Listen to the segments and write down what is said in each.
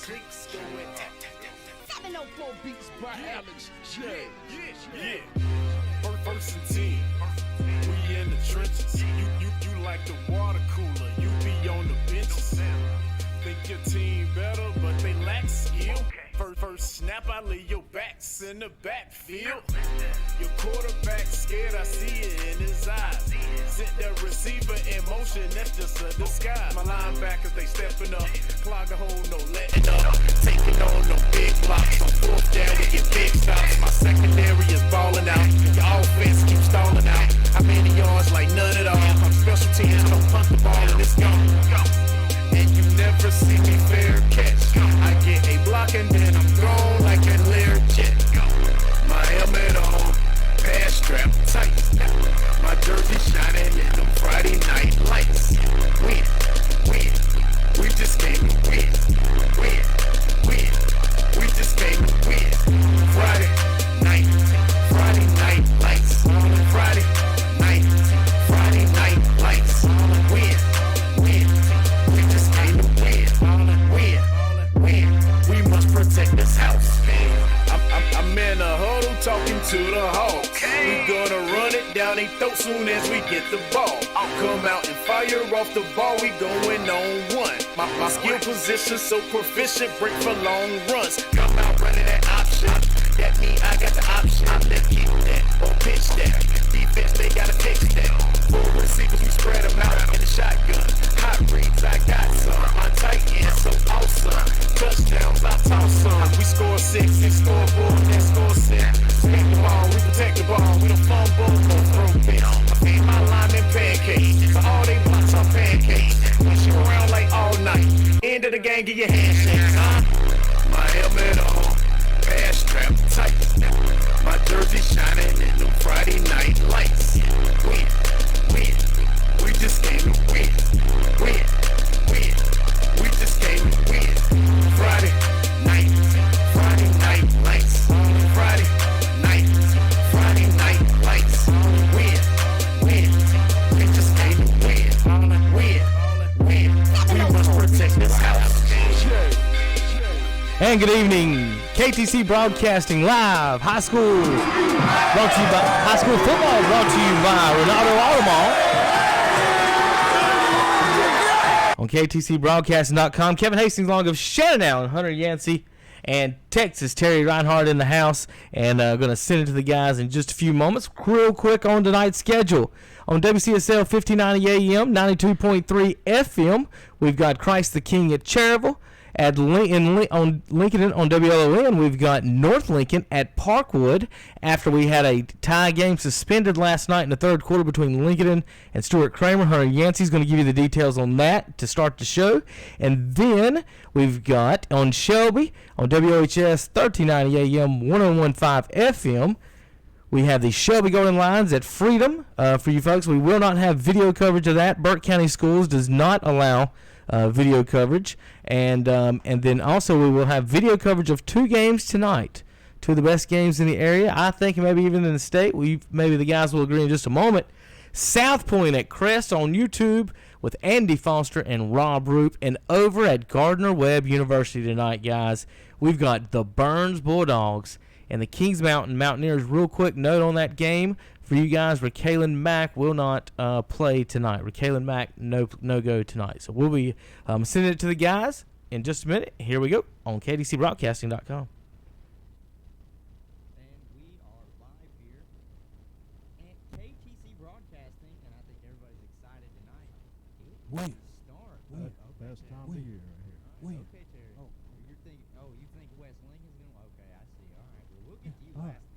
drinks going up. 704 beats by Alex J. Yeah. First and 10. We in the trenches. You like the water cooler. You be on the benches. Think your team better, but they lack skill. First snap, I leave your backs in the backfield. Your quarterback scared, I see it in his eyes. Sent the receiver in motion, that's just a disguise. My linebackers, they stepping up. Clog a hole, no letting up. Taking on no big blocks. On fourth down, we get big stops. My secondary is balling out. Your offense keeps stalling out. How many yards? Like none at all. I'm special teams, don't punt the ball and it's gone. And you never see me fair catch. I get a block and then I'm gone like a Lear jet. My helmet on, pass strap tight. My jersey shining in them Friday night lights. Win. We just came to win. We just came to win. Friday night lights. Friday night lights. Win. We just came to win. We must protect this house. I'm in a huddle talking to the Hawks. We gonna run it down their throat soon as we get the ball. Come out and fire off the ball, we going on one. My skill position so proficient, break for long runs. Come out running that option, that mean I got the option. Let's keep that or pitch that. Defense, they gotta fix that. Full receivers, we spread them out in the shotgun. Hot reads, I got some. My tight end, so awesome. Touchdowns, I toss some. We score 6 and score 4, then score 6. Take the ball, we protect the ball. We don't fumble, no throw picks. I feed my linemen pancakes, so all they blocks are pancakes. Push you around like all night. End of the game, get your handshakes, huh? My helmet on, pass strap tight. My jersey shining in them Friday night lights. Win. We just came to win. We just came to win. Friday night lights. Friday night lights. Win. We just came to win. We must protect this house. And good evening, KTC Broadcasting live, high school football brought to you by Ronaldo Automall. On KTCBroadcasting.com, Kevin Hastings along with Shannon Allen, Hunter Yancey, and Texas Terry Reinhardt in the house. And going to send it to the guys in just a few moments. Real quick on tonight's schedule. On WCSL 1590 AM, 92.3 FM, we've got Christ the King at Cherryville. At Lincoln on WLON, we've got North Lincoln at Parkwood after we had a tie game suspended last night in the third quarter between Lincoln and Stuart Kramer. Hunter Yancey's going to give you the details on that to start the show. And then we've got on Shelby on WHS 1390 AM, 101.5 FM. We have the Shelby Golden Lions at Freedom. For you folks, we will not have video coverage of that. Burke County Schools does not allow video coverage, and then also we will have video coverage of 2 games tonight, 2 of the best games in the area, I think, maybe even in the state. Maybe the guys will agree in just a moment. South Point at Crest on YouTube with Andy Foster and Rob Roop, and over at Gardner Webb University tonight, guys, we've got the Burns Bulldogs and the Kings Mountain Mountaineers. Real quick note on that game for you guys: Raquelin Mack will not play tonight. Raquelin Mack no go tonight. So we'll be sending it to the guys in just a minute. Here we go on KTCBroadcasting.com. And we are live here at KTC Broadcasting, and I think everybody's excited tonight. Wait. Start. Wait. Best time of the year right here. Wait. Okay, Terry. You're thinking. You think West Lincoln's gonna? Okay, I see. All right. Well, we'll get to you last.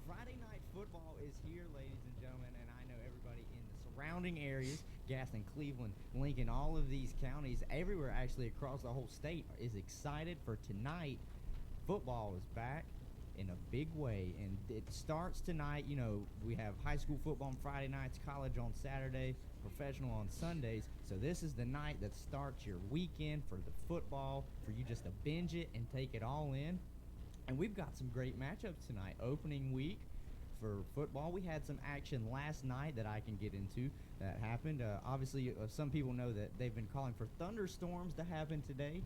Friday night football is here, ladies and gentlemen, and I know everybody in the surrounding areas, Gaston, Cleveland, Lincoln, all of these counties, everywhere actually across the whole state is excited for tonight. Football is back in a big way, and it starts tonight. You know, we have high school football on Friday nights, college on Saturday, professional on Sundays. So this is the night that starts your weekend for the football, for you just to binge it and take it all in. And we've got some great matchups tonight. Opening week for football. We had some action last night that I can get into that happened. Obviously, some people know that they've been calling for thunderstorms to happen today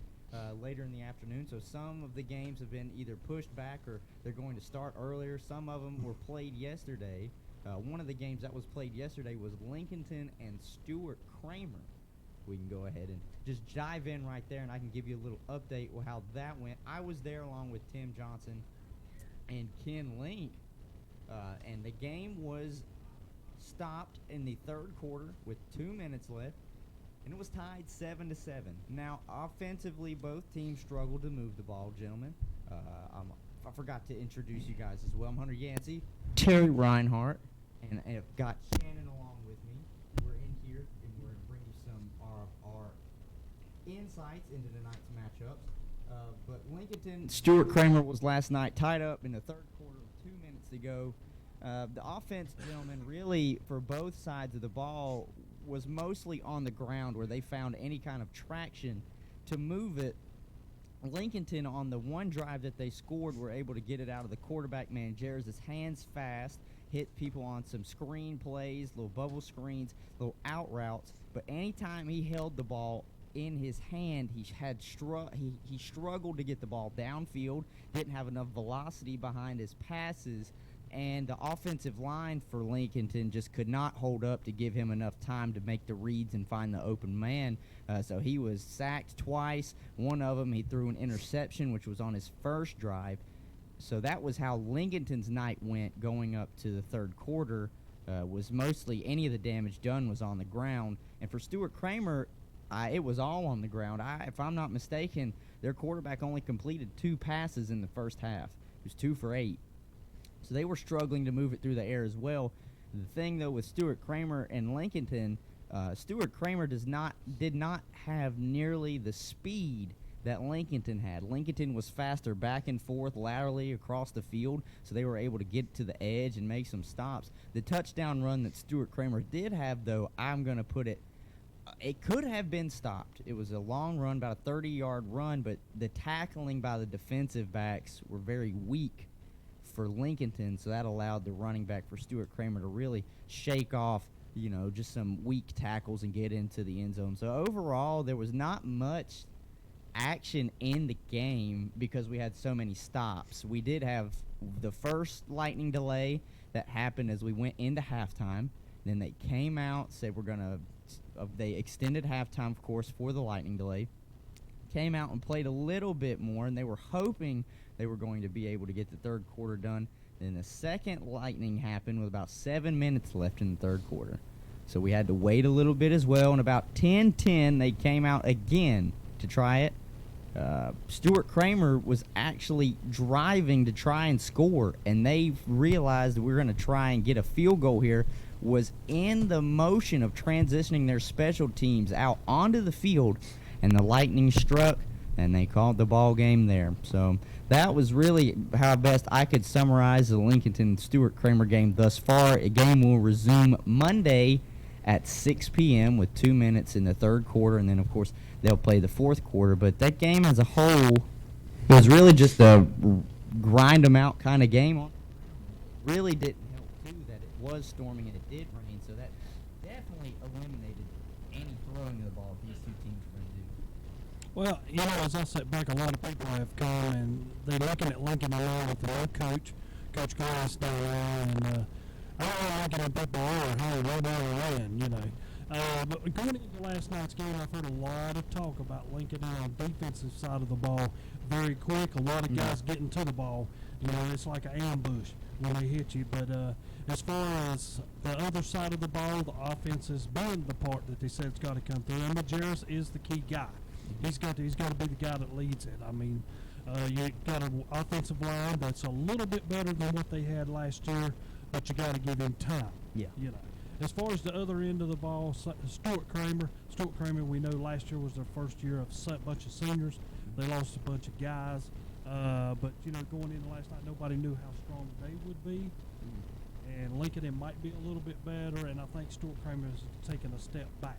later in the afternoon. So some of the games have been either pushed back or they're going to start earlier. Some of them were played yesterday. One of the games that was played yesterday was Lincolnton and Stuart Kramer. We can go ahead and just dive in right there, and I can give you a little update on how that went. I was there along with Tim Johnson and Ken Link, and the game was stopped in the third quarter with 2 minutes left, and it was tied 7-7. Now, offensively, both teams struggled to move the ball, gentlemen. I forgot to introduce you guys as well. I'm Hunter Yancey, Terry Reinhardt, and I've got Shannon along with me. We're in here, and we're going to bring you some of our insights into tonight's matchups. But Lincolnton, Stuart Kramer was last night tied up in the third quarter with 2 minutes to go. The offense, gentlemen, really for both sides of the ball was mostly on the ground where they found any kind of traction to move it. Lincolnton, on the one drive that they scored, were able to get it out of the quarterback, Mangeras' hands fast, hit people on some screen plays, little bubble screens, little out routes. But anytime he held the ball in his hand, he struggled to get the ball downfield, didn't have enough velocity behind his passes, and the offensive line for Lincolnton just could not hold up to give him enough time to make the reads and find the open man. So he was sacked twice. One of them, he threw an interception, which was on his first drive. So that was how Lincolnton's night went going up to the third quarter. Was mostly any of the damage done was on the ground. And for Stuart Kramer, it was all on the ground. If I'm not mistaken, their quarterback only completed 2 passes in the first half. It was 2 for 8. So they were struggling to move it through the air as well. The thing, though, with Stuart Kramer and Lincolnton, Stuart Kramer did not have nearly the speed that Lincolnton had. Lincolnton was faster back and forth laterally across the field, so they were able to get to the edge and make some stops. The touchdown run that Stuart Kramer did have, though, I'm going to put it, it could have been stopped. It was a long run, about a 30-yard run, but the tackling by the defensive backs were very weak for Lincolnton, so that allowed the running back for Stuart Kramer to really shake off, just some weak tackles and get into the end zone. So overall, there was not much action in the game because we had so many stops. We did have the first lightning delay that happened as we went into halftime. Then they came out, said they extended halftime, of course, for the lightning delay. Came out and played a little bit more, and they were hoping they were going to be able to get the third quarter done. Then the second lightning happened with about 7 minutes left in the third quarter. So we had to wait a little bit as well, and about 10:10 they came out again to try it. Stuart Kramer was actually driving to try and score, and they realized we're going to try and get a field goal here, was in the motion of transitioning their special teams out onto the field, and the lightning struck, and they called the ball game there. So that was really how best I could summarize the Lincolnton-Stuart Kramer game thus far. A game will resume Monday at 6 p.m. with 2 minutes in the third quarter, and then, of course, they'll play the fourth quarter. But that game as a whole was really just a grind-them-out kind of game. Really didn't help, too, that it was storming and it did rain, so that definitely eliminated any throwing of the ball these two teams were going to do. Well, as I sat back, a lot of people have come, and they're looking at Lincoln along with the new coach, Coach Glass down there, and I don't know Lincoln and people are hey, way down the land, But going into last night's game, I've heard a lot of talk about Lincoln on the defensive side of the ball. Very quick, a lot of guys getting to the ball. It's like an ambush when they hit you. But as far as the other side of the ball, the offense has been the part that they said it's got to come through. And Mangeras is the key guy. He's got to be the guy that leads it. I mean, you got an offensive line that's a little bit better than what they had last year, but you got to give him time. Yeah. As far as the other end of the ball, Stuart Kramer, we know last year was their first year of a bunch of seniors. They lost a bunch of guys. But, going into last night, nobody knew how strong they would be. And Lincoln might be a little bit better, and I think Stuart Kramer is taking a step back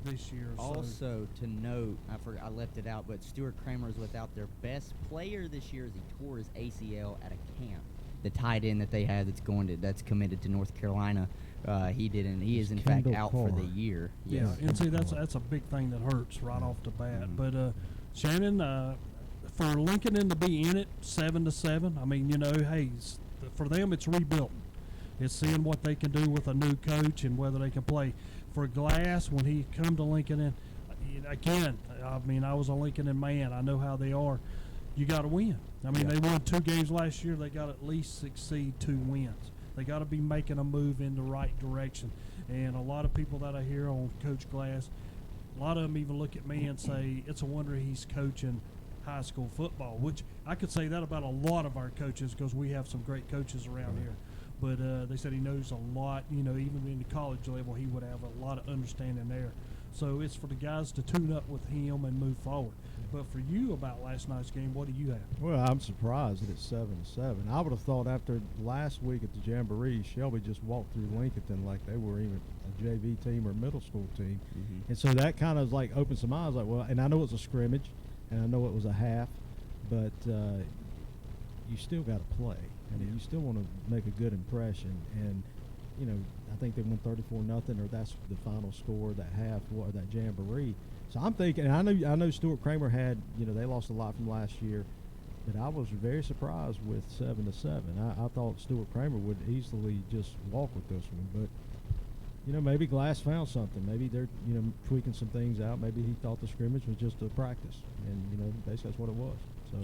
this year. Also, to note, I left it out, but Stuart Kramer is without their best player this year as he tore his ACL at a camp. the tight end that they have that's committed to North Carolina. He is in fact out for the year. Yeah, Yes. and see that's a big thing that hurts right off the bat. But Shannon, for Lincoln to be in it 7-7, I mean, hey, for them it's rebuilding. It's seeing what they can do with a new coach and whether they can play. For Glass, when he come to Lincoln, again, I mean, I was a Lincoln man. I know how they are. You got to win. I mean, they won 2 games last year. They got to at least succeed 2 wins. They got to be making a move in the right direction. And a lot of people that I hear on Coach Glass, a lot of them even look at me and say, it's a wonder he's coaching high school football, which I could say that about a lot of our coaches because we have some great coaches around here. But they said he knows a lot, even in the college level, he would have a lot of understanding there. So it's for the guys to tune up with him and move forward. But for you about last night's game, what do you have? Well, I'm surprised that it's 7-7. I would have thought after last week at the Jamboree, Shelby just walked through Lincoln like they were even a JV team or middle school team. And so that kind of like opened some eyes. Like, well, and I know it was a scrimmage, and I know it was a half, but you still got to play. I mean, you still want to make a good impression. And, I think they won 34-0, or that's the final score that half, or that Jamboree. So I'm thinking, and I know Stuart Kramer had, they lost a lot from last year, but I was very surprised with 7-7. I thought Stuart Kramer would easily just walk with this one, but maybe Glass found something. Maybe they're tweaking some things out. Maybe he thought the scrimmage was just a practice, and basically that's what it was. So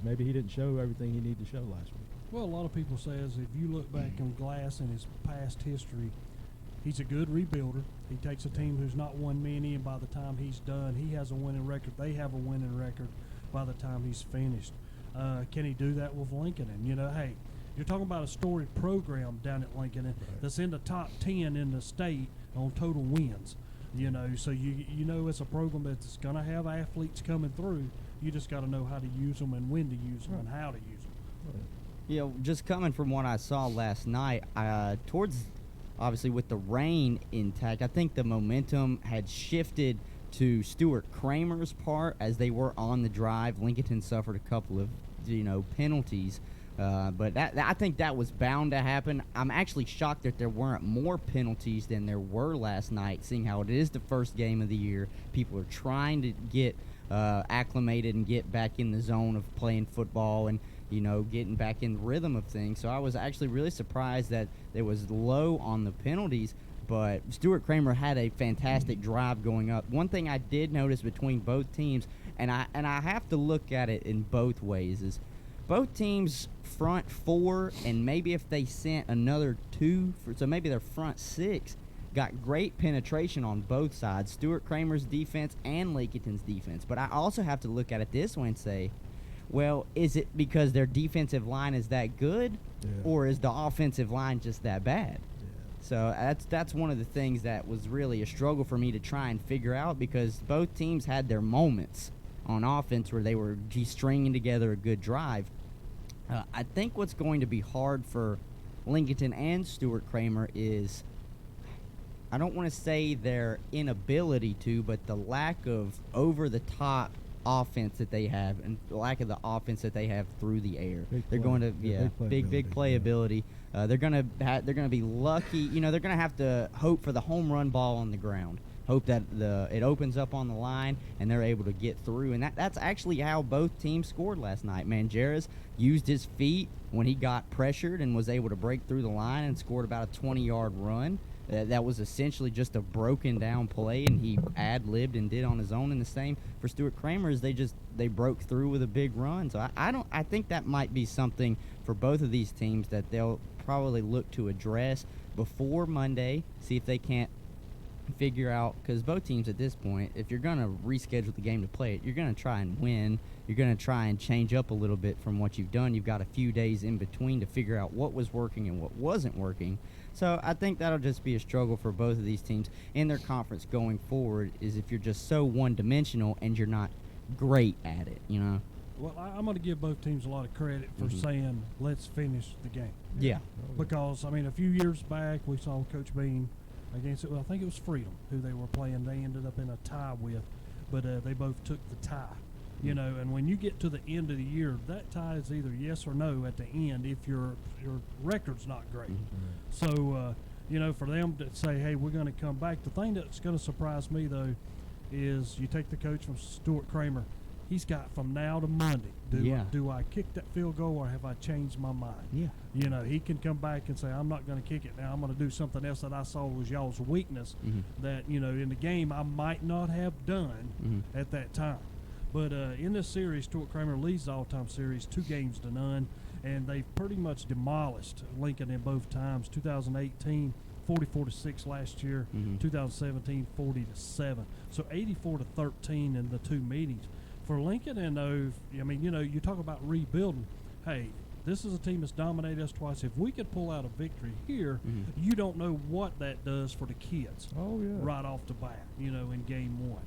maybe he didn't show everything he needed to show last week. Well, a lot of people says if you look back on Glass and his past history, he's a good rebuilder. He takes a team who's not won many, and by the time he's done, he has a winning record. They have a winning record by the time he's finished. Can he do that with Lincoln? And, hey, you're talking about a storied program down at Lincoln that's in the top 10 in the state on total wins. So it's a program that's going to have athletes coming through. You just got to know how to use them and when to use them and how to use them. Just coming from what I saw last night, obviously with the rain intact, I think the momentum had shifted to Stuart Kramer's part as they were on the drive. Lincoln suffered a couple of, penalties, but I think that was bound to happen. I'm actually shocked that there weren't more penalties than there were last night, seeing how it is the first game of the year. People are trying to get acclimated and get back in the zone of playing football and getting back in the rhythm of things. So I was actually really surprised that it was low on the penalties, but Stuart Kramer had a fantastic drive going up. One thing I did notice between both teams, and I have to look at it in both ways, is both teams' front 4, and maybe if they sent another 2, so maybe their front 6, got great penetration on both sides, Stuart Kramer's defense and Lincoln's defense. But I also have to look at it this way and say, well, is it because their defensive line is that good, or is the offensive line just that bad? So that's one of the things that was really a struggle for me to try and figure out, because both teams had their moments on offense where they were stringing together a good drive. I think what's going to be hard for Lincoln and Stuart Kramer is, I don't want to say their inability to, but the lack of over-the-top offense that they have, and the lack of the offense that they have through the air. They're going to big playability. They're going to be lucky. They're going to have to hope for the home run ball on the ground. Hope that it opens up on the line and they're able to get through. And that's actually how both teams scored last night. Manjares used his feet when he got pressured and was able to break through the line and scored about a 20-yard run. That was essentially just a broken down play, and he ad-libbed and did on his own. And the same for Stuart Kramer, is they broke through with a big run. So I think that might be something for both of these teams that they'll probably look to address before Monday, see if they can't figure out, because both teams at this point, if you're going to reschedule the game to play it, you're going to try and win. You're going to try and change up a little bit from what you've done. You've got a few days in between to figure out what was working and what wasn't working. So I think that'll just be a struggle for both of these teams in their conference going forward, is if you're just so one-dimensional and you're not great at it, Well, I'm going to give both teams a lot of credit for saying, let's finish the game. Yeah. Because, a few years back, we saw Coach Bean against I think it was Freedom, who they were playing. They ended up in a tie with, but they both took the tie. You know, and when you get to the end of the year, that tie is either yes or no at the end if your record's not great. So, you know, for them to say, hey, we're going to come back, the thing that's going to surprise me, though, is you take the coach from Stuart Kramer. He's got from now to Monday. Do I kick that field goal or have I changed my mind? Yeah. You know, he can come back and say, I'm not going to kick it now. I'm going to do something else that I saw was y'all's weakness that, you know, in the game I might not have done at that time. But in this series, Stuart Kramer leads the all-time series 2-0, and they've pretty much demolished Lincoln in both times. 2018, 44-6 last year. 2017, 40-7. So 84-13 in the two meetings. For Lincoln, and I mean, you know, you talk about rebuilding. Hey, this is a team that's dominated us twice. If we could pull out a victory here, you don't know what that does for the kids. Oh, yeah. Right off the bat, you know, in game one.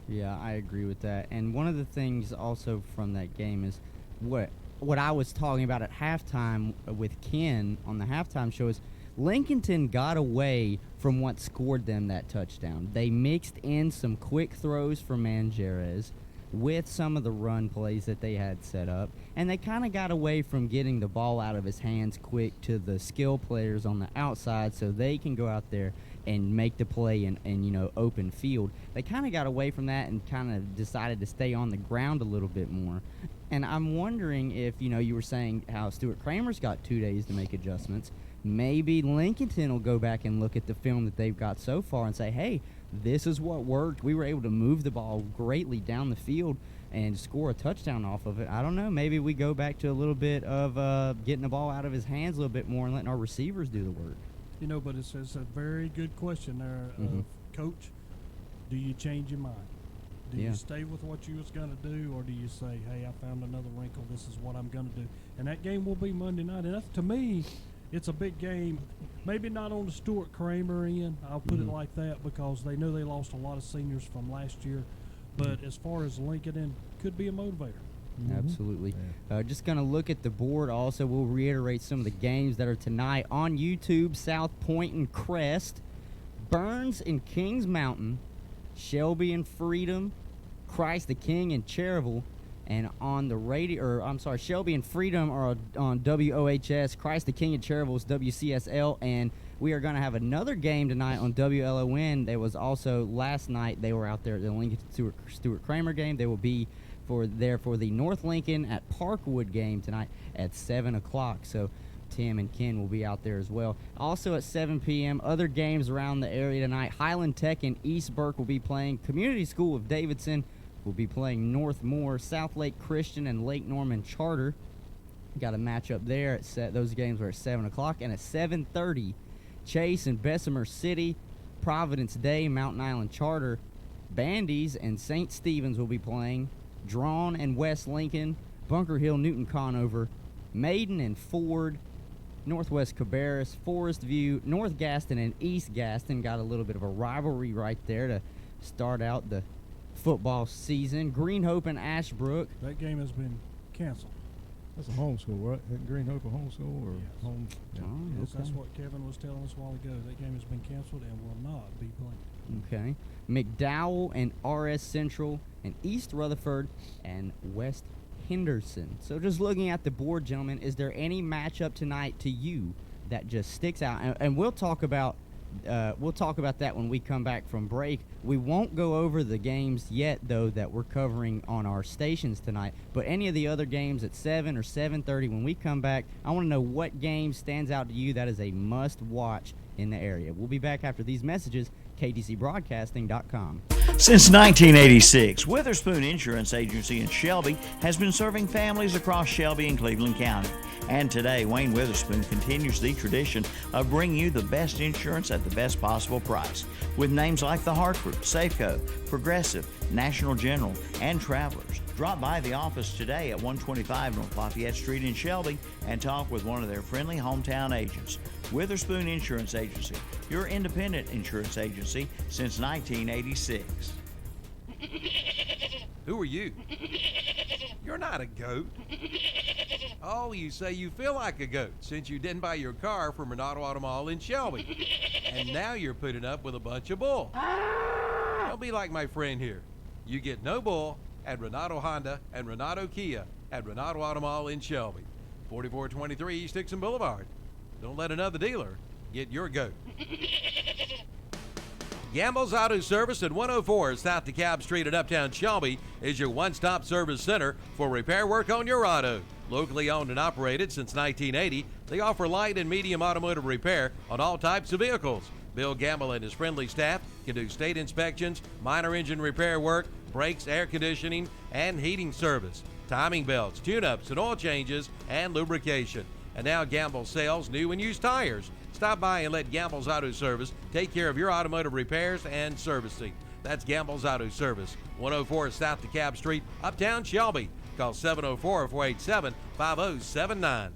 Yeah, I agree with that. And one of the things also from that game is what I was talking about at halftime with Ken on the halftime show is Lincolnton got away from what scored them that touchdown. They mixed in some quick throws for Manjarez with some of the run plays that they had set up, and they kind of got away from getting the ball out of his hands quick to the skill players on the outside so they can go out there and make the play in you know, open field. They kind of got away from that and kind of decided to stay on the ground a little bit more. And I'm wondering if, you know, you were saying how Stuart Kramer's got 2 days to make adjustments. Maybe Lincolnton will go back and look at the film that they've got so far and say, hey, this is what worked. We were able to move the ball greatly down the field and score a touchdown off of it. I don't know. Maybe we go back to a little bit of getting the ball out of his hands a little bit more and letting our receivers do the work. You know, but it's a very good question there, Coach. Do you change your mind? Do you stay with what you was going to do, or do you say, hey, I found another wrinkle. This is what I'm going to do. And that game will be Monday night. And that's, to me, it's a big game. Maybe not on the Stuart Kramer end, I'll put it like that, because they know they lost a lot of seniors from last year. But as far as Lincoln, and could be a motivator. Absolutely. Just going to look at the board. Also, we'll reiterate some of the games that are tonight on YouTube. South Point and Crest, Burns and Kings Mountain, Shelby and Freedom, Christ the King and Cherryville. And on the radio, or I'm sorry, Shelby and Freedom are on WOHS. Christ the King and Cherryville is WCSL. And we are going to have another game tonight on WLON. There was also last night, they were out there at the Lincoln Stuart Kramer game. They will be for the North Lincoln at Parkwood game tonight at 7 o'clock. So Tim and Ken will be out there as well. Also at 7 p.m., other games around the area tonight. Highland Tech and East Burke will be playing. Community School of Davidson will be playing North Moore. South Lake Christian and Lake Norman Charter. Got a matchup there. Those games are at 7 o'clock. And at 7:30, Chase and Bessemer City, Providence Day, Mountain Island Charter, Bandies and St. Stephen's will be playing. Drawn and West Lincoln, Bunker Hill, Newton Conover, Maiden and Ford, Northwest Cabarrus, Forest View, North Gaston and East Gaston. Got a little bit of a rivalry right there to start out the football season. Green Hope and Ashbrook. That game has been canceled. That's a homeschool, right? Isn't Green Hope a homeschool or home? Yeah. Oh, Yes, okay. that's what Kevin was telling us a while ago. That game has been canceled and will not be played. Okay. McDowell and RS Central and East Rutherford and West Henderson. So just looking at the board, gentlemen, is there any matchup tonight to you that just sticks out? And we'll talk about that when we come back from break. We won't go over the games yet, though, that we're covering on our stations tonight. But any of the other games at 7 or 7:30, when we come back, I want to know what game stands out to you that is a must-watch in the area. We'll be back after these messages. KTCBroadcasting.com. Since 1986, Witherspoon Insurance Agency in Shelby has been serving families across Shelby and Cleveland County. And today, Wayne Witherspoon continues the tradition of bringing you the best insurance at the best possible price, with names like The Hartford, Safeco, Progressive, National General, and Travelers. Drop by the office today at 125 North Lafayette Street in Shelby and talk with one of their friendly hometown agents. Witherspoon Insurance Agency, your independent insurance agency since 1986. Who are you? You're not a goat. Oh, you say you feel like a goat since you didn't buy your car from Renato Auto Mall in Shelby. And now you're putting up with a bunch of bull. Don't be like my friend here. You get no bull, at Renato Honda and Renato Kia at Renato Auto Mall in Shelby. 4423 East Dixon Boulevard. Don't let another dealer get your goat. Gamble's Auto Service at 104 South DeKalb Street in Uptown Shelby is your one-stop service center for repair work on your auto. Locally owned and operated since 1980, they offer light and medium automotive repair on all types of vehicles. Bill Gamble and his friendly staff can do state inspections, minor engine repair work, brakes, air conditioning, and heating service, timing belts, tune-ups, and oil changes, and lubrication. And now Gamble sells new and used tires. Stop by and let Gamble's Auto Service take care of your automotive repairs and servicing. That's Gamble's Auto Service, 104 South DeKalb Street, Uptown Shelby. Call 704-487-5079.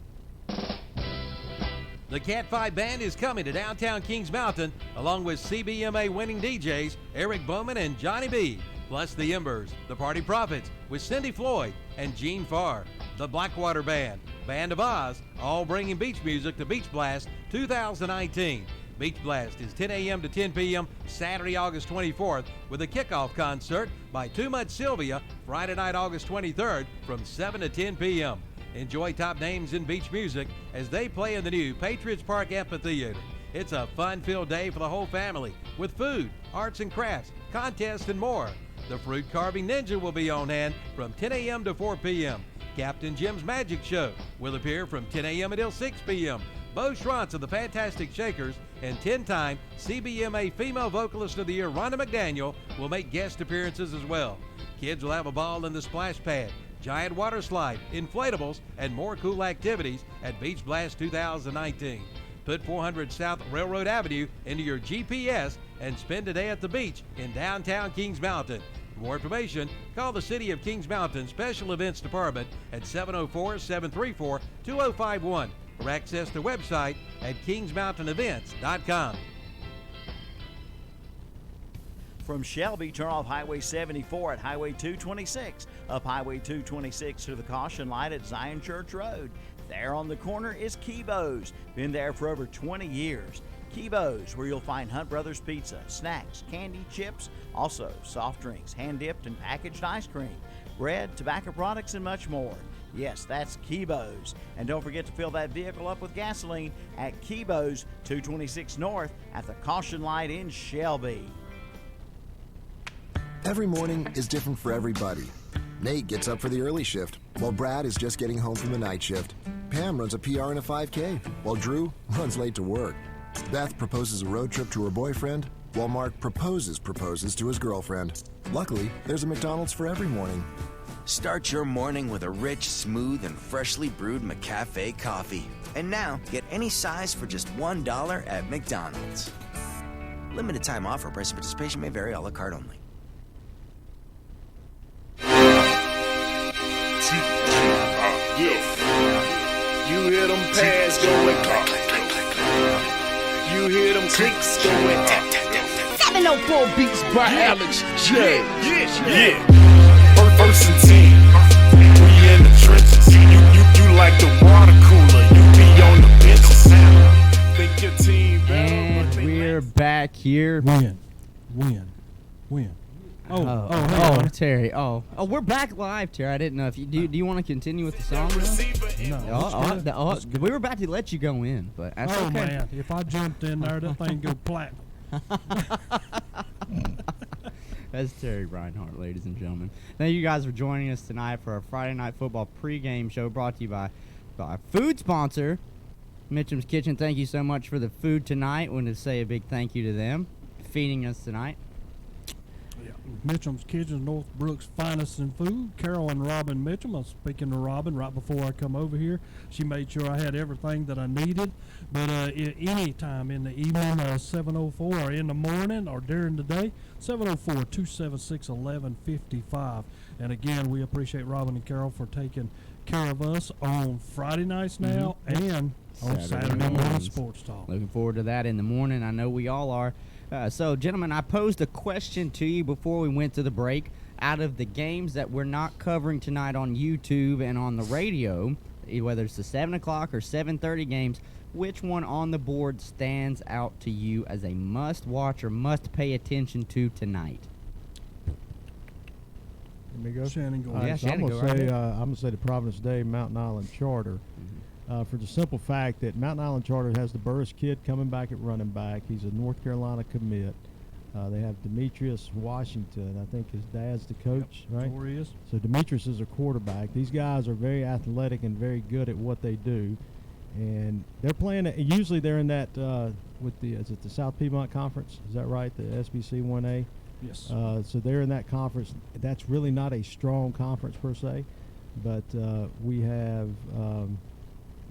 The Cat 5 Band is coming to downtown Kings Mountain, along with CBMA winning DJs Eric Bowman and Johnny B, plus the Embers, the Party Prophets with Cindy Floyd and Gene Farr, the Blackwater Band, Band of Oz, all bringing beach music to Beach Blast 2019. Beach Blast is 10 a.m. to 10 p.m. Saturday, August 24th, with a kickoff concert by Too Much Sylvia Friday night, August 23rd from 7 to 10 p.m. Enjoy top names in beach music as they play in the new Patriots Park Amphitheater. It's a fun-filled day for the whole family with food, arts and crafts, contests, and more. The Fruit Carving Ninja will be on hand from 10 a.m. to 4 p.m. Captain Jim's Magic Show will appear from 10 a.m. until 6 p.m. Bo Schrontz of the Fantastic Shakers and 10-time CBMA Female Vocalist of the Year Rhonda McDaniel will make guest appearances as well. Kids will have a ball in the splash pad, giant water slide, inflatables, and more cool activities at Beach Blast 2019. Put 400 South Railroad Avenue into your GPS and spend a day at the beach in downtown Kings Mountain. For more information, call the City of Kings Mountain Special Events Department at 704-734-2051 or access the website at kingsmountainevents.com. From Shelby, turn off Highway 74 at Highway 226, up Highway 226 to the caution light at Zion Church Road. There on the corner is Kibo's. Been there for over 20 years. Kibo's, where you'll find Hunt Brothers Pizza, snacks, candy, chips, also soft drinks, hand-dipped and packaged ice cream, bread, tobacco products, and much more. Yes, that's Kibo's. And don't forget to fill that vehicle up with gasoline at Kibo's, 226 North at the caution light in Shelby. Every morning is different for everybody. Nate gets up for the early shift, while Brad is just getting home from the night shift. Pam runs a PR and a 5K, while Drew runs late to work. Beth proposes a road trip to her boyfriend, while Mark proposes to his girlfriend. Luckily, there's a McDonald's for every morning. Start your morning with a rich, smooth, and freshly brewed McCafe coffee. And now, get any size for just $1 at McDonald's. Limited time offer. Price of participation may vary. A la carte only. You hear them pads going click, click, click, click, click. You hear them clicks going 704 beats by Alex J. Yeah. First and 10. We in the trenches. You like the water cooler. You be on the benches. Think your team better. And we're back here. Win. Oh, Terry. Oh, we're back live, Terry. I didn't know if you do. Do you want to continue with the song? No. We were about to let you go in, but that's okay. Man, if I jumped in there, that thing go platinum. That's Terry Reinhardt, ladies and gentlemen. Thank you guys for joining us tonight for our Friday Night Football pregame show brought to you by our food sponsor, Mitchum's Kitchen. Thank you so much for the food tonight. Want to say a big thank you to them feeding us tonight. Yeah. Mitchum's Kitchen, Northbrook's finest in food. Carol and Robin Mitchum. I was speaking to Robin right before I come over here. She made sure I had everything that I needed. But any time in the evening, 7:04, or in the morning, or during the day, 704-276-1155. And again, we appreciate Robin and Carol for taking care of us on Friday nights now and on Saturday morning sports talk. Looking forward to that in the morning. I know we all are. So, gentlemen, I posed a question to you before we went to the break. Out of the games that we're not covering tonight on YouTube and on the radio, whether it's the 7 o'clock or 7:30 games, which one on the board stands out to you as a must-watch or must-pay attention to tonight? Let me go. Shannon, go All ahead. right, so Shannon, I'm go gonna right say ahead. I'm gonna say the Providence Day Mountain Island Charter, for the simple fact that Mountain Island Charter has the Burris kid coming back at running back. He's a North Carolina commit. They have Demetrius Washington. I think his dad's the coach, right? Sure is. So Demetrius is a quarterback. These guys are very athletic and very good at what they do, and they're playing. Usually they're in that with the is it the South Piedmont Conference? Is that right? The SBC 1A. Yes. So they're in that conference. That's really not a strong conference per se, but we have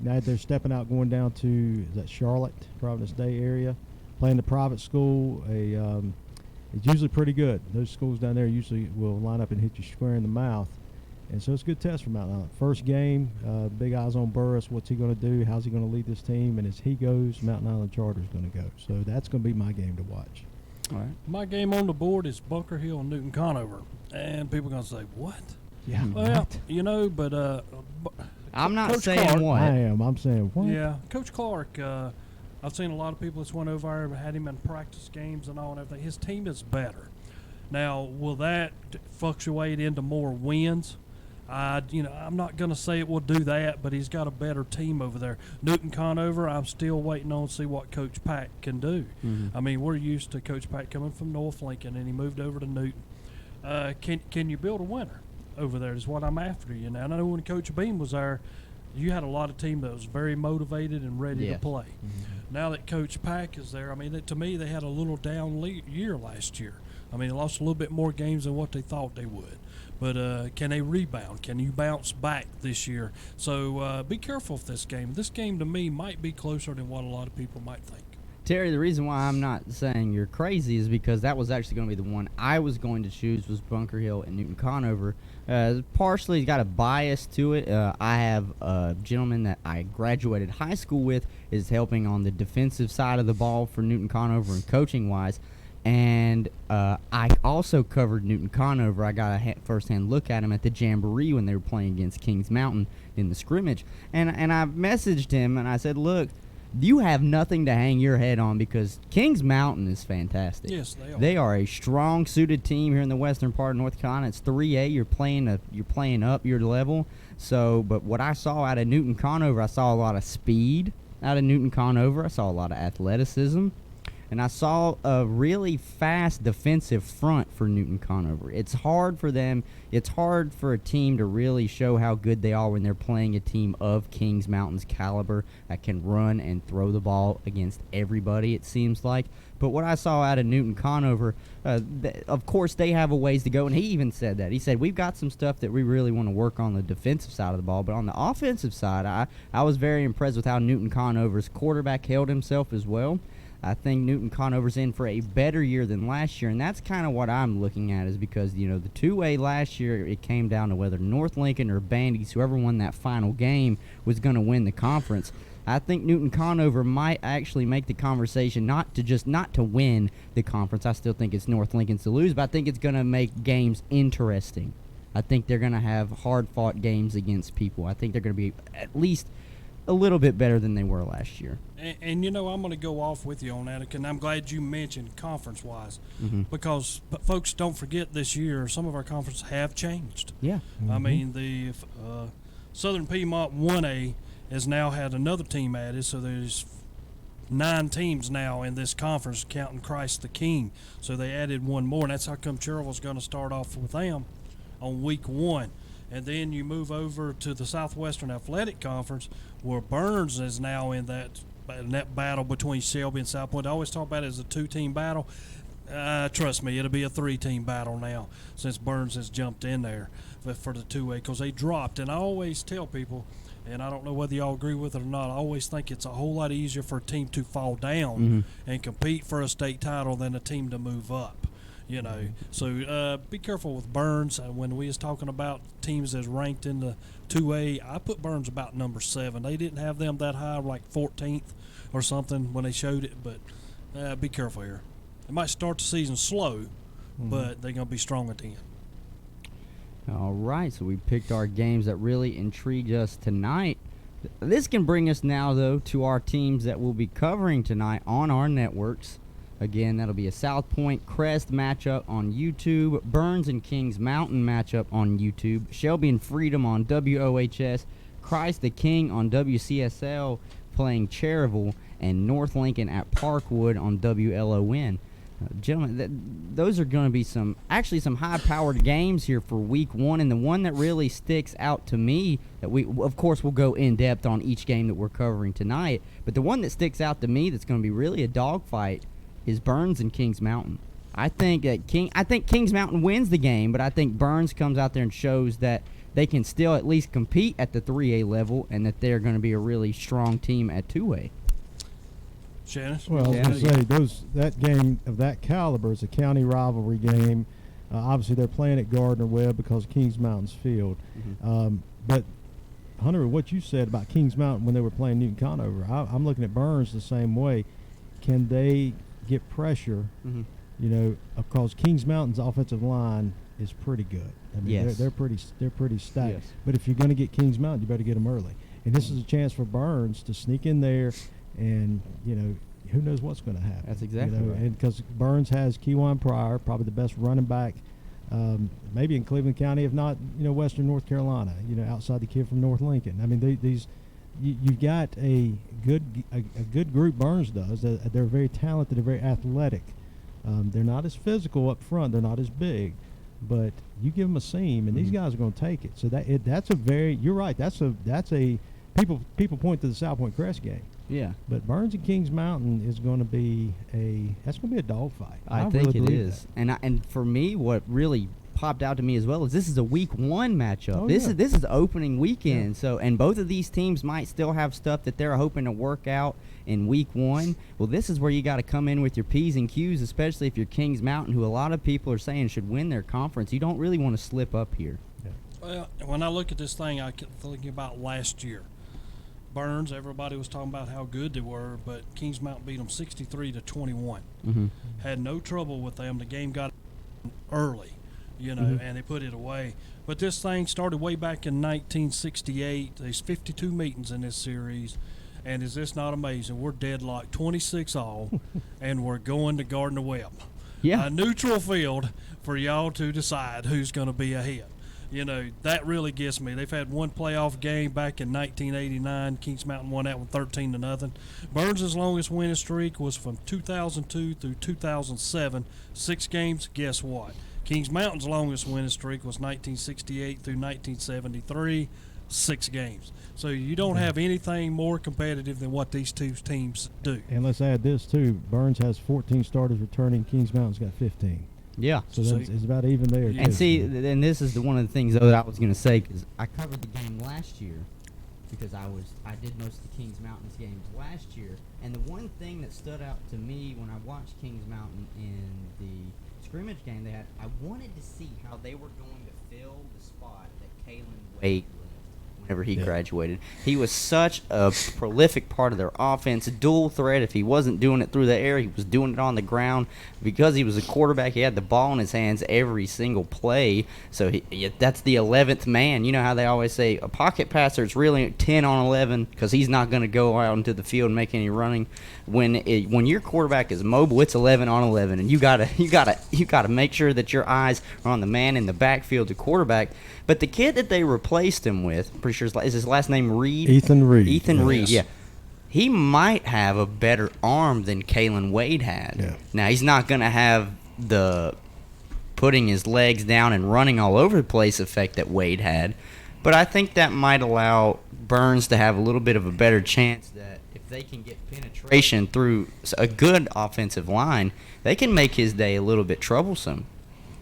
now they're stepping out, going down to is that Charlotte, Providence Day area, playing the private school. It's usually pretty good. Those schools down there usually will line up and hit you square in the mouth, and so it's a good test for Mountain Island. First game, big eyes on Burris. What's he going to do? How's he going to lead this team? And as he goes, Mountain Island Charter is going to go. So that's going to be my game to watch. All right. My game on the board is Bunker Hill and Newton Conover. And people are going to say, what? Yeah. Well, you know, but I'm not Coach saying Clark, what. I am. I'm saying what? Yeah, Coach Clark, I've seen a lot of people that's went over there and had him in practice games and all and everything. His team is better. Now, will that fluctuate into more wins? I'm not going to say it will do that, but he's got a better team over there. Newton Conover, I'm still waiting on to see what Coach Pack can do. Mhm. I mean, we're used to Coach Pack coming from North Lincoln, and he moved over to Newton. Can you build a winner over there is what I'm after. You know, and I know when Coach Beam was there, you had a lot of team that was very motivated and ready Yeah. to play. Now that Coach Pack is there, I mean, to me, they had a little down year last year. I mean, they lost a little bit more games than what they thought they would. But can they rebound? Can you bounce back this year? So be careful with this game. This game, to me, might be closer than what a lot of people might think. Terry, the reason why I'm not saying you're crazy is because that was actually going to be the one I was going to choose was Bunker Hill and Newton Conover. Partially, got a bias to it. I have a gentleman that I graduated high school with is helping on the defensive side of the ball for Newton Conover and coaching-wise. And I also covered Newton Conover. I got a first-hand look at him at the Jamboree when they were playing against Kings Mountain in the scrimmage. And I messaged him, and I said, look, you have nothing to hang your head on because Kings Mountain is fantastic. Yes, they are. They are a strong suited team here in the western part of North Carolina. It's 3A. You're playing up your level. So, but what I saw out of Newton Conover, I saw a lot of speed out of Newton Conover. I saw a lot of athleticism. And I saw a really fast defensive front for Newton Conover. It's hard for them. It's hard for a team to really show how good they are when they're playing a team of Kings Mountain's caliber that can run and throw the ball against everybody, it seems like. But what I saw out of Newton Conover, of course, they have a ways to go. And he even said that. He said, we've got some stuff that we really want to work on the defensive side of the ball. But on the offensive side, I was very impressed with how Newton Conover's quarterback held himself as well. I think Newton Conover's in for a better year than last year, and that's kind of what I'm looking at is because, you know, the 2A last year, it came down to whether North Lincoln or Bandy's, whoever won that final game, was going to win the conference. I think Newton Conover might actually make the conversation not to win the conference. I still think it's North Lincoln's to lose, but I think it's going to make games interesting. I think they're going to have hard-fought games against people. I think they're going to be at least a little bit better than they were last year. And you know, I'm going to go off with you on that, and I'm glad you mentioned conference-wise because folks don't forget this year some of our conferences have changed. Yeah. I mean, the Southern Piedmont 1A has now had another team added, so there's 9 teams now in this conference, counting Christ the King. So they added one more, and that's how come Cherryville's going to start off with them on week 1. And then you move over to the Southwestern Athletic Conference, where Burns is now in that battle between Shelby and South Point. I always talk about it as a 2-team battle. Trust me, it'll be a 3-team battle now since Burns has jumped in there for the 2A because they dropped. And I always tell people, and I don't know whether y'all agree with it or not, I always think it's a whole lot easier for a team to fall down and compete for a state title than a team to move up. You know, so be careful with Burns. When we was talking about teams that's ranked in the 2A, I put Burns about number 7. They didn't have them that high, like 14th or something when they showed it, but be careful here. They might start the season slow, but they're going to be strong at the end. All right, so we picked our games that really intrigued us tonight. This can bring us now, though, to our teams that we'll be covering tonight on our networks. Again, that'll be a South Point Crest matchup on YouTube, Burns and Kings Mountain matchup on YouTube, Shelby and Freedom on WOHS, Christ the King on WCSL playing Cherryville, and North Lincoln at Parkwood on WLON. Gentlemen, those are going to be some high-powered games here for Week 1, and the one that really sticks out to me, that we, of course, we'll go in-depth on each game that we're covering tonight, but the one that sticks out to me that's going to be really a dogfight is Burns and Kings Mountain. I think Kings Mountain wins the game, but I think Burns comes out there and shows that they can still at least compete at the 3A level and that they're going to be a really strong team at 2A. Shannon? Well, I was going to say, that game of that caliber is a county rivalry game. Obviously, they're playing at Gardner-Webb because of Kings Mountain's field. But, Hunter, what you said about Kings Mountain when they were playing Newton Conover, I'm looking at Burns the same way. Can they get pressure, because Kings Mountain's offensive line is pretty good. I mean, they're pretty stacked. Yes. But if you're going to get Kings Mountain, you better get them early. And this is a chance for Burns to sneak in there, and who knows what's going to happen. That's exactly right. And because Burns has Keywan Pryor, probably the best running back, maybe in Cleveland County, if not Western North Carolina. Outside the kid from North Lincoln. I mean, you've got a good group. Burns does. They're very talented. They're very athletic. They're not as physical up front. They're not as big, but you give them a seam, and these guys are going to take it. So that's a very. You're right. That's a people point to the South Point Crest game. Yeah. But Burns and Kings Mountain is going to be a dogfight. I think it is. And for me, what really popped out to me as well is this is a Week 1 matchup. This is opening weekend. Yeah. So, and both of these teams might still have stuff that they're hoping to work out in Week 1. Well, this is where you got to come in with your P's and Q's, especially if you're Kings Mountain, who a lot of people are saying should win their conference. You don't really want to slip up here. Yeah. Well, when I look at this thing, I kept thinking about last year. Burns, everybody was talking about how good they were, but Kings Mountain beat them 63-21. Had no trouble with them. The game got early, and they put it away. But this thing started way back in 1968. There's 52 meetings in this series, and is this not amazing? We're deadlocked 26-all, and we're going to Gardner-Webb. Yeah. A neutral field for y'all to decide who's going to be ahead. That really gets me. They've had one playoff game back in 1989. Kings Mountain won that one 13-0. Burns' longest winning streak was from 2002 through 2007, 6 games. Guess what? Kings Mountain's longest winning streak was 1968 through 1973, 6 games. So you don't have anything more competitive than what these two teams do. And let's add this, too. Burns has 14 starters returning. Kings Mountain's got 15. Yeah. So it's about even there. And see, and this is one of the things, though, that I was going to say, because I covered the game last year because I did most of the Kings Mountain's games last year. And the one thing that stood out to me when I watched Kings Mountain in the scrimmage game they had, I wanted to see how they were going to fill the spot that Kalen Wade left whenever he graduated. He was such a prolific part of their offense, dual threat. If he wasn't doing it through the air, he was doing it on the ground. Because he was a quarterback, he had the ball in his hands every single play. So that's the 11th man. You know how they always say a pocket passer is really 10 on 11 because he's not going to go out into the field and make any running. When your quarterback is mobile, it's 11 on 11, and you gotta make sure that your eyes are on the man in the backfield, the quarterback. But the kid that they replaced him with, I'm pretty sure is his last name Reed? Ethan Reed. Ethan Reed, yeah. He might have a better arm than Kalen Wade had. Yeah. Now, he's not going to have the putting his legs down and running all over the place effect that Wade had, but I think that might allow Burns to have a little bit of a better chance that if they can get penetration through a good offensive line, they can make his day a little bit troublesome.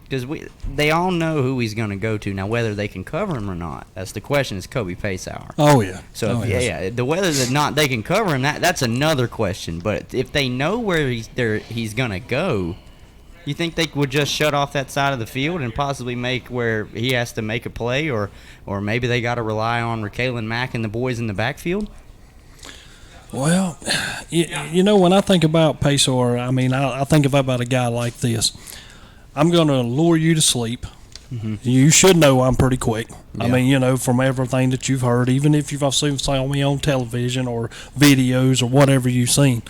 Because they all know who he's going to go to. Now, whether they can cover him or not, that's the question, is Kobe Pacehour. Oh, yeah. So, the whether or not they can cover him, that's another question. But if they know where he's going to go, you think they would just shut off that side of the field and possibly make where he has to make a play, or maybe they got to rely on Raquelin Mack and the boys in the backfield? Well, when I think about Pacehour, I mean, I think about a guy like this. I'm going to lure you to sleep. Mm-hmm. You should know I'm pretty quick. Yeah. I mean, from everything that you've heard, even if you've seen me on television or videos or whatever you've seen.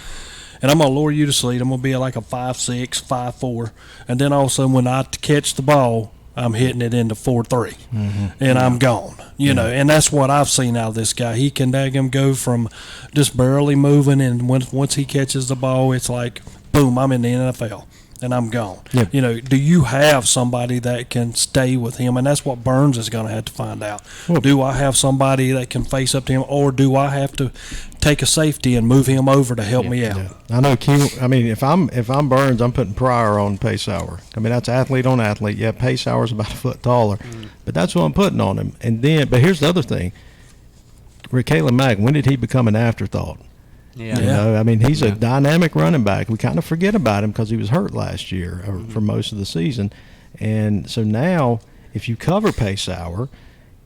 and I'm going to lower you to seat. I'm going to be like a 5'6", 5'4", and then all of a sudden when I catch the ball, I'm hitting it into 4-3, and I'm gone. You know, and that's what I've seen out of this guy. He can go from just barely moving, and once he catches the ball, it's like, boom, I'm in the NFL. And I'm gone. Yep. You know, do you have somebody that can stay with him? And that's what Burns is going to have to find out. Well, do I have somebody that can face up to him, or do I have to take a safety and move him over to help me out? Yeah. I know. I mean, if I'm Burns, I'm putting Pryor on Pacehour. I mean, that's athlete on athlete. Yeah, Pacehour's about a foot taller, but that's what I'm putting on him. And then, but here's the other thing. Caleb Mack, when did he become an afterthought? Yeah. You know, I mean, he's a dynamic running back. We kind of forget about him because he was hurt last year or for most of the season. And so now, if you cover Pacehour,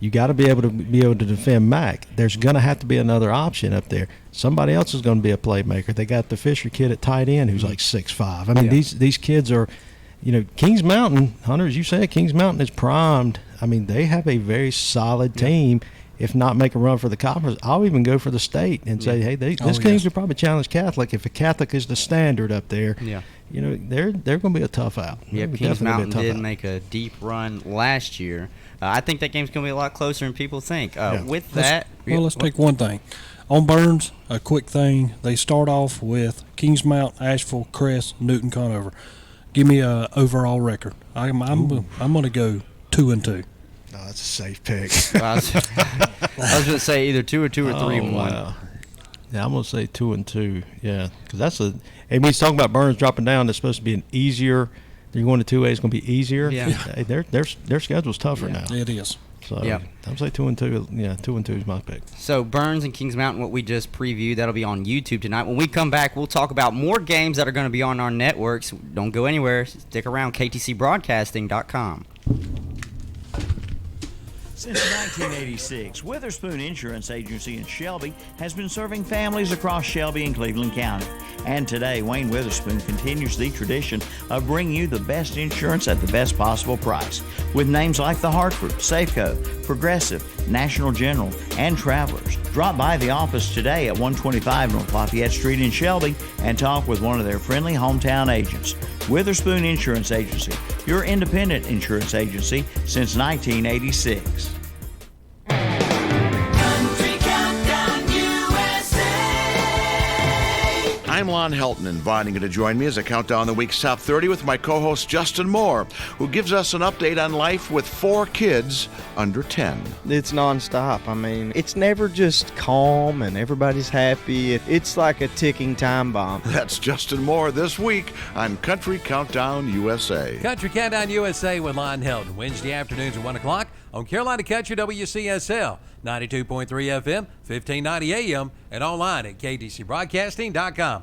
you got to be able to defend Mack. There's going to have to be another option up there. Somebody else is going to be a playmaker. They got the Fisher kid at tight end who's like 6'5". I mean, these kids are, you know, Kings Mountain, Hunter, as you said, Kings Mountain is primed. I mean, they have a very solid team. If not make a run for the conference, I'll even go for the state and say, hey, this team could probably challenge Catholic. If a Catholic is the standard up there, you know, they're going to be a tough out. Yeah, Kings Mountain did make a deep run last year. I think that game's going to be a lot closer than people think. With that, let's take one thing. On Burns, a quick thing. They start off with Kings Mountain, Asheville, Crest, Newton, Conover. Give me a overall record. I'm going to go 2-2. No, that's a safe pick. I was going to say either 2 or 3-1. Wow. Yeah, I'm going to say 2-2. Yeah, because that's a. And when he's talking about Burns dropping down, it's supposed to be an easier. They're going to 2A. It's going to be easier. Yeah. Their schedule's tougher now. It is. So I'm say 2-2. Yeah, 2-2 is my pick. So Burns and Kings Mountain, what we just previewed, that'll be on YouTube tonight. When we come back, we'll talk about more games that are going to be on our networks. Don't go anywhere. Stick around. KTCBroadcasting.com. Since 1986, Witherspoon Insurance Agency in Shelby has been serving families across Shelby and Cleveland County. And today, Wayne Witherspoon continues the tradition of bringing you the best insurance at the best possible price. With names like The Hartford, Safeco, Progressive, National General, and Travelers. Drop by the office today at 125 North Lafayette Street in Shelby and talk with one of their friendly hometown agents. Witherspoon Insurance Agency, your independent insurance agency since 1986. I'm Lon Helton, inviting you to join me as I count down the week's top 30 with my co-host Justin Moore, who gives us an update on life with 4 kids under 10. It's nonstop. I mean, it's never just calm and everybody's happy. It's like a ticking time bomb. That's Justin Moore this week on Country Countdown USA. Country Countdown USA with Lon Helton, Wednesday afternoons at 1 o'clock on Carolina Country WCSL, 92.3 FM, 1590 AM, and online at KTCBroadcasting.com.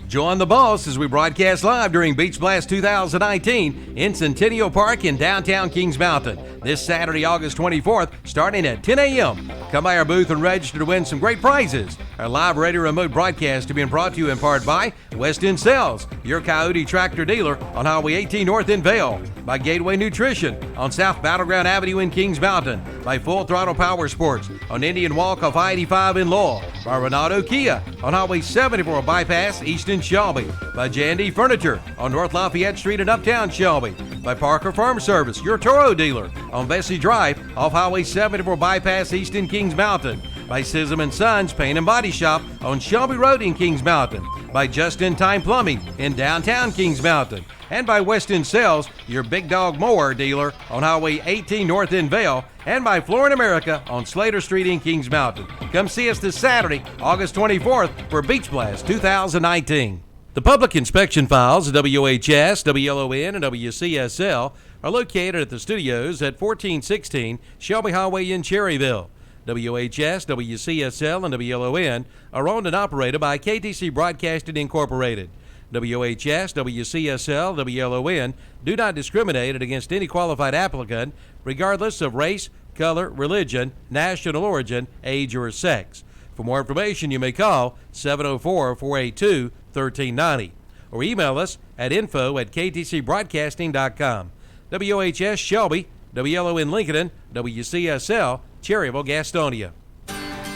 Join the boss as we broadcast live during Beach Blast 2019 in Centennial Park in downtown Kings Mountain this Saturday, August 24th, starting at 10 a.m. Come by our booth and register to win some great prizes. Our live radio remote broadcast is being brought to you in part by West End Sales, your Coyote tractor dealer on Highway 18 North in Vale, by Gateway Nutrition on South Battleground Avenue in Kings Mountain, by Full Throttle Power Sports on Indian Walk off I-85 in Lowell, by Renato Kia on Highway 74 Bypass East in Shelby, by J&D Furniture on North Lafayette Street in Uptown Shelby, by Parker Farm Service, your Toro dealer on Bessie Drive off Highway 74 Bypass East in Kings Mountain, by Sism & Sons Paint and Body Shop on Shelby Road in Kings Mountain, by Just In Time Plumbing in downtown Kings Mountain, and by West End Sales, your Big Dog Mower dealer on Highway 18 North in Vale, and by Flooring America on Slater Street in Kings Mountain. Come see us this Saturday, August 24th for Beach Blast 2019. The public inspection files of WHS, WLON, and WCSL are located at the studios at 1416 Shelby Highway in Cherryville. WHS, WCSL, and WLON are owned and operated by KTC Broadcasting Incorporated. WHS, WCSL, WLON do not discriminate against any qualified applicant, regardless of race, color, religion, national origin, age, or sex. For more information, you may call 704-482-1390 or email us at info@ktcbroadcasting.com. WHS Shelby, WLON Lincoln, WCSL Cherryville, Gastonia.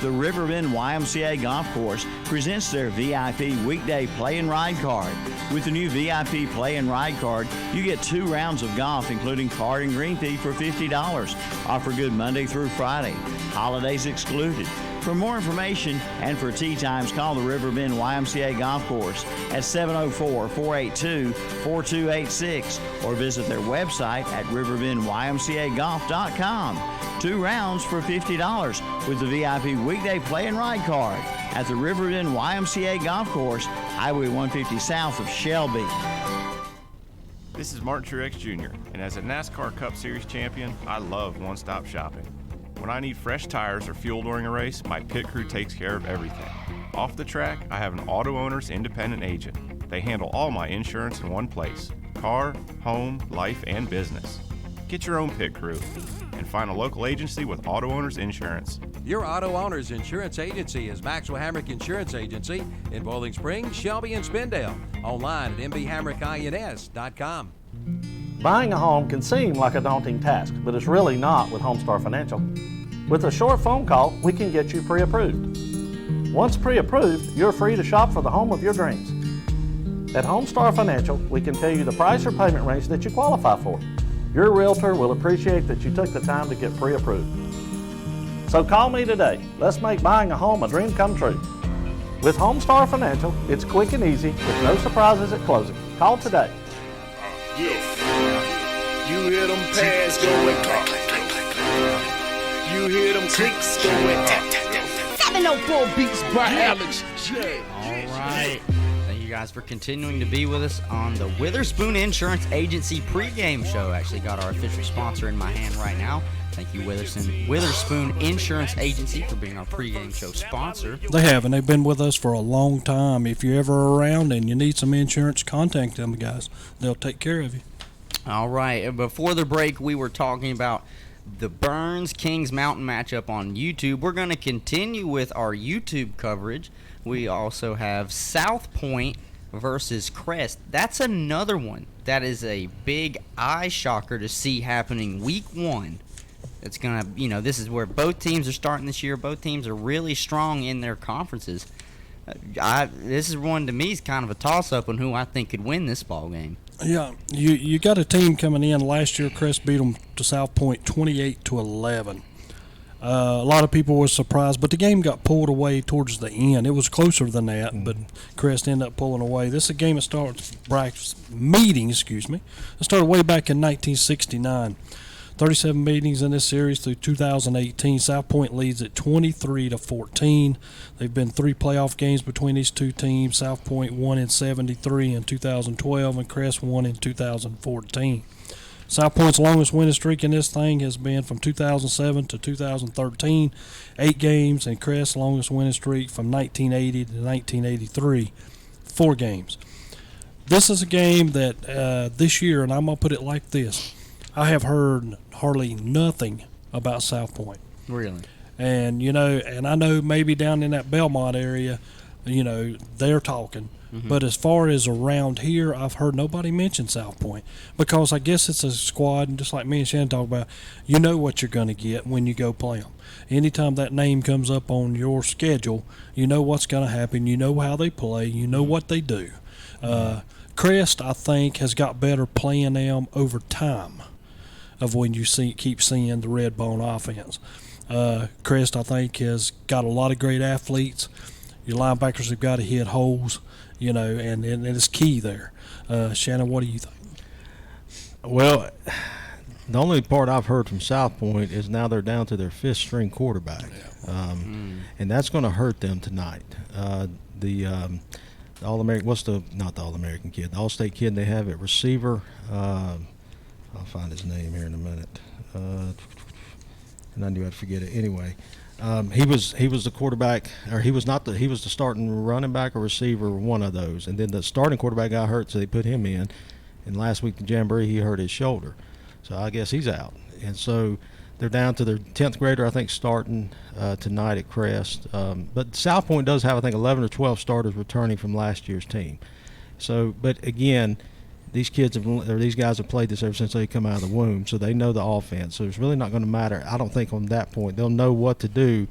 The Riverbend YMCA Golf Course presents their VIP weekday play and ride card. With the new VIP play and ride card, you get 2 rounds of golf, including card and green fee for $50. Offer good Monday through Friday. Holidays excluded. For more information and for tee times, call the Riverbend YMCA Golf Course at 704-482-4286 or visit their website at riverbendymcagolf.com. 2 rounds for $50 with the VIP weekday play and ride card at the Riverbend YMCA Golf Course, Highway 150 south of Shelby. This is Martin Truex Jr., and as a NASCAR Cup Series champion, I love one-stop shopping. When I need fresh tires or fuel during a race, my pit crew takes care of everything. Off the track, I have an Auto Owners independent agent. They handle all my insurance in one place: car, home, life, and business. Get your own pit crew and find a local agency with Auto Owners Insurance. Your Auto Owners Insurance Agency is Maxwell Hamrick Insurance Agency in Bowling Springs, Shelby, and Spindale. Online at mbhamrickins.com. Buying a home can seem like a daunting task, but it's really not with Homestar Financial. With a short phone call, we can get you pre-approved. Once pre-approved, you're free to shop for the home of your dreams. At Homestar Financial, we can tell you the price or payment range that you qualify for. Your realtor will appreciate that you took the time to get pre-approved. So call me today. Let's make buying a home a dream come true. With Homestar Financial, it's quick and easy with no surprises at closing. Call today. Yes. You hear them pads going click, click, click, click, click. You hear them clicks going 704 beats by Alex J. All right. Thank you guys for continuing to be with us on the Witherspoon Insurance Agency pregame show. Actually got our official sponsor in my hand right now. Thank you, Witherspoon Insurance Agency, for being our pregame show sponsor. They have, and they've been with us for a long time. If you're ever around and you need some insurance, contact them guys. They'll take care of you. All right. Before the break, we were talking about the Burns-Kings Mountain matchup on YouTube. We're going to continue with our YouTube coverage. We also have South Point versus Crest. That's another one that is a big eye shocker to see happening week 1. It's going to, this is where both teams are starting this year. Both teams are really strong in their conferences. This is one, to me, is kind of a toss-up on who I think could win this ball game. Yeah, you got a team coming in. Last year, Crest beat them to South Point 28-11. A lot of people were surprised, but the game got pulled away towards the end. It was closer than that, but Crest ended up pulling away. This is a game that starts meeting. It started way back in 1969. 37 meetings in this series through 2018. South Point leads at 23-14. They've been 3 playoff games between these two teams. South Point won in 73 in 2012, and Crest won in 2014. South Point's longest winning streak in this thing has been from 2007 to 2013, 8 games, and Crest's longest winning streak from 1980 to 1983, 4 games. This is a game that this year, and I'm going to put it like this, I have heard hardly nothing about South Point. Really? And, and I know maybe down in that Belmont area, they're talking. Mm-hmm. But as far as around here, I've heard nobody mention South Point because I guess it's a squad, and just like me and Shannon talk about, you know what you're going to get when you go play them. Anytime that name comes up on your schedule, you know what's going to happen. You know how they play. You know what they do. Crest, I think, has got better playing them over time of when you keep seeing the Red Bone offense. Crest, I think, has got a lot of great athletes. Your linebackers have got to hit holes, and it's key there. Shannon, what do you think? Well, the only part I've heard from South Point is now they're down to their 5th-string quarterback, and that's going to hurt them tonight. The All-American, not the All-American kid, the All-State kid they have at receiver. I'll find his name here in a minute. And I knew I'd forget it anyway. He was the quarterback, or he was the starting running back or receiver, one of those. And then the starting quarterback got hurt, so they put him in. And last week in Jamboree, he hurt his shoulder, so I guess he's out. And so they're down to their 10th grader, I think, starting tonight at Crest. But South Point does have, I think, 11 or 12 starters returning from last year's team. So, but again, these guys have played this ever since they come out of the womb, so they know the offense. So it's really not going to matter, I don't think, on that point. They'll know what to do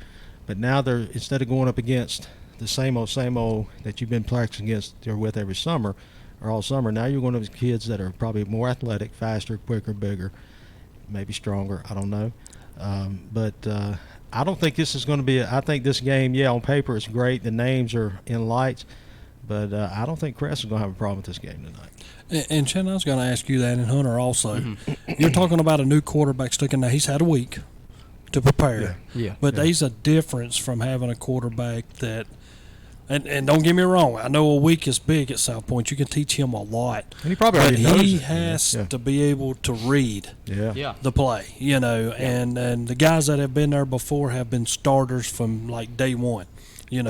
But now they're, instead of going up against the same old that you've been practicing against or with every summer or all summer, now you're going to kids that are probably more athletic, faster, quicker, bigger, maybe stronger. I don't know. But I don't think this is going to be I think this game, on paper it's great. The names are in lights. But I don't think Crest is going to have a problem with this game tonight. And Shannon, I was going to ask you that, and Hunter also. You're talking about a new quarterback sticking. Now, he's had a week to prepare. Yeah. But there's a difference from having a quarterback that and don't get me wrong, I know a week is big at South Point. You can teach him a lot. And he probably already knows he it. has to be able to read the play, and the guys that have been there before have been starters from like day one.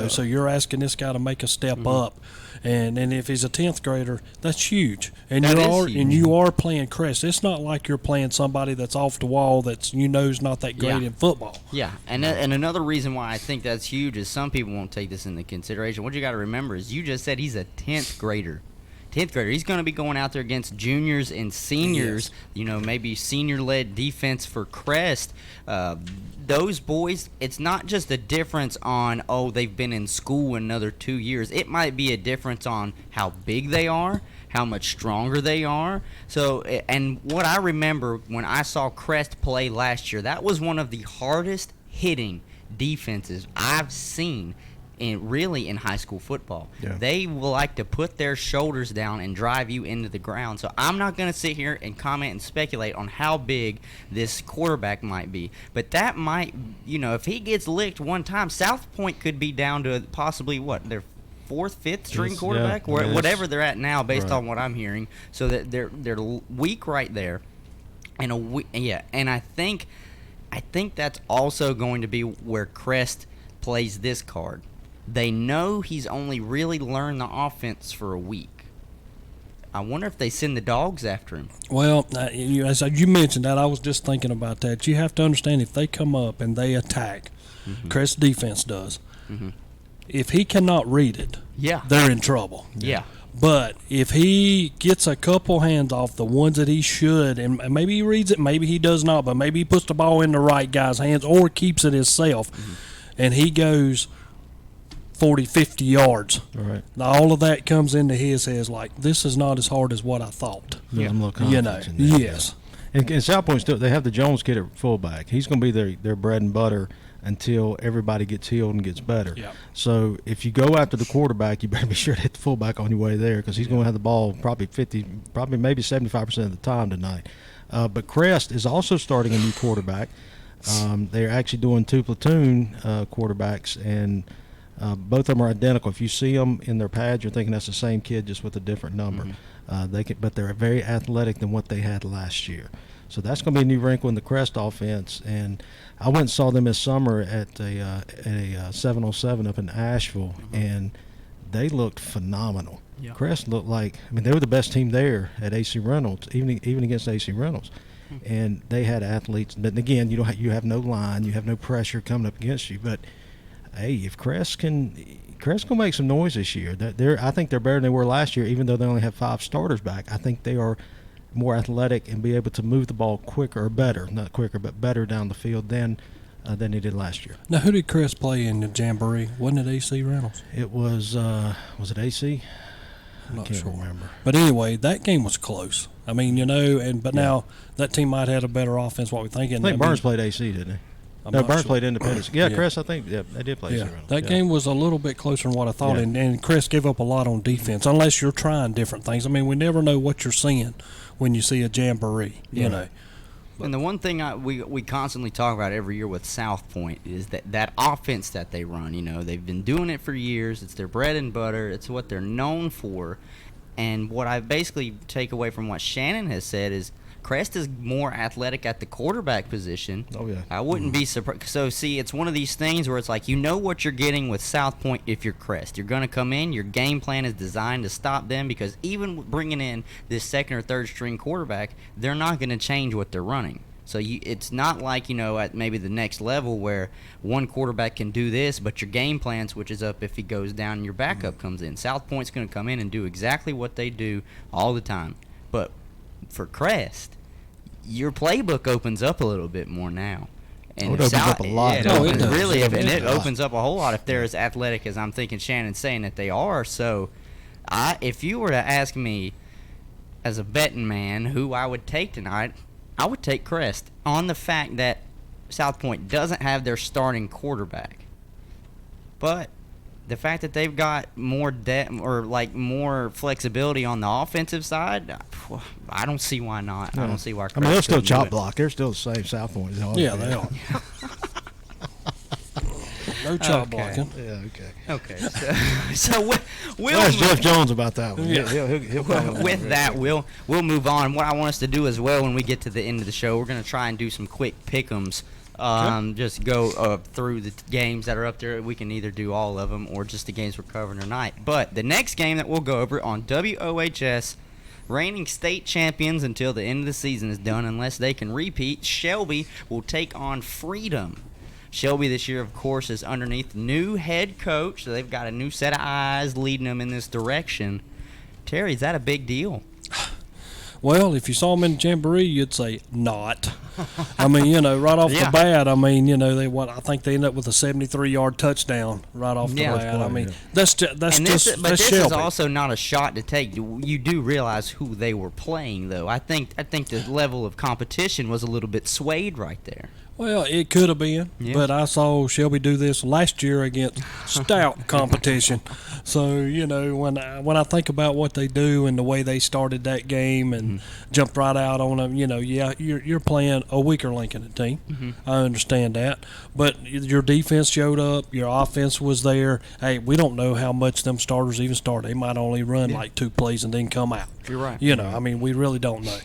So you're asking this guy to make a step up, and if he's a 10th grader, that's huge. And you are playing Crest. It's not like you're playing somebody that's off the wall that's is not that great in football. Yeah, and another reason why I think that's huge is some people won't take this into consideration. What you got to remember is you just said he's a 10th grader. 10th grader. He's going to be going out there against juniors and seniors, maybe senior-led defense for Crest. Those boys, it's not just a difference on, they've been in school another 2 years. It might be a difference on how big they are, how much stronger they are. So, and what I remember when I saw Crest play last year, that was one of the hardest hitting defenses I've seen in high school football. They will like to put their shoulders down and drive you into the ground. So I'm not going to sit here and comment and speculate on how big this quarterback might be. But that might, if he gets licked one time, South Point could be down to possibly their 4th, 5th string quarterback, whatever they're at now, based on what I'm hearing. So that they're weak right there, and and I think that's also going to be where Crest plays this card. They know he's only really learned the offense for a week. I wonder if they send the dogs after him. Well, as you mentioned that, I was just thinking about that. You have to understand, if they come up and they attack, Crest defense does, if he cannot read it, they're in trouble. Yeah. But if he gets a couple hands off the ones that he should, and maybe he reads it, maybe he does not, but maybe he puts the ball in the right guy's hands or keeps it himself, and he goes 40, 50 yards. Right. Now, all of that comes into his head like, this is not as hard as what I thought. Yes. And South Point still, they have the Jones kid at fullback. He's going to be their bread and butter until everybody gets healed and gets better. Yeah. So if you go after the quarterback, you better be sure to hit the fullback on your way there, because he's going to have the ball probably maybe 75% of the time tonight. But Crest is also starting a new quarterback. They're actually doing 2 platoon quarterbacks, and both of them are identical. If you see them in their pads, you're thinking that's the same kid, just with a different number. But they're very athletic than what they had last year. So that's going to be a new wrinkle in the Crest offense. And I went and saw them this summer at a 707 up in Asheville, and they looked phenomenal. Yeah. Crest looked like, they were the best team there at AC Reynolds, even against AC Reynolds. And they had athletes. But again, you have no line, you have no pressure coming up against you. But hey, if Crest can make some noise this year. I think they're better than they were last year, even though they only have 5 starters back. I think they are more athletic and be able to move the ball quicker, or better, not quicker, but better down the field than they did last year. Now, who did Crest play in the Jamboree? Wasn't it AC Reynolds? It was it AC? I'm not I can't sure. remember. But anyway, that game was close. Now that team might have had a better offense. What we're thinking. I think Burns played AC, didn't he? Burns played Independence. Yeah, Crest, I think, they did play AC Reynolds. That game was a little bit closer than what I thought, and Crest gave up a lot on defense, unless you're trying different things. We never know what you're seeing when you see a Jamboree, you know. And the one thing we constantly talk about every year with South Point is that offense that they run. They've been doing it for years. It's their bread and butter. It's what they're known for. And what I basically take away from what Shannon has said is Crest is more athletic at the quarterback position. Oh, yeah. I wouldn't be surprised. So, see, it's one of these things where it's like, what you're getting with South Point if you're Crest. You're going to come in. Your game plan is designed to stop them, because even bringing in this 2nd or 3rd string quarterback, they're not going to change what they're running. So it's not like, at maybe the next level where one quarterback can do this, but your game plan switches up if he goes down and your backup comes in. South Point's going to come in and do exactly what they do all the time. But for Crest, your playbook opens up a little bit more now. And it opens up a lot. Yeah, Oh, it does. really, It and it does. opens up a whole lot if they're as athletic as I'm thinking Shannon's saying that they are. So, if you were to ask me, as a betting man, who I would take tonight, I would take Crest on the fact that South Point doesn't have their starting quarterback. But the fact that they've got more depth or like more flexibility on the offensive side, I don't see why not. I don't see why. I mean, they're still couldn't do chop it. block. They're still the same South Point. Yeah, they are. No chop Okay. blocking. Yeah, okay. Okay, so we'll Ask Jeff Jones about that one. Yeah. He'll probably with that, we'll move on. What I want us to do as well when we get to the end of the show, we're going to try and do some quick pick'ems. Just go through the games that are up there. We can either do all of them or just the games we're covering tonight. But the next game that we'll go over on WOHS, reigning state champions until the end of the season is done, unless they can repeat, Shelby will take on Freedom. Shelby this year, of course, is underneath new head coach, so they've got a new set of eyes leading them in this direction. Terry, is that a big deal? Well, if you saw them in the Jamboree, you'd say not. I mean, right off Yeah. the bat, I mean, I think they ended up with a 73-yard touchdown right off the Yeah. bat. I mean, Yeah. that's But that's this is Shelby. also not a shot to take. You do realize who they were playing, though. I think the level of competition was a little bit swayed right there. Well, it could have been, Yeah. but I saw Shelby do this last year against stout competition. So when I think about what they do and the way they started that game and jumped right out on them, you're playing a weaker Lincoln team. I understand that, but your defense showed up, your offense was there. Hey, we don't know how much them starters even start. They might only run like 2 plays and then come out. You're right. I mean, we really don't know.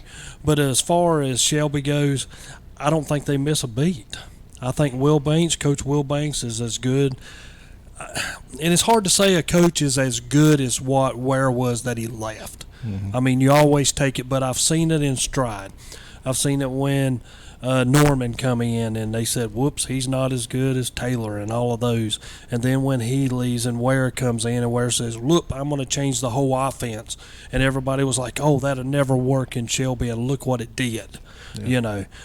But as far as Shelby goes, I don't think they miss a beat. I think Coach Will Banks is as good. And it's hard to say a coach is as good as what Ware was that he left. I mean, you always take it, but I've seen it in stride. I've seen it when Norman come in and they said, whoops, he's not as good as Taylor and all of those. And then when he leaves and Ware comes in and Ware says, look, I'm going to change the whole offense. And everybody was like, oh, that'll never work in Shelby, and look what it did.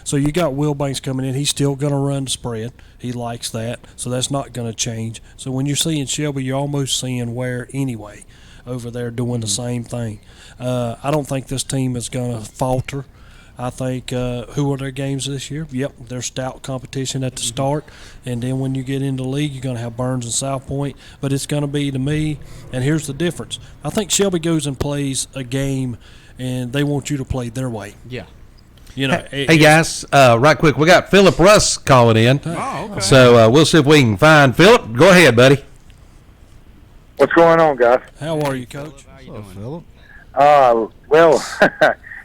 So you got Will Banks coming in. He's still going to run the spread. He likes that, so that's not going to change. So when you're seeing Shelby, you're almost seeing Ware anyway over there doing the same thing. I don't think this team is going to falter. I think who are their games this year? Yep, they're stout competition at the start, and then when you get into the league, you're going to have Burns and South Point. But it's going to be, to me, and here's the difference. I think Shelby goes and plays a game, and they want you to play their way. Yeah. Hey guys, right quick, we got Philip Russ calling in. Oh, okay. So we'll see if we can find Philip. Go ahead, buddy. What's going on, guys? How are you, Coach? How you Hello, doing? Philip. Well,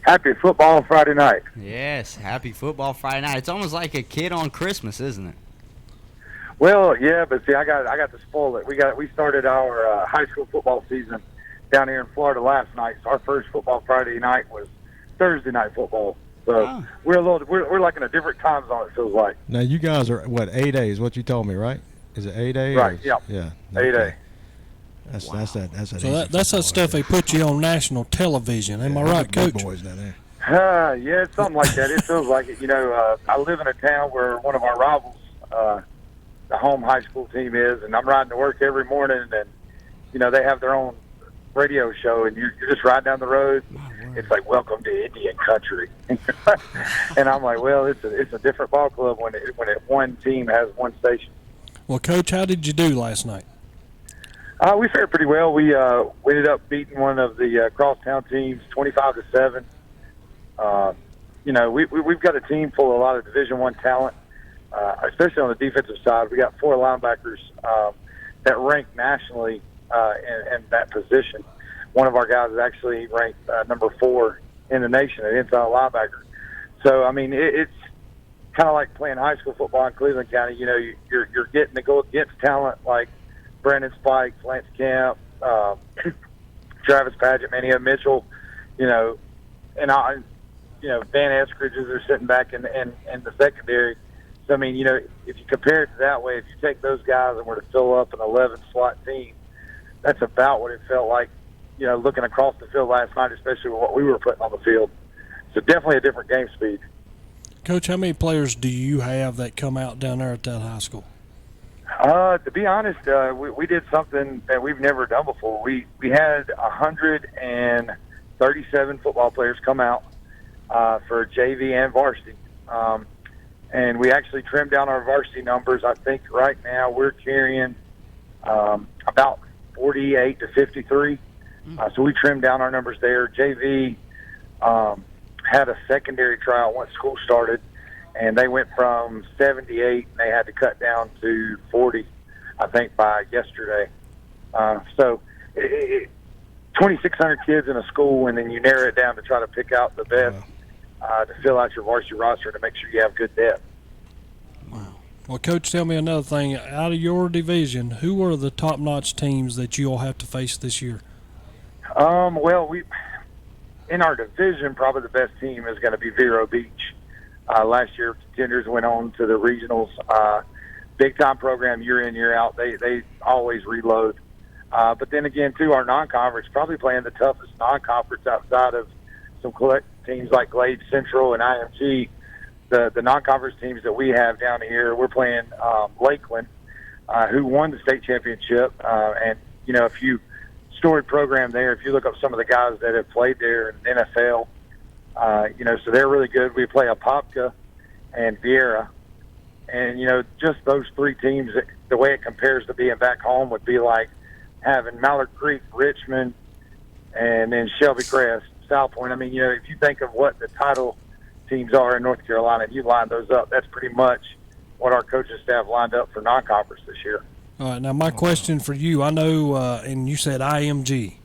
happy football on Friday night. Yes, happy football Friday night. It's almost like a kid on Christmas, isn't it? Well, yeah, but see, I got to spoil it. We started our high school football season down here in Florida last night. So our first football Friday night was Thursday night football. So we're like in a different time zone. It feels like. Now you guys are what 8A is what you told me, right? Is it 8A? Right. Yep. Yeah. 8A. That's that. So that's that stuff they put you on national television. Am I right, Big Coach? boys down there. Yeah, it's something like that. It feels like it. I live in a town where one of our rivals, the home high school team is, and I'm riding to work every morning, and they have their own radio show, and you're just riding down the road. It's like, welcome to Indian country. And I'm like, well, it's a different ball club when one team has one station. Well, Coach, how did you do last night? We fared pretty well. We ended up beating one of the crosstown teams 25-7. We've got a team full of a lot of Division I talent, especially on the defensive side. We got 4 linebackers that rank nationally in that position. One of our guys is actually ranked number 4 in the nation at inside linebacker. So, I mean, it's kind of like playing high school football in Cleveland County. You're getting to go against talent like Brandon Spikes, Lance Camp, Travis Padgett, Mania Mitchell, and Van Eskridges are sitting back in the secondary. So, I mean, if you compare it to that way, if you take those guys and were to fill up an 11-slot team, that's about what it felt like, looking across the field last night, especially with what we were putting on the field. So definitely a different game speed. Coach, how many players do you have that come out down there at that high school? To be honest, we did something that we've never done before. We had 137 football players come out for JV and varsity. And we actually trimmed down our varsity numbers. I think right now we're carrying about 48 to 53. So we trimmed down our numbers there. JV had a secondary trial once school started, and they went from 78, and they had to cut down to 40, I think, by yesterday. So 2,600 kids in a school, and then you narrow it down to try to pick out the best to fill out your varsity roster to make sure you have good depth. Well, Coach, tell me another thing. Out of your division, who are the top-notch teams that you'll have to face this year? Well, in our division, probably the best team is going to be Vero Beach. Last year, contenders went on to the regionals. Big-time program, year in, year out. They always reload. But then again, too, our non-conference, probably playing the toughest non-conference outside of some teams like Glade Central and IMG. The non-conference teams that we have down here, we're playing Lakeland, who won the state championship. And, you know, if you storied program there, if you look up some of the guys that have played there in the NFL, you know, so they're really good. We play Apopka and Vieira. And, you know, just those three teams, the way it compares to being back home would be like having Mallard Creek, Richmond, and then Shelby Crest, South Point. I mean, you know, if you think of what the title teams are in North Carolina and you line those up, that's pretty much what our coaching staff lined up for non-conference this year. All right, now my question for you, I know, and you said IMG.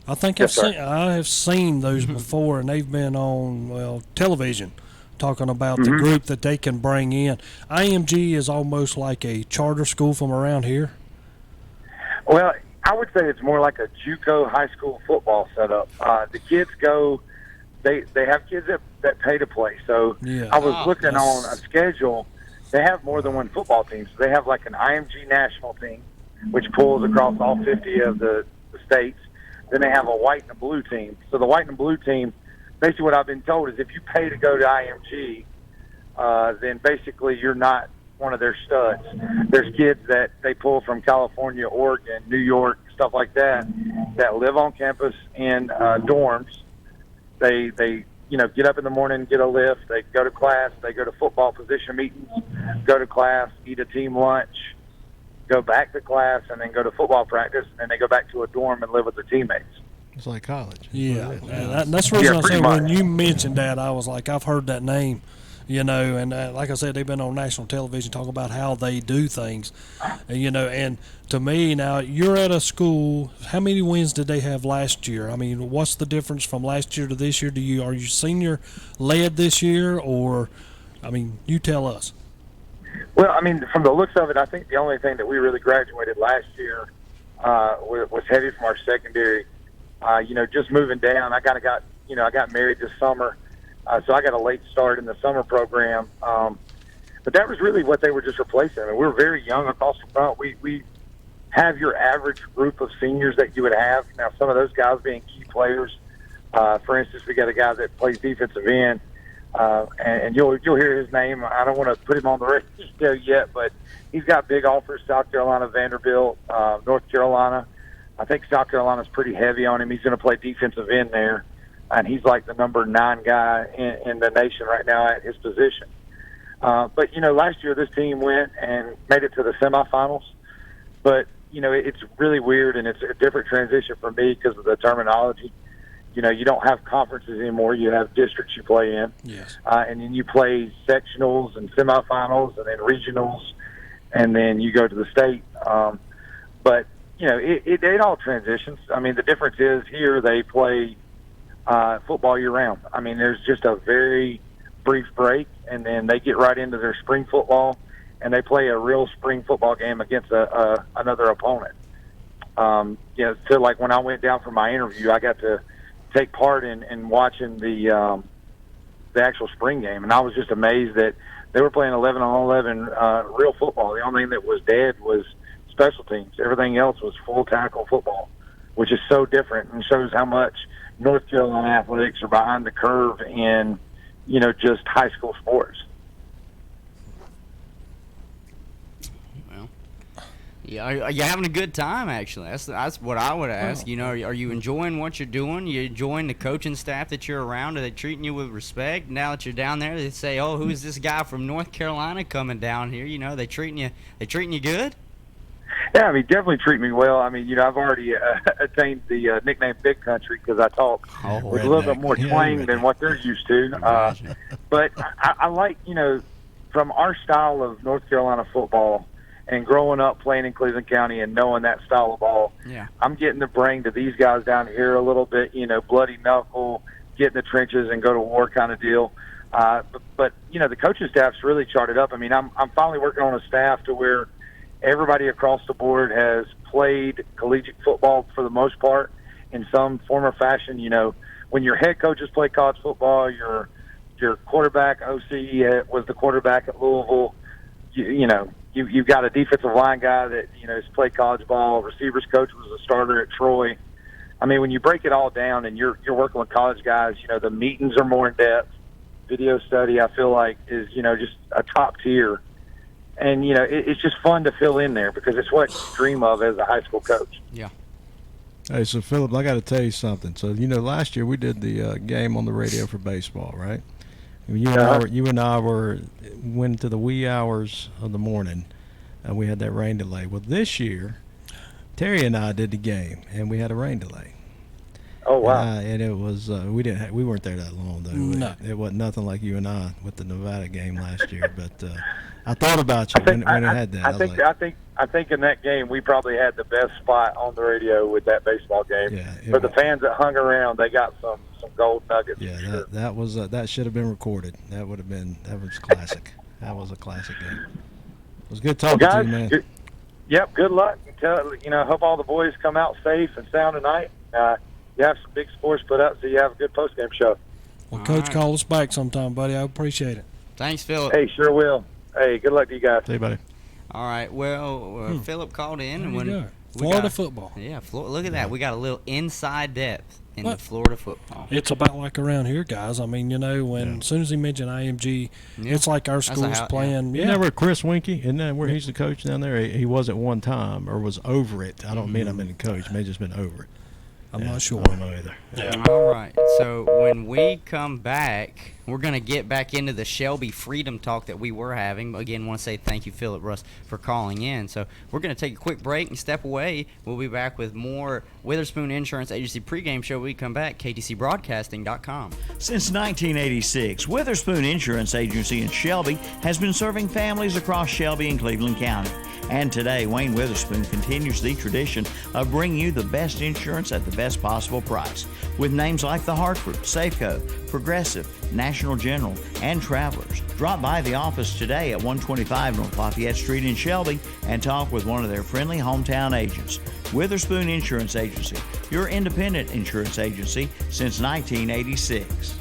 I think Yes, I have seen those before, and they've been on, television talking about the group that they can bring in. IMG is almost like a charter school from around here. Well, I would say it's more like a JUCO high school football setup. The kids go, they have kids that pay to play. So I was looking on a schedule. They have more than one football team. So they have like an IMG national team, which pulls across all 50 of the states. Then they have a white and a blue team. So the white and blue team, basically what I've been told is if you pay to go to IMG, then basically you're not one of their studs. There's kids that they pull from California, Oregon, New York, stuff like that live on campus in dorms. They you know, get up in the morning, get a lift, they go to class, they go to football position meetings, go to class, eat a team lunch, go back to class, and then go to football practice, and then they go back to a dorm and live with their teammates. It's like college. Yeah, that's the reason I said when you mentioned that, I was like, I've heard that name, you know, and like I said, they've been on national television talking about how they do things, and, you know, and to me now, you're at a school, how many wins did they have last year? I mean, what's the difference from last year to this year? Are you senior led this year, or, I mean, you tell us. Well, I mean, from the looks of it, I think the only thing that we really graduated last year was heavy from our secondary. You know, just moving down, I got married this summer, so I got a late start in the summer program. But that was really what they were just replacing. I mean, we were very young across the front. We have your average group of seniors that you would have. Now, some of those guys being key players. For instance, we got a guy that plays defensive end, and you'll hear his name. I don't want to put him on the radio yet, but he's got big offers: South Carolina, Vanderbilt, North Carolina. I think South Carolina's pretty heavy on him. He's going to play defensive end there, and he's like the number 9 guy in the nation right now at his position. But, you know, last year this team went and made it to the semifinals. But, you know, it's really weird, and it's a different transition for me because of the terminology. You know, you don't have conferences anymore. You have districts you play in. Yes. And then you play sectionals and semifinals and then regionals, and then you go to the state. But, you know, it all transitions. I mean, the difference is here they play football year-round. I mean, there's just a very brief break, and then they get right into their spring football, and they play a real spring football game against another opponent. You know, so like when I went down for my interview, I got to take part in watching the actual spring game, and I was just amazed that they were playing 11-on-11 real football. The only thing that was dead was special teams. Everything else was full tackle football, which is so different and shows how much North Carolina athletics are behind the curve in just high school sports. Yeah, are you having a good time? Actually, that's what I would ask. Are you enjoying what you're doing? You enjoying the coaching staff that you're around? Are they treating you with respect? Now that you're down there, they say, "Oh, who's this guy from North Carolina coming down here?" They treating you good? Yeah, definitely treat me well. I've already attained the nickname Big Country because I talk with a little bit more twang than what they're used to. But I like, from our style of North Carolina football. And growing up playing in Cleveland County and knowing that style of ball, I'm getting to bring to these guys down here a little bit, bloody knuckle, get in the trenches and go to war kind of deal. But the coaching staff's really charted up. I'm finally working on a staff to where everybody across the board has played collegiate football for the most part in some form or fashion. When your head coaches play college football, your quarterback, OC, was the quarterback at Louisville, You've got a defensive line guy that, has played college ball. Receivers coach was a starter at Troy. When you break it all down and you're working with college guys, the meetings are more in depth. Video study, I feel like, is, just a top tier. And, it's just fun to fill in there because it's what you dream of as a high school coach. Yeah. Hey, so, Philip, I got to tell you something. So, last year we did the game on the radio for baseball, right? You and I went to the wee hours of the morning, and we had that rain delay. Well, this year, Terry and I did the game, and we had a rain delay. Oh wow! And it was we weren't there that long though. No. It wasn't nothing like you and I with the Nevada game last year. But I thought about you when it had that. I think in that game we probably had the best spot on the radio with that baseball game. Yeah, for the fans that hung around, they got some gold nuggets. Yeah, that was that should have been recorded. That was classic. That was a classic game. It was good talking to you, man. Good luck. Hope all the boys come out safe and sound tonight. You have some big scores put up, so you have a good post-game show. Well, Coach, call us back sometime, buddy. I appreciate it. Thanks, Philip. Hey, sure will. Hey, good luck to you guys. See you, buddy. All right. Well, Philip called in. And Florida football. Yeah, look at that. We got a little inside depth in the Florida football. It's about like around here, guys. As soon as he mentioned IMG, it's like our school's playing. You know where Chris Winkie, isn't that where he's the coach down there? He was at one time or was over it. I don't mean I've been the coach. May have just been over it. I'm not sure. I don't know either. Yeah. All right. So when we come back, we're going to get back into the Shelby Freedom Talk that we were having. Again, want to say thank you, Philip Russ, for calling in. So we're going to take a quick break and step away. We'll be back with more Witherspoon Insurance Agency pregame show when we come back, ktcbroadcasting.com. Since 1986, Witherspoon Insurance Agency in Shelby has been serving families across Shelby and Cleveland County. And today, Wayne Witherspoon continues the tradition of bringing you the best insurance at the best possible price. With names like The Hartford, Safeco, Progressive, National General, and Travelers. Drop by the office today at 125 North Lafayette Street in Shelby and talk with one of their friendly hometown agents. Witherspoon Insurance Agency, your independent insurance agency since 1986.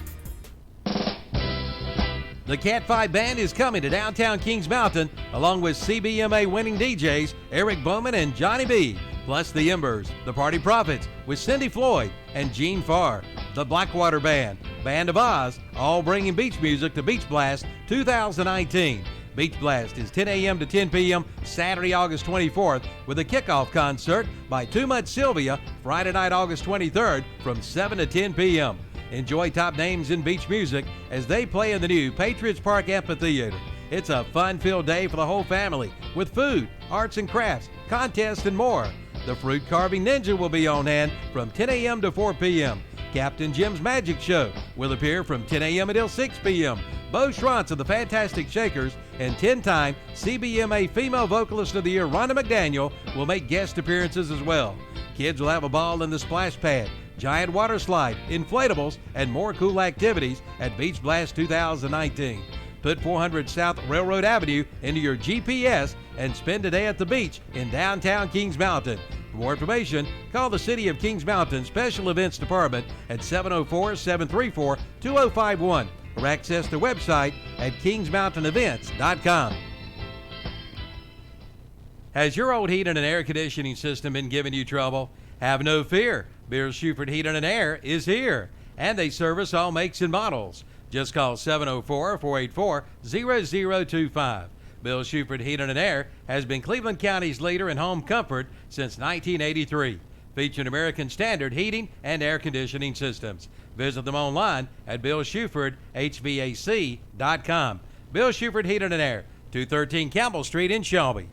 The Cat 5 Band is coming to downtown Kings Mountain, along with CBMA winning DJs Eric Bowman and Johnny B, plus the Embers, the Party Prophets with Cindy Floyd and Gene Farr, the Blackwater Band, Band of Oz, all bringing beach music to Beach Blast 2019. Beach Blast is 10 a.m. to 10 p.m. Saturday, August 24th, with a kickoff concert by Too Much Sylvia Friday night, August 23rd from 7 to 10 p.m. Enjoy top names in beach music as they play in the new Patriots Park Amphitheater. It's a fun-filled day for the whole family with food, arts and crafts, contests, and more. The Fruit Carving Ninja will be on hand from 10 a.m. to 4 p.m. Captain Jim's Magic Show will appear from 10 a.m. until 6 p.m. Bo Schwantz of the Fantastic Shakers and 10-time CBMA Female Vocalist of the Year Rhonda McDaniel will make guest appearances as well. Kids will have a ball in the splash pad, giant water slide, inflatables, and more cool activities at Beach Blast 2019. Put 400 South Railroad Avenue into your GPS and spend a day at the beach in downtown Kings Mountain. For more information, call the City of Kings Mountain Special Events Department at 704-734-2051 or access the website at kingsmountainevents.com. Has your old heating and air conditioning system been giving you trouble? Have no fear. Beers Shuford Heating and Air is here, and they service all makes and models. Just call 704-484-0025. Bill Shuford Heating and Air has been Cleveland County's leader in home comfort since 1983, featuring American Standard heating and air conditioning systems. Visit them online at BillShufordHVAC.com. Bill Shuford Heating and Air, 213 Campbell Street in Shelby.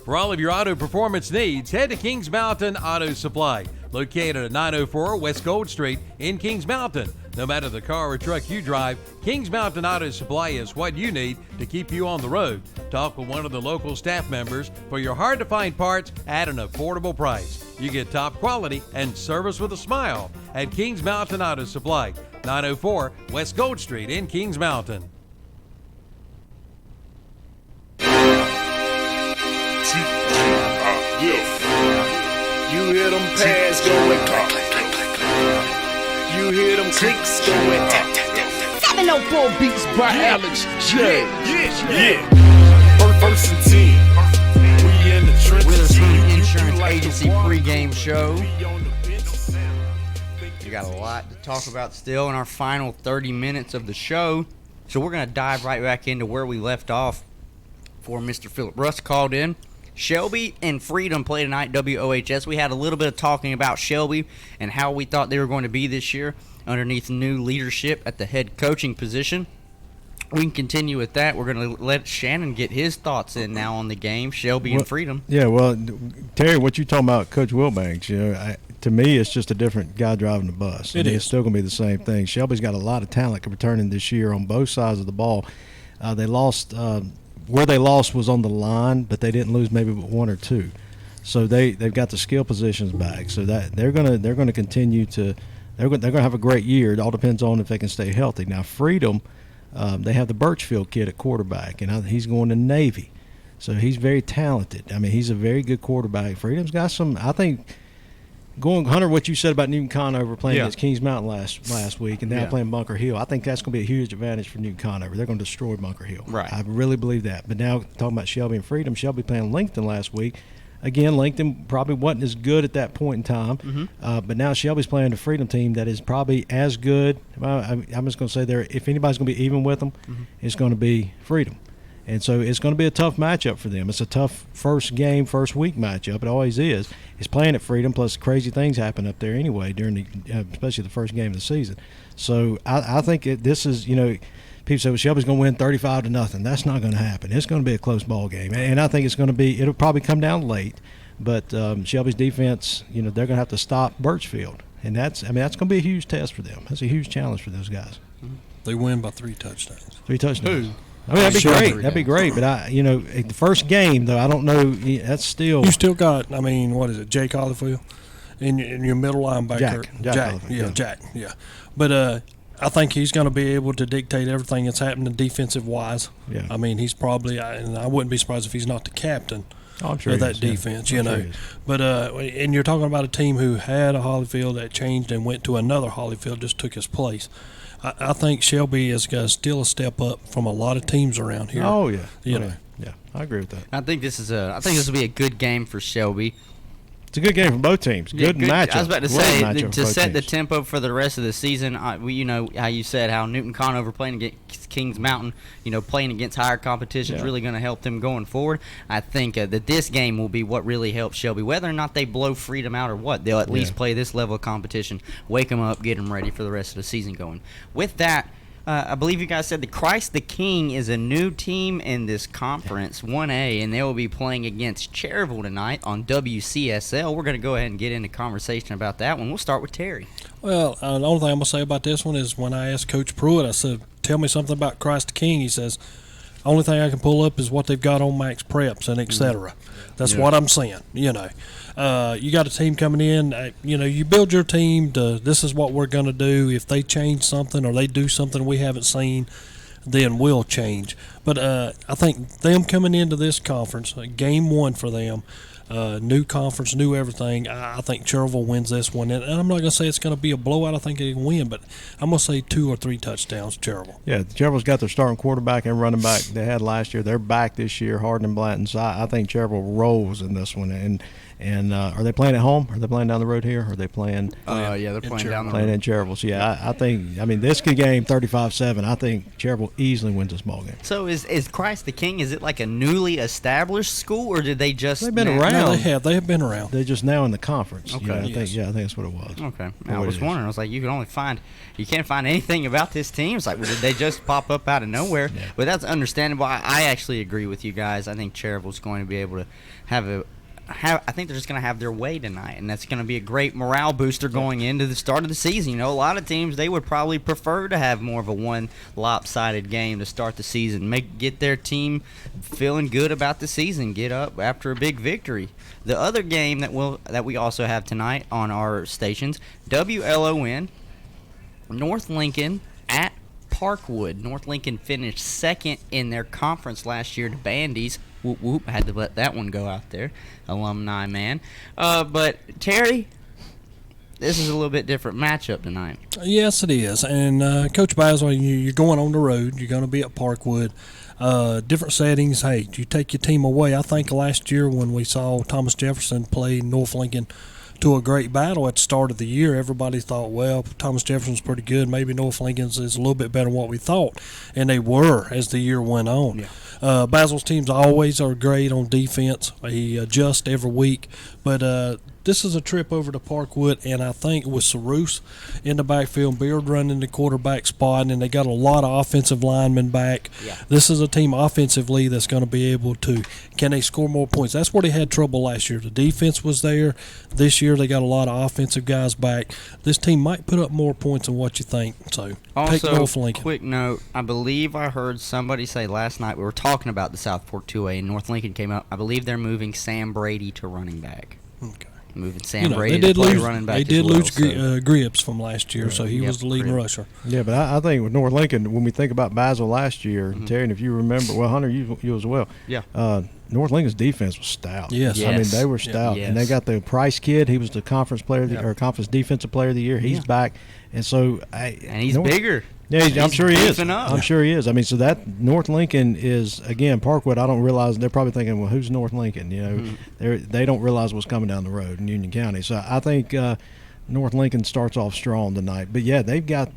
For all of your auto performance needs, head to Kings Mountain Auto Supply, located at 904 West Gold Street in Kings Mountain. No matter the car or truck you drive, Kings Mountain Auto Supply is what you need to keep you on the road. Talk with one of the local staff members for your hard-to-find parts at an affordable price. You get top quality and service with a smile at Kings Mountain Auto Supply, 904 West Gold Street in Kings Mountain. You hear them pads going clack, clack, clack, clack, clack. You hear them clicks going 704 beats by Alex J. Yeah. First and 10. We in the trenches. Witherspoon Insurance Agency pregame show. We got a lot to talk about still in our final 30 minutes of the show. So we're going to dive right back into where we left off before Mr. Philip Russ called in. Shelby and Freedom play tonight, WOHS. We had a little bit of talking about Shelby and how we thought they were going to be this year underneath new leadership at the head coaching position. We can continue with that. We're going to let Shannon get his thoughts in now on the game, Shelby and Freedom. Yeah, well, Terry, what you talking about, Coach Wilbanks, to me, it's just a different guy driving the bus. It's still going to be the same thing. Shelby's got a lot of talent returning this year on both sides of the ball. They lost where they lost was on the line, but they didn't lose maybe but one or two. So they've got the skill positions back. So that they're gonna continue to they're gonna have a great year. It all depends on if they can stay healthy. Now Freedom, they have the Birchfield kid at quarterback, and he's going to Navy, so he's very talented. I mean, he's a very good quarterback. Freedom's got some, I think. Going, Hunter, what you said about Newton Conover playing against Kings Mountain last week and now playing Bunker Hill, I think that's going to be a huge advantage for Newton Conover. They're going to destroy Bunker Hill. Right. I really believe that. But now talking about Shelby and Freedom, Shelby playing Lincoln last week. Again, Lincoln probably wasn't as good at that point in time. But now Shelby's playing the Freedom team that is probably as good. I'm just going to say if anybody's going to be even with them, it's going to be Freedom. And so it's going to be a tough matchup for them. It's a tough first week matchup. It always is. It's playing at Freedom, plus crazy things happen up there anyway during especially the first game of the season. So I think this is, people say, well, Shelby's going to win 35-0. That's not going to happen. It's going to be a close ball game. And I think it'll probably come down late. But Shelby's defense, they're going to have to stop Birchfield. And that's going to be a huge test for them. That's a huge challenge for those guys. They win by 3 touchdowns. 3 touchdowns. I mean, that'd be great. That'd be great. But the first game though, I don't know. That's still. You still got. I mean, what is it? Jake Hollifield, in your middle linebacker. Jack. Yeah. But I think he's going to be able to dictate everything that's happening defensive wise. Yeah. I mean, he's probably, and I wouldn't be surprised if he's not the captain. I'm sure of that defense, But and you're talking about a team who had a Hollifield that changed and went to another Hollifield, just took his place. I think Shelby is still a step up from a lot of teams around here. Oh yeah, Yeah, I agree with that. I think this will be a good game for Shelby. It's a good game for both teams. Good matchup. I was about to say, to set the tempo for the rest of the season, you know how you said how Newton Conover playing against Kings Mountain, playing against higher competition is really going to help them going forward. I think that this game will be what really helps Shelby. Whether or not they blow Freedom out or what, they'll at least play this level of competition, wake them up, get them ready for the rest of the season going. With that, I believe you guys said the Christ the King is a new team in this conference, 1A, and they will be playing against Cherryville tonight on WCSL. We're going to go ahead and get into conversation about that one. We'll start with Terry. Well, the only thing I'm going to say about this one is when I asked Coach Pruitt, I said, tell me something about Christ the King. He says, only thing I can pull up is what they've got on Max Preps and et cetera. That's what I'm saying, You got a team coming in, you build your team to this is what we're going to do. If they change something or they do something we haven't seen, then we'll change. But I think them coming into this conference, game one for them, new conference, new everything, I think Cherryville wins this one. And I'm not going to say it's going to be a blowout. I think they can win, but I'm going to say 2 or 3 touchdowns, Cherryville. Yeah, Cherryville's got their starting quarterback and running back they had last year. They're back this year, Hardin and Blanton. So I think Cherryville rolls in this one. And And are they playing at home? Are they playing down the road here? Are they playing? Yeah, they're playing down the playing road. in Cherryville. So yeah, I think this game 35-7. I think Cherryville easily wins this ball game. So is Christ the King? Is it like a newly established school, or did they just? They've been now- around. No, they have been around. They're just now in the conference. Okay. You know, I think that's what it was. Okay. Or I what was it is. wondering. I was like, you can't find anything about this team. It's like, well, did they just pop up out of nowhere? Yeah. But that's understandable. I actually agree with you guys. I think Cherryville's going to be able to I think they're just going to have their way tonight, and that's going to be a great morale booster going into the start of the season. You know, a lot of teams, they would probably prefer to have more of a one lopsided game to start the season, get their team feeling good about the season, get up after a big victory. The other game that we also have tonight on our stations, WLON, North Lincoln at Parkwood. North Lincoln finished second in their conference last year to Bandy's. Whoop, whoop. I had to let that one go out there. Alumni, man. But, Terry, this is a little bit different matchup tonight. Yes, it is. And, Coach Basil, you're going on the road. You're going to be at Parkwood. Different settings. Hey, you take your team away. I think last year when we saw Thomas Jefferson play North Lincoln to a great battle at the start of the year, everybody thought, well, Thomas Jefferson's pretty good. Maybe North Lincoln's is a little bit better than what we thought. And they were as the year went on. Yeah. Basil's teams always are great on defense. He adjusts every week. But this is a trip over to Parkwood, and I think with Cerusse in the backfield, Beard running the quarterback spot, and they got a lot of offensive linemen back. Yeah. This is a team offensively that's going to be able to, can they score more points? That's where they had trouble last year. The defense was there. This year they got a lot of offensive guys back. This team might put up more points than what you think. So take North Also, Lincoln. quick note, I believe I heard somebody say last night, we were talking about the South Fork 2A, and North Lincoln came up. I believe they're moving Sam Brady to running back. Okay. Moving Sam Brady they to did play lose, running back They as did well, lose so. Gribbs from last year, so he Yep, was the leading Gribbs. rusher. Yeah, but I think with North Lincoln, when we think about Basil last year, Terry, and if you remember, well, Hunter, you as well. Yeah. North Lincoln's defense was stout. Yes. I mean, Yes. they were stout, Yes. and they got the Price kid. He was the conference player or conference defensive player of the year. He's back, and so And he's bigger. Yeah, I'm sure he is. beefing up. I'm sure he is. I mean, so that North Lincoln is, again, Parkwood. I don't realize they're probably thinking, well, who's North Lincoln? You know, they don't realize what's coming down the road in Union County. So I think North Lincoln starts off strong tonight. But yeah, they've got.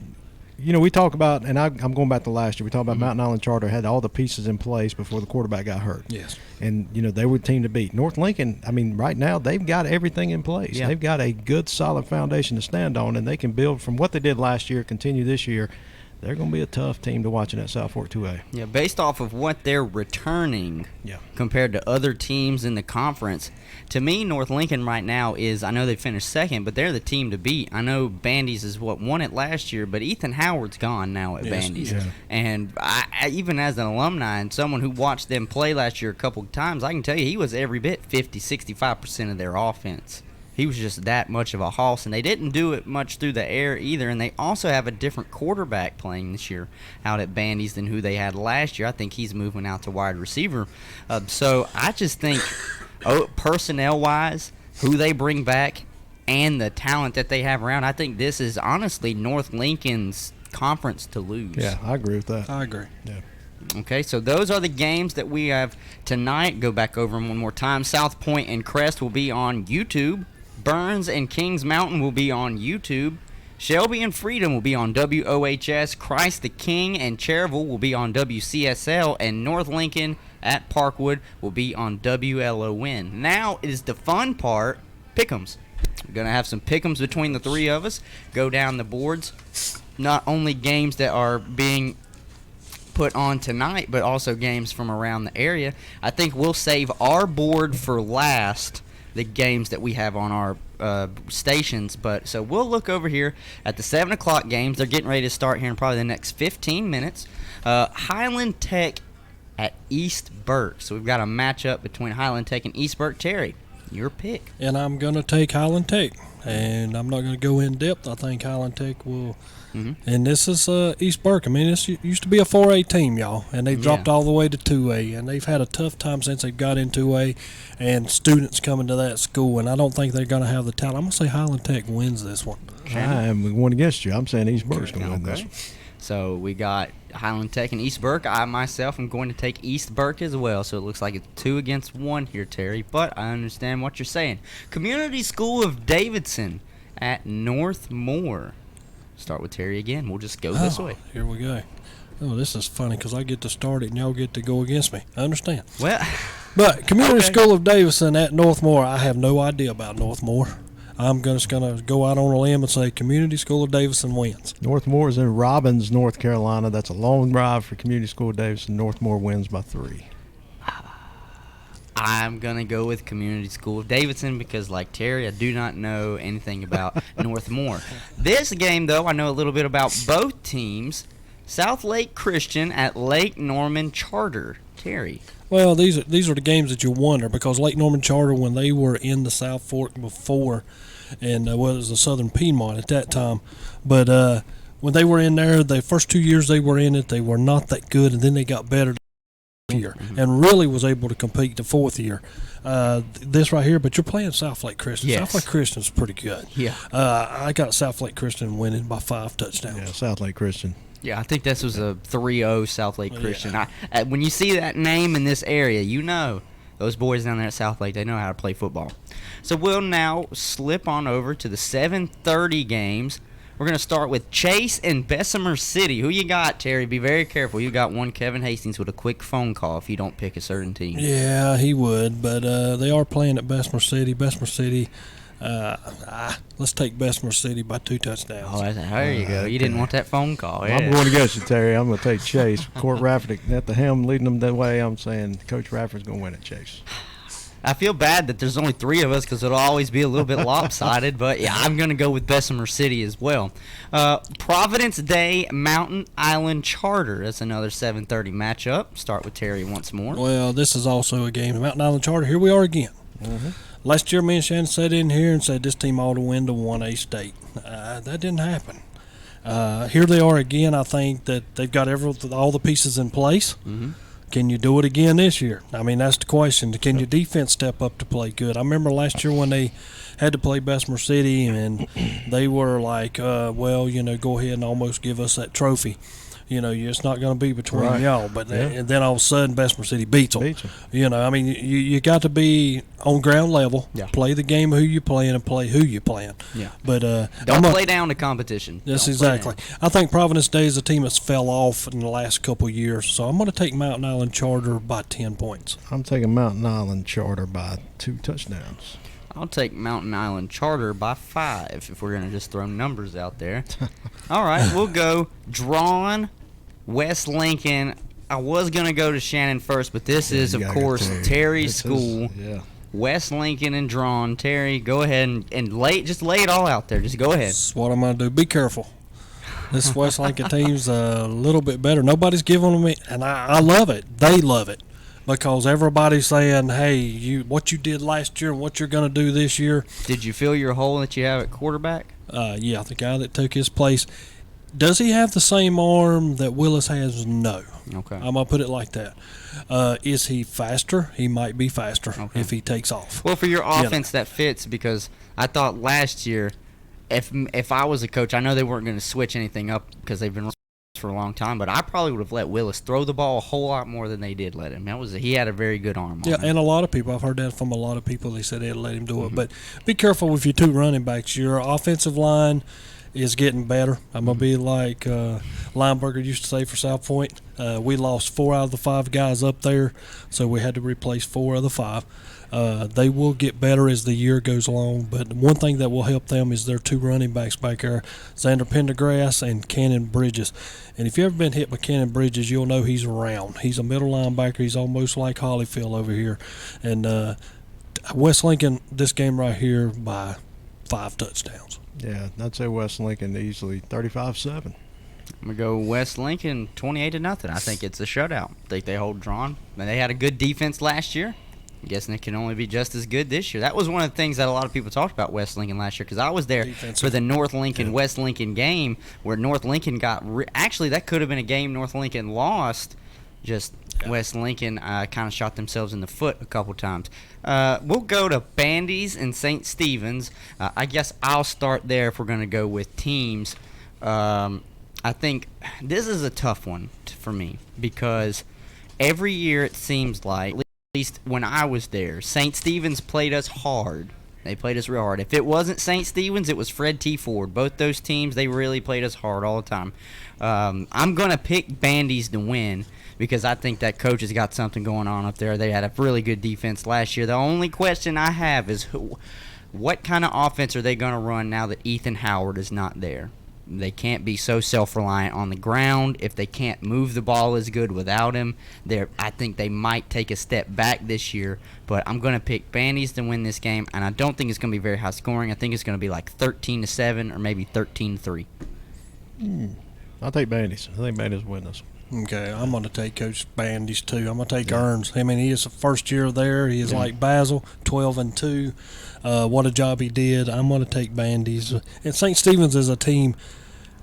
You know, we talk about, and I'm going back to last year. We talk about Mountain Island Charter had all the pieces in place before the quarterback got hurt. Yes. And, you know, they were the team to beat. North Lincoln, I mean, right now, they've got everything in place. Yeah. They've got a good, solid foundation to stand on, and they can build from what they did last year, continue this year. They're going to be a tough team to watch in that South Fork 2A. Yeah, based off of what they're returning compared to other teams in the conference, to me, North Lincoln right now is, I know they finished second, but they're the team to beat. I know Bandy's is what won it last year, but Ethan Howard's gone now at Bandy's. Yeah. And I, even as an alumni and someone who watched them play last year a couple of times, I can tell you he was every bit 50-65% of their offense. He was just that much of a hoss, and they didn't do it much through the air either. And they also have a different quarterback playing this year out at Bandy's than who they had last year. I think he's moving out to wide receiver. So I just think, personnel-wise, who they bring back and the talent that they have around, I think this is honestly North Lincoln's conference to lose. Yeah, I agree with that. I agree. Yeah. Okay, so those are the games that we have tonight. Go back over them one more time. South Point and Crest will be on YouTube. Burns and Kings Mountain will be on YouTube. Shelby and Freedom will be on WOHS. Christ the King and Cherryville will be on WCSL. And North Lincoln at Parkwood will be on WLON. Now is the fun part, pick'ems. We're going to have some pick'ems between the three of us. Go down the boards. Not only games that are being put on tonight, but also games from around the area. I think we'll save our board for last, the games that we have on our stations. But so we'll look over here at the 7 o'clock games. They're getting ready to start here in probably the next 15 minutes. Highland Tech at East Burke. So we've got a matchup between Highland Tech and East Burke. Terry, your pick. And I'm going to take Highland Tech. And I'm not going to go in depth. I think Highland Tech will. And this is East Burke. I mean, this used to be a 4A team, y'all, and they've dropped all the way to 2A, and they've had a tough time since they've got into 2A, and students coming to that school, and I don't think they're going to have the talent. I'm going to say Highland Tech wins this one. I'm going against you. I'm saying East Burke's going to win this one. So we got Highland Tech and East Burke. I myself am going to take East Burke as well. So it looks like it's 2 against 1 here, Terry. But I understand what you're saying. Community School of Davidson at Northmore. Start with Terry again. We'll just go this way. Here we go. Oh, this is funny because I get to start it and y'all get to go against me. I understand. Well, but Community School of Davidson at Northmore, I have no idea about Northmore. I'm just going to go out on a limb and say Community School of Davidson wins. Northmore is in Robbins, North Carolina. That's a long drive for Community School of Davidson. Northmore wins by 3. I'm going to go with Community School of Davidson because, like Terry, I do not know anything about Northmore. This game, though, I know a little bit about both teams. South Lake Christian at Lake Norman Charter. Terry. Well, these are the games that you wonder because Lake Norman Charter, when they were in the South Fork before, and it was the Southern Piedmont at that time, but when they were in there, the first 2 years they were in it, they were not that good, and then they got better year and really was able to compete the 4th year. This right here, but you're playing South Lake Christian. Yes. South Lake Christian's pretty good. Yeah. I got South Lake Christian winning by 5 touchdowns. Yeah, South Lake Christian. Yeah, I think this was a 3-0 South Lake Christian. Yeah. When you see that name in this area, you know those boys down there at South Lake, they know how to play football. So we'll now slip on over to the 7:30 games. We're going to start with Chase and Bessemer City. Who you got, Terry? Be very careful. You got one Kevin Hastings with a quick phone call if you don't pick a certain team. Yeah, he would, but they are playing at Bessemer City. Bessemer City, let's take Bessemer City by 2 touchdowns. Oh, there you go. You didn't want that phone call. Yeah. I'm going against you, Terry. I'm going to take Chase. Court Rafferty at the helm leading them that way. I'm saying Coach Rafferty's going to win at Chase. I feel bad that there's only 3 of us because it'll always be a little bit lopsided, but yeah, I'm going to go with Bessemer City as well. Providence Day Mountain Island Charter. That's another 7:30 matchup. Start with Terry once more. Well, this is also a game. Mountain Island Charter, here we are again. Mm-hmm. Last year, me and Shannon sat in here and said this team ought to win to 1A state. That didn't happen. Here they are again. I think that they've got all the pieces in place. Mm-hmm. Can you do it again this year? I mean, that's the question. Can your defense step up to play good? I remember last year when they had to play Bessemer City, and they were like, well, go ahead and almost give us that trophy. It's not going to be between y'all. But and then all of a sudden, Bessemer City beats them. I mean, you got to be on ground level, play the game of who you playing, and play who you playing. Yeah. But don't play down the competition. Yes, exactly. I think Providence Day is a team that's fell off in the last couple of years, so I'm going to take Mountain Island Charter by 10 points. I'm taking Mountain Island Charter by 2 touchdowns. I'll take Mountain Island Charter by 5 if we're going to just throw numbers out there. All right, we'll go Drawn, West Lincoln. I was going to go to Shannon first, but this is, of course, Terry's school. West Lincoln and Drawn. Terry, go ahead and lay it all out there. Just go ahead. That's what I'm going to do. Be careful. This West Lincoln team's a little bit better. Nobody's giving them it, and I love it. They love it. Because everybody's saying, hey, what you did last year and what you're going to do this year. Did you fill your hole that you have at quarterback? Yeah, the guy that took his place. Does he have the same arm that Willis has? No. Okay. I'm going to put it like that. Is he faster? He might be faster if he takes off. Well, for your offense, that fits because I thought last year, if I was a coach, I know they weren't going to switch anything up because they've been for a long time, but I probably would have let Willis throw the ball a whole lot more than they did let him. He had a very good arm on him. And a lot of people, I've heard that from a lot of people, they said they'd let him do it. But be careful with your 2 running backs. Your offensive line is getting better. I'm going to be like Lineberger used to say for South Point. We lost 4 out of the 5 guys up there, so we had to replace 4 of the 5. They will get better as the year goes along, but one thing that will help them is their 2 running backs back there, Xander Pendergrass and Cannon Bridges. And if you've ever been hit by Cannon Bridges, you'll know he's around. He's a middle linebacker. He's almost like Holyfield over here. And West Lincoln, this game right here, by 5 touchdowns. Yeah, I'd say West Lincoln easily 35-7. I'm going to go West Lincoln 28-0. I think it's a shutout. I think they hold Drawn. And they had a good defense last year. I'm guessing it can only be just as good this year. That was one of the things that a lot of people talked about West Lincoln last year because I was there for the North Lincoln-West Lincoln game where North Lincoln got actually, that could have been a game North Lincoln lost. Just West Lincoln kind of shot themselves in the foot a couple times. We'll go to Bandy's and St. Stephen's. I guess I'll start there if we're going to go with teams. I I think this is a tough one for me because every year it seems like, at least when I was there, St. Stephen's played us hard. They played us real hard. If it wasn't St. Stephen's, it was Fred T. Ford. Both those teams, they really played us hard all the time. I'm going to pick Bandy's to win because I think that coach has got something going on up there. They had a really good defense last year. The only question I have is what kind of offense are they going to run now that Ethan Howard is not there? They can't be so self-reliant on the ground. If they can't move the ball as good without him, I think they might take a step back this year. But I'm going to pick Bandy's to win this game, and I don't think it's going to be very high scoring. I think it's going to be like 13-7 or maybe 13-3. I'll take Bandy's. I think Bandy's will win this. Okay, I'm going to take Coach Bandy's too. I'm going to take Earns. I mean, he is the first year there. He is like Basil, 12-2. What a job he did. I'm going to take Bandy's. And St. Stephen's is a team.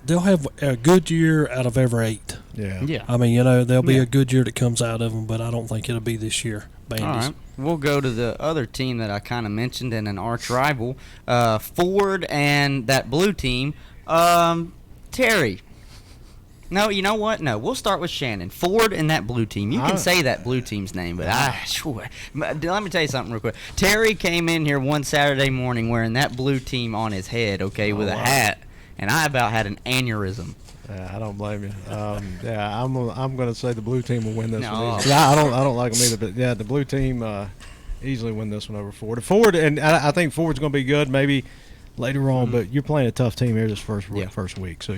They'll have a good year out of every 8. Yeah. I mean, there'll be a good year that comes out of them, but I don't think it'll be this year. Bandy's. All right. We'll go to the other team that I kind of mentioned and an arch rival, Ford and that blue team. Terry. No, you know what? No, we'll start with Shannon. Ford and that blue team. You can say that blue team's name, but let me tell you something real quick. Terry came in here one Saturday morning wearing that blue team on his head, with a hat, and I about had an aneurysm. I don't blame you. I'm going to say the blue team will win this one. I don't like them either, but the blue team easily win this one over Ford. Ford, and I think Ford's going to be good maybe later on, but you're playing a tough team here this first week. So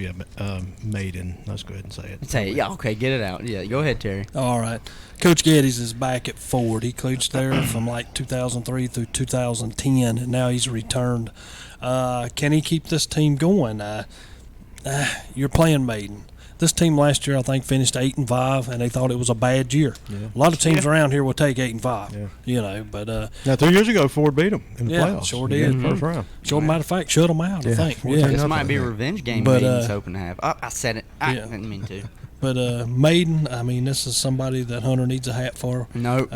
Maiden. Let's go ahead and say it. Say it. Yeah, okay, get it out. Yeah, go ahead, Terry. All right. Coach Geddes is back at Ford. He coached there from like 2003 through 2010, and now he's returned. Can he keep this team going? You're playing Maiden. This team last year, I think, finished 8-5, and they thought it was a bad year. Yeah. A lot of teams around here will take 8-5. Yeah. But now 3 years ago, Ford beat them in the playoffs. Sure did. First round. Matter of fact, shut them out. I think. This might be a revenge game. But Maiden's hoping to have. I said it. I didn't mean to. But Maiden, I mean, this is somebody that Hunter needs a hat for. No.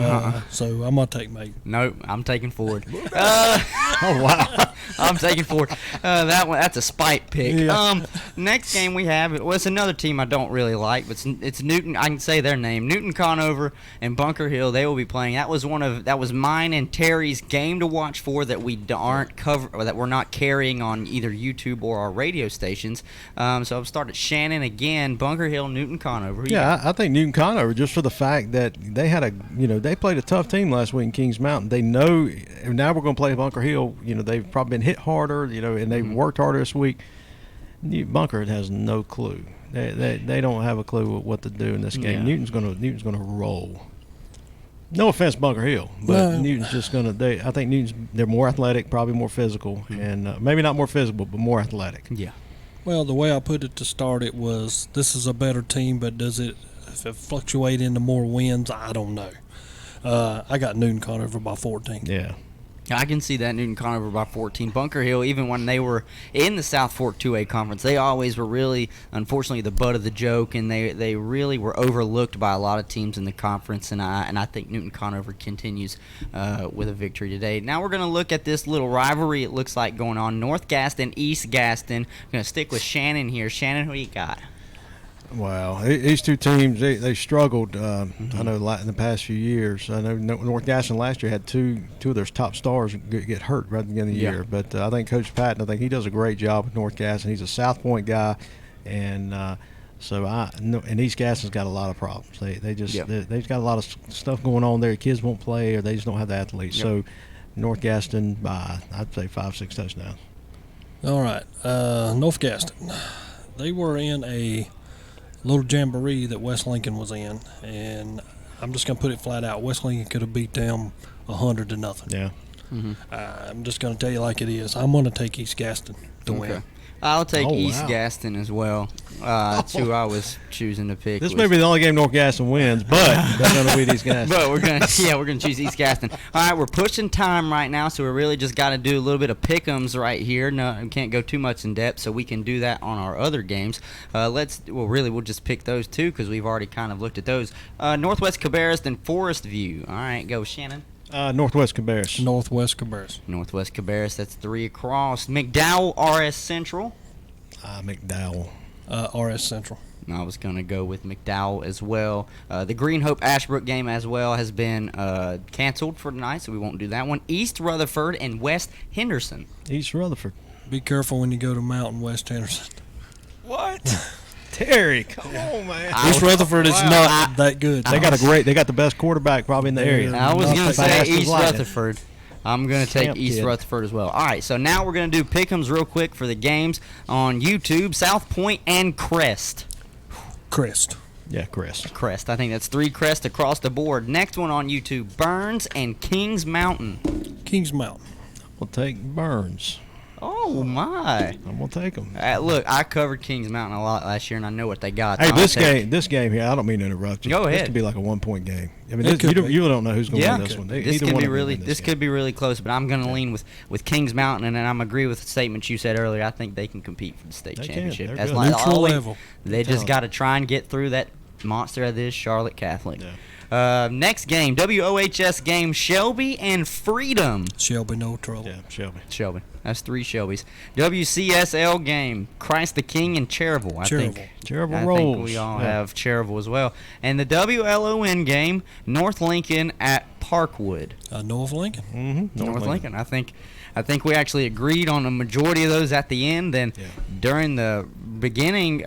So I'm going to take Maiden. No, I'm taking Ford. Oh, wow. I'm taking Ford. That's a spite pick. Yeah. Next game we have, it's another team I don't really like, but it's Newton. I can say their name. Newton Conover and Bunker Hill, they will be playing. That was mine and Terry's game to watch for that we aren't that we're not carrying on either YouTube or our radio stations. So I've started Shannon again, Bunker Hill, Newton Conover. I think Newton Conover, just for the fact that they had they played a tough team last week in Kings Mountain. They know now we're going to play Bunker Hill. They've probably been hit harder, and they've worked harder this week. Bunker has no clue. They don't have a clue what to do in this game. Newton's gonna roll. No offense, Bunker Hill, but Newton's just gonna. I think they're more athletic, probably more physical, and maybe not more physical, but more athletic. Yeah. Well, the way I put it to start it was, this is a better team, but does it fluctuate into more wins? I don't know. I got Newton Conover by 14. Yeah. I can see that Newton Conover by 14. Bunker Hill, even when they were in the South Fork 2A conference, they always were really, unfortunately, the butt of the joke, and they really were overlooked by a lot of teams in the conference. And I think Newton Conover continues with a victory today. Now we're going to look at this little rivalry it looks like going on. North Gaston, East Gaston. I'm going to stick with Shannon here. Shannon, who you got? Wow, these two teams, they struggled, I know, in the past few years. I know North Gaston last year had two of their top stars get hurt right at the beginning of the year. But I think Coach Patton, he does a great job with North Gaston. He's a South Point guy, and and East Gaston's got a lot of problems. They've got a lot of stuff going on there. Kids won't play, or they just don't have the athletes. So North Gaston by, I'd say, 5-6 touchdowns. All right, North Gaston, they were in a little jamboree that West Lincoln was in, and I'm just going to put it flat out. West Lincoln could have beat them 100-0. Yeah. I'm just going to tell you like it is. I'm going to take East Gaston to win. I'll take East Gaston as well. That's who I was choosing to pick. This may be the only game North Gaston wins, but they're going to beat East Gaston. But we're going to choose East Gaston. All right, we're pushing time right now, so we really just got to do a little bit of pick'ems right here. No, we can't go too much in depth, so we can do that on our other games. We'll just pick those two because we've already kind of looked at those. Northwest Cabarrus and Forest View. All right, go Shannon. Northwest Cabarrus. Northwest Cabarrus. Northwest Cabarrus. That's 3 across. McDowell, RS Central. McDowell. RS Central. I was going to go with McDowell as well. The Green Hope Ashbrook game as well has been canceled for tonight, so we won't do that one. East Rutherford and West Henderson. East Rutherford. Be careful when you go to Mountain West Henderson. What? Terry, come on, man. East Rutherford is not that good. They got the best quarterback probably in the area. I was going to say East Rutherford. I'm going to take Champ East kid. Rutherford as well. All right, so now we're going to do pick'ems real quick for the games on YouTube. South Point and Crest. Crest. Yeah, Crest. Crest. I think that's 3 Crest across the board. Next one on YouTube, Burns and Kings Mountain. Kings Mountain. We'll take Burns. Oh, my. I'm going to take them. Look, I covered Kings Mountain a lot last year, and I know what they got. Hey, this game here, I don't mean to interrupt you. Go ahead. This could be like a 1-point game. I mean, you don't know who's going to win this one. This could be really close, but I'm going to lean with Kings Mountain, and I'm agree with the statements you said earlier. I think they can compete for the state championship. They're good. Neutral level. They just got to try and get through that monster that is Charlotte Catholic. Next game, WOHS game, Shelby and Freedom. Shelby, no trouble. Yeah, Shelby. That's 3 Shelbys. WCSL game, Christ the King and Cherryville. I think we all have Cherryville as well. And the WLON game, North Lincoln at Parkwood. North Lincoln. Mm-hmm. North Lincoln. I think we actually agreed on a majority of those at the end. Then during the beginning,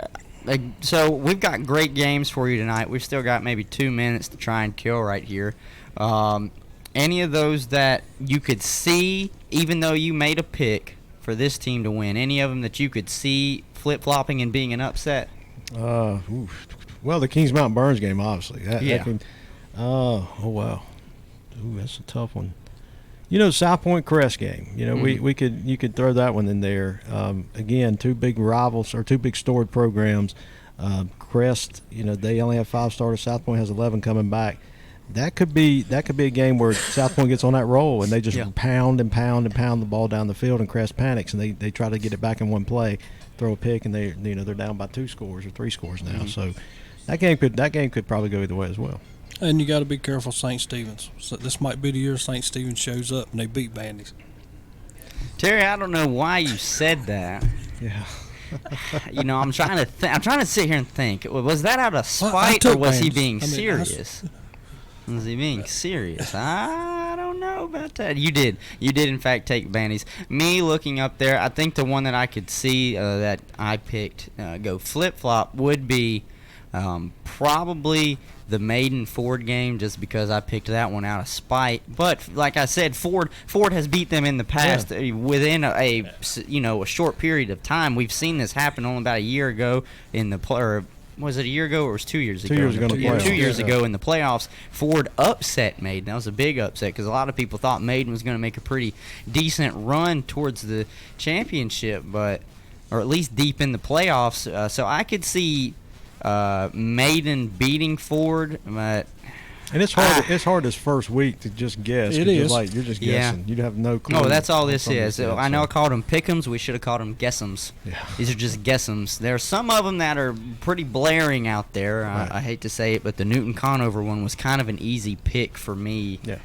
so we've got great games for you tonight. We've still got maybe 2 minutes to try and kill right here. Any of those that you could see, even though you made a pick for this team to win, any of them that you could see flip-flopping and being an upset? Well, the Kings Mountain Burns game, obviously. Oh, wow. Ooh, that's a tough one. South Point Crest game. You could throw that one in there. Again, 2 big rivals or 2 big storied programs. Crest, they only have 5 starters. South Point has 11 coming back. That could be a game where South Point gets on that roll and they just pound and pound and pound the ball down the field, and Crest panics and they try to get it back in one play, throw a pick, and they're down by 2 scores or 3 scores now. Mm-hmm. So that game could probably go either way as well. And you got to be careful, St. Stephen's. So this might be the year St. Stephen's shows up and they beat Bandy's. Terry, I don't know why you said that. Yeah. I'm trying to sit here and think. Was that out of spite or was he being serious? Was he being serious? I don't know about that. You did in fact take Bandy's. Me looking up there, I think the one that I could see that I picked go flip-flop would be probably the Maiden Ford game, just because I picked that one out of spite. But like I said, Ford has beat them in the past within a short period of time. We've seen this happen only about a year ago in the was it a year ago or was 2 years ago? 2 years ago in the playoffs. 2 years ago in the playoffs, Ford upset Maiden. That was a big upset because a lot of people thought Maiden was going to make a pretty decent run towards the championship, or at least deep in the playoffs. So I could see Maiden beating Ford, but and it's hard. It's hard this first week to just guess. It is. You're just guessing. You have no clue. No, that's all this is. I know I called them pick'ems. We should have called them guess'ems. Yeah. These are just guess'ems. There are some of them that are pretty blaring out there. Right. I hate to say it, but the Newton Conover one was kind of an easy pick for me. Yeah.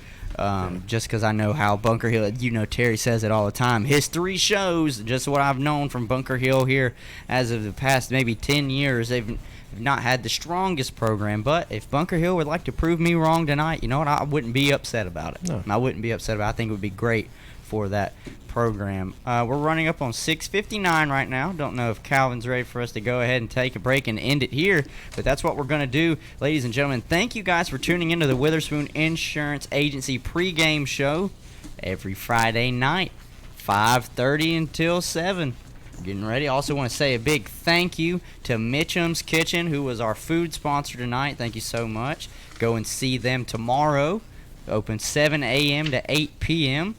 Just because I know how Bunker Hill, Terry says it all the time. History shows just what I've known from Bunker Hill here as of the past maybe 10 years. They've not had the strongest program, but if Bunker Hill would like to prove me wrong tonight, you know what? I wouldn't be upset about it. No. I wouldn't be upset about it. I think it would be great for that program. We're running up on 6:59 right now. Don't know if Calvin's ready for us to go ahead and take a break and end it here, but that's what we're going to do. Ladies and gentlemen, thank you guys for tuning into the Witherspoon Insurance Agency pregame show every Friday night, 5:30 until 7. Getting ready. Also want to say a big thank you to Mitchum's Kitchen, who was our food sponsor tonight. Thank you so much. Go and see them tomorrow. Open 7 a.m. to 8 p.m.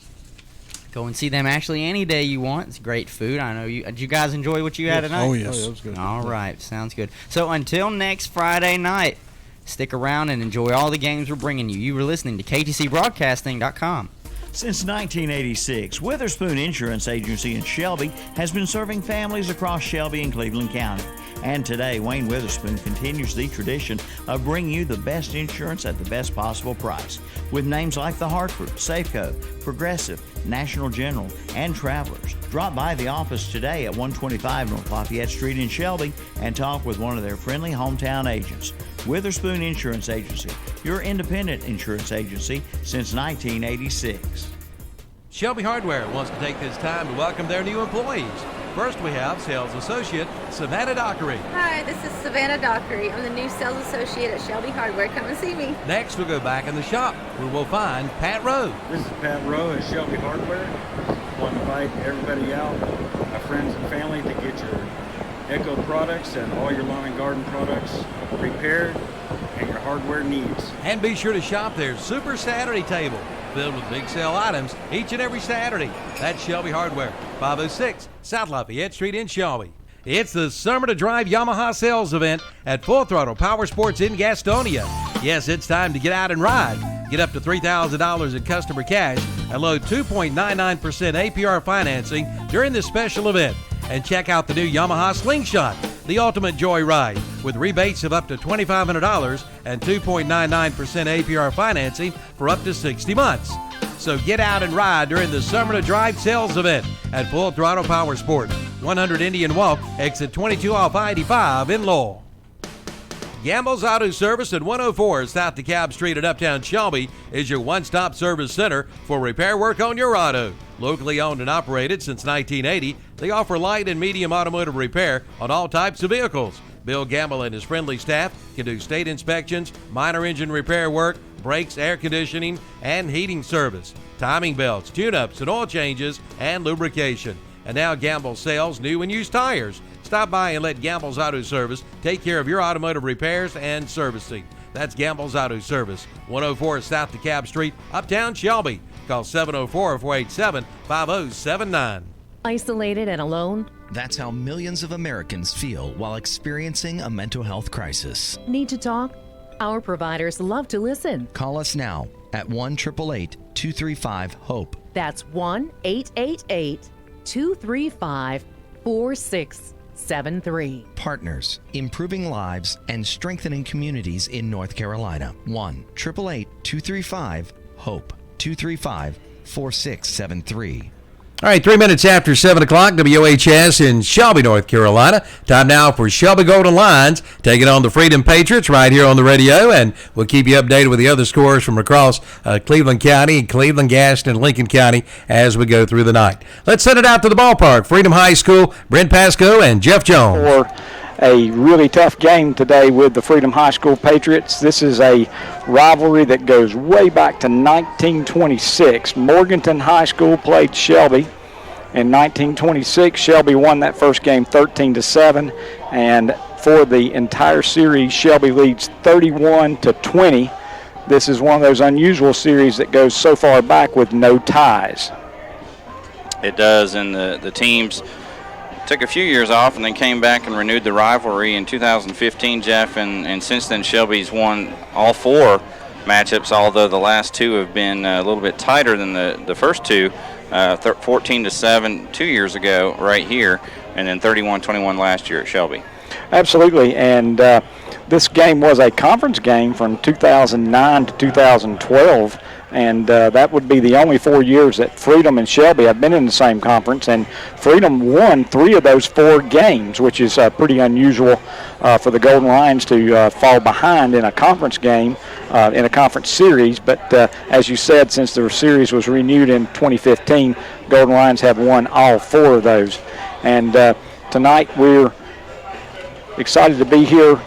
Go and see them actually any day you want. It's great food. I know you. Did you guys enjoy what you had tonight? Oh, yes. Oh, yeah, it was good. All right. Sounds good. So until next Friday night, stick around and enjoy all the games we're bringing you. You were listening to KTCBroadcasting.com. Since 1986, Witherspoon Insurance Agency in Shelby has been serving families across Shelby and Cleveland County. And today, Wayne Witherspoon continues the tradition of bringing you the best insurance at the best possible price. With names like The Hartford, Safeco, Progressive, National General, and Travelers. Drop by the office today at 125 North Lafayette Street in Shelby and talk with one of their friendly hometown agents. Witherspoon Insurance Agency, your independent insurance agency since 1986. Shelby Hardware wants to take this time to welcome their new employees. First, we have Sales Associate Savannah Dockery. Hi, this is Savannah Dockery. I'm the new Sales Associate at Shelby Hardware. Come and see me. Next, we'll go back in the shop where we'll find Pat Rowe. This is Pat Rowe at Shelby Hardware. I want to invite everybody out, my friends and family, to get your Echo products and all your lawn and garden products repaired and your hardware needs. And be sure to shop their Super Saturday table, filled with big sale items each and every Saturday. That's Shelby Hardware, 506 South Lafayette Street in Shelby. It's the Summer to Drive Yamaha sales event at Full Throttle Power Sports in Gastonia. Yes, it's time to get out and ride. Get up to $3,000 in customer cash and load 2.99% APR financing during this special event. And check out the new Yamaha Slingshot, the ultimate joy ride, with rebates of up to $2,500 and 2.99% APR financing for up to 60 months. So get out and ride during the Summer to Drive sales event at Full Throttle Power Sports, 100 Indian Walk, exit 22 off I-85 in Lowell. Gamble's Auto Service at 104 South DeKalb Street in Uptown Shelby is your one-stop service center for repair work on your auto. Locally owned and operated since 1980, they offer light and medium automotive repair on all types of vehicles. Bill Gamble and his friendly staff can do state inspections, minor engine repair work, brakes, air conditioning, and heating service, timing belts, tune-ups, and oil changes, and lubrication. And now Gamble sells new and used tires. Stop by and let Gamble's Auto Service take care of your automotive repairs and servicing. That's Gamble's Auto Service, 104 South DeKalb Street, Uptown Shelby. Call 704-487-5079. Isolated and alone? That's how millions of Americans feel while experiencing a mental health crisis. Need to talk? Our providers love to listen. Call us now at 1-888-235-HOPE. That's 1-888-235-4673. Partners, improving lives and strengthening communities in North Carolina. 1-888-235-HOPE. 235-4673. All right, 3 minutes after 7 o'clock, WOHS in Shelby, North Carolina. Time now for Shelby Golden Lions taking on the Freedom Patriots right here on the radio, and we'll keep you updated with the other scores from across Cleveland County, Cleveland, Gaston, and Lincoln County as we go through the night. Let's send it out to the ballpark. Freedom High School, Brent Pasco and Jeff Jones. For a really tough game today with the Freedom High School Patriots. This is a rivalry that goes way back to 1926. Morganton High School played Shelby in 1926. Shelby won that first game 13-7, and for the entire series, Shelby leads 31-20. This is one of those unusual series that goes so far back with no ties. It does, and the teams took a few years off and then came back and renewed the rivalry in 2015, Jeff, and since then Shelby's won all 4 matchups, although the last 2 have been a little bit tighter than the first 2, 14-7 2 years ago right here, and then 31-21 last year at Shelby. Absolutely, and this game was a conference game from 2009 to 2012, and that would be the only 4 years that Freedom and Shelby have been in the same conference, and Freedom won 3 of those 4 games, which is pretty unusual for the Golden Lions to fall behind in a conference game, in a conference series. But as you said, since the series was renewed in 2015, Golden Lions have won all 4 of those. And tonight we're excited to be here.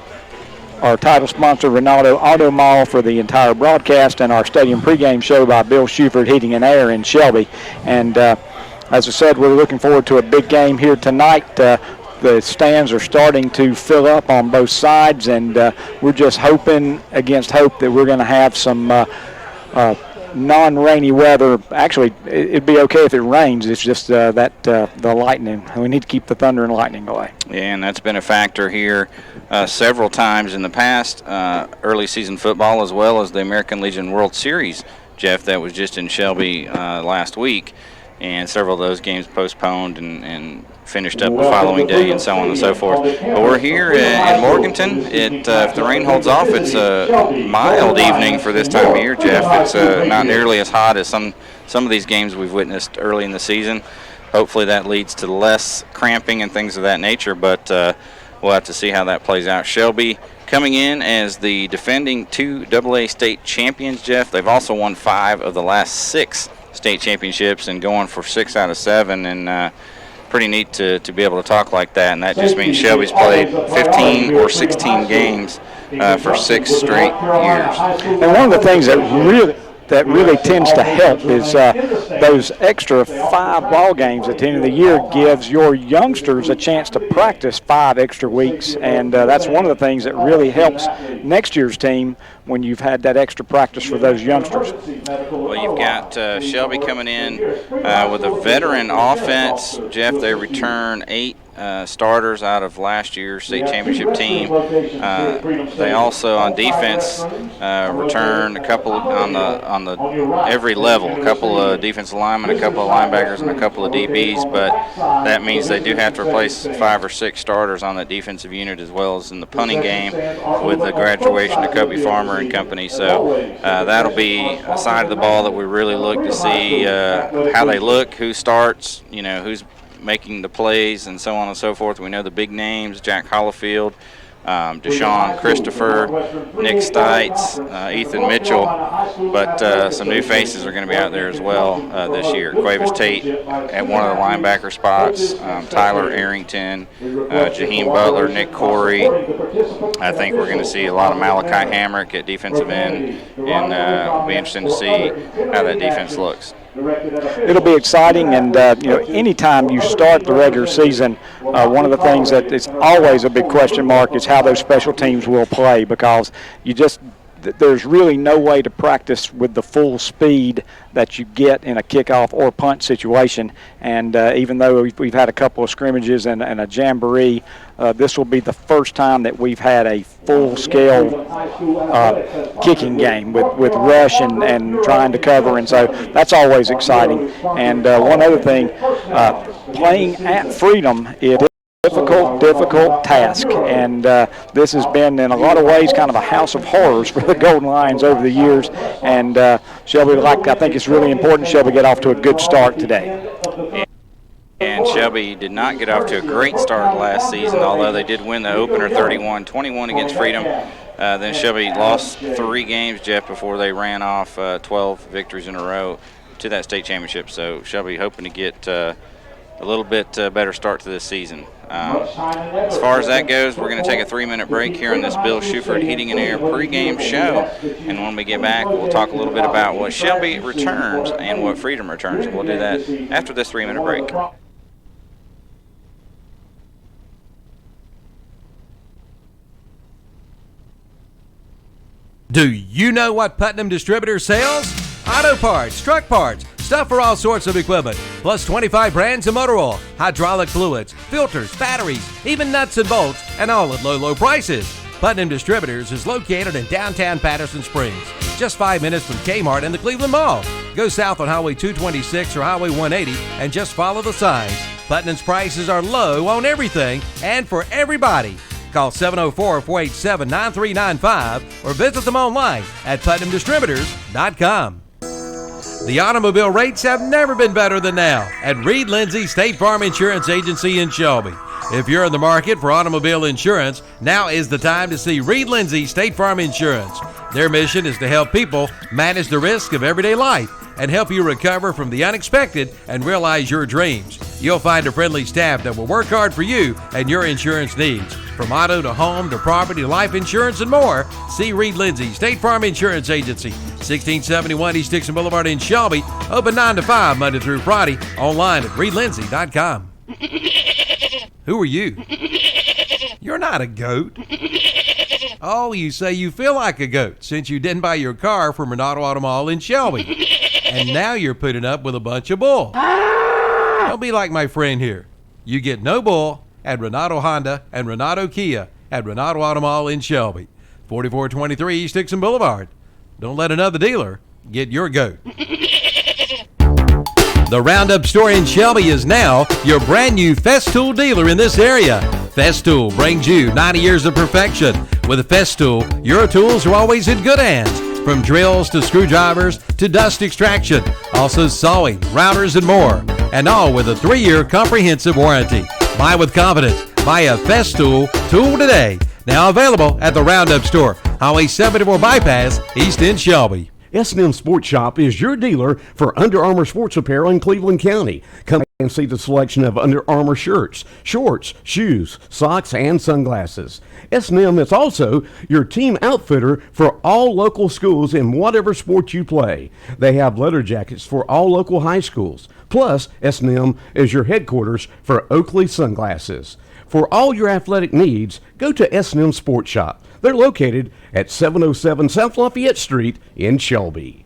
Our title sponsor, Ronaldo Auto Mall, for the entire broadcast, and our stadium pregame show by Bill Shuford Heating and Air in Shelby. And as I said, we're looking forward to a big game here tonight. The stands are starting to fill up on both sides, and we're just hoping against hope that we're going to have some non-rainy weather. Actually, it'd be okay if it rains. It's just that the lightning. We need to keep the thunder and lightning away. Yeah, and that's been a factor here several times in the past, early season football as well as the American Legion World Series, Jeff, that was just in Shelby last week. and several of those games postponed and finished up the following day and so on and so forth. But we're here in Morganton. If the rain holds off, it's a mild evening for this time of year, Jeff. It's not nearly as hot as some of these games we've witnessed early in the season. Hopefully that leads to less cramping and things of that nature, but we'll have to see how that plays out. Shelby coming in as the defending 2 AA state champions, Jeff. They've also won 5 of the last 6 state championships and going for 6 out of 7, and pretty neat to be able to talk like that. And that just means Shelby's played 15 or 16 games for 6 straight years. And one of the things that really tends to help is those extra 5 ball games at the end of the year gives your youngsters a chance to practice 5 extra weeks, and that's one of the things that really helps next year's team when you've had that extra practice for those youngsters. Well, you've got Shelby coming in with a veteran offense. Jeff, they return 8 starters out of last year's state championship team. They also on defense return a couple on the every level, a couple of defensive linemen, a couple of linebackers, and a couple of DBs. But that means they do have to replace 5 or 6 starters on that defensive unit, as well as in the punting game with the graduation to Kobe Farmer and company. So that'll be a side of the ball that we really look to see how they look, who starts, who's making the plays and so on and so forth. We know the big names, Jack Hollifield, Deshaun Christopher, Nick Stites, Ethan Mitchell, but some new faces are going to be out there as well this year. Quavis Tate at one of the linebacker spots, Tyler Arrington, Jaheim Butler, Nick Corey. I think we're going to see a lot of Malachi Hamrick at defensive end, and it'll be interesting to see how that defense looks. It'll be exciting, and anytime you start the regular season, one of the things that is always a big question mark is how those special teams will play, because there's really no way to practice with the full speed that you get in a kickoff or punt situation. And even though we've had a couple of scrimmages and a jamboree, this will be the first time that we've had a full-scale kicking game with rush and trying to cover, and so that's always exciting. And one other thing, playing at Freedom, it is a difficult task, and this has been in a lot of ways kind of a house of horrors for the Golden Lions over the years, and Shelby, I think it's really important Shelby get off to a good start today. And Shelby did not get off to a great start last season, although they did win the opener 31-21 against Freedom. Then Shelby lost 3 games, Jeff, before they ran off 12 victories in a row to that state championship. So Shelby hoping to get a little bit better start to this season. As far as that goes, we're going to take a 3-minute break here on this Bill Shuford Heating and Air pregame show. And when we get back, we'll talk a little bit about what Shelby returns and what Freedom returns. We'll do that after this 3-minute break. Do you know what Putnam Distributors sells? Auto parts, truck parts, stuff for all sorts of equipment, plus 25 brands of motor oil, hydraulic fluids, filters, batteries, even nuts and bolts, and all at low prices. Putnam Distributors is located in downtown Patterson Springs, just 5 minutes from Kmart and the Cleveland Mall. Go south on Highway 226 or Highway 180 and just follow the signs. Putnam's prices are low on everything and for everybody. Call 704-487-9395 or visit them online at PutnamDistributors.com. The automobile rates have never been better than now at Reed Lindsay State Farm Insurance Agency in Shelby. If you're in the market for automobile insurance, now is the time to see Reed Lindsay State Farm Insurance. Their mission is to help people manage the risk of everyday life and help you recover from the unexpected and realize your dreams. You'll find a friendly staff that will work hard for you and your insurance needs. From auto to home to property, life insurance, and more, see Reed Lindsay State Farm Insurance Agency, 1671 East Dixon Boulevard in Shelby. Open 9 to 5 Monday through Friday. Online at reedlindsay.com. Who are you? You're not a goat. Oh, you say you feel like a goat since you didn't buy your car from Renato Auto Mall in Shelby. And now you're putting up with a bunch of bull. Don't be like my friend here. You get no bull at Renato Honda and Renato Kia at Renato Auto Mall in Shelby, 4423 East Dixon Boulevard. Don't let another dealer get your goat. The Roundup store in Shelby is now your brand new Festool dealer in this area. Festool brings you 90 years of perfection. With Festool, your tools are always in good hands. From drills to screwdrivers to dust extraction, also sawing, routers, and more. And all with a 3-year comprehensive warranty. Buy with confidence. Buy a Festool tool today. Now available at the Roundup store, Highway 74 Bypass, East End, Shelby. S&M Sports Shop is your dealer for Under Armour sports apparel in Cleveland County. Come and see the selection of Under Armour shirts, shorts, shoes, socks, and sunglasses. S&M is also your team outfitter for all local schools in whatever sport you play. They have letter jackets for all local high schools. Plus, S&M is your headquarters for Oakley sunglasses. For all your athletic needs, go to S&M Sports Shop. They're located at 707 South Lafayette Street in Shelby.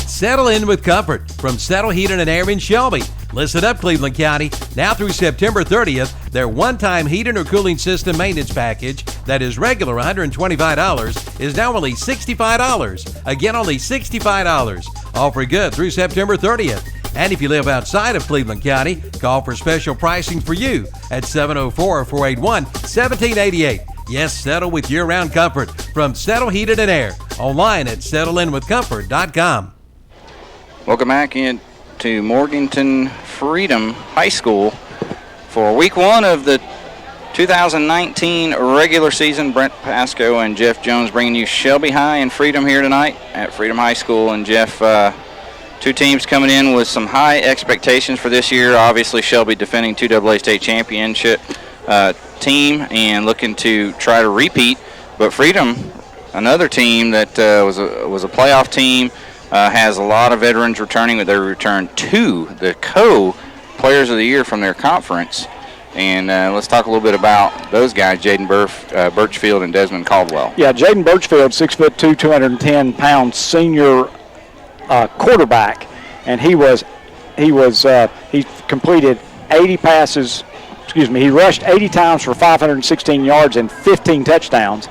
Settle in with comfort from Settle Heating and Air in Shelby. Listen up, Cleveland County. Now through September 30th, their one-time heating or cooling system maintenance package that is regular $125 is now only $65. Again, only $65. All for good through September 30th. And if you live outside of Cleveland County, call for special pricing for you at 704-481-1788. Yes, settle with year-round comfort from Settle Heated and Air. Online at settleinwithcomfort.com. Welcome back into Morganton Freedom High School for week 1 of the 2019 regular season. Brent Pasco and Jeff Jones bringing you Shelby High and Freedom here tonight at Freedom High School. And Jeff, two teams coming in with some high expectations for this year. Obviously, Shelby defending 2AA state championship team and looking to try to repeat. But Freedom, another team that was a playoff team, has a lot of veterans returning. They returned 2 the co-players of the year from their conference. And let's talk a little bit about those guys, Jaden Birchfield and Desmond Caldwell. Yeah, Jaden Birchfield, 6'2", 210-pound senior quarterback, and he completed 80 passes. He rushed 80 times for 516 yards and 15 touchdowns.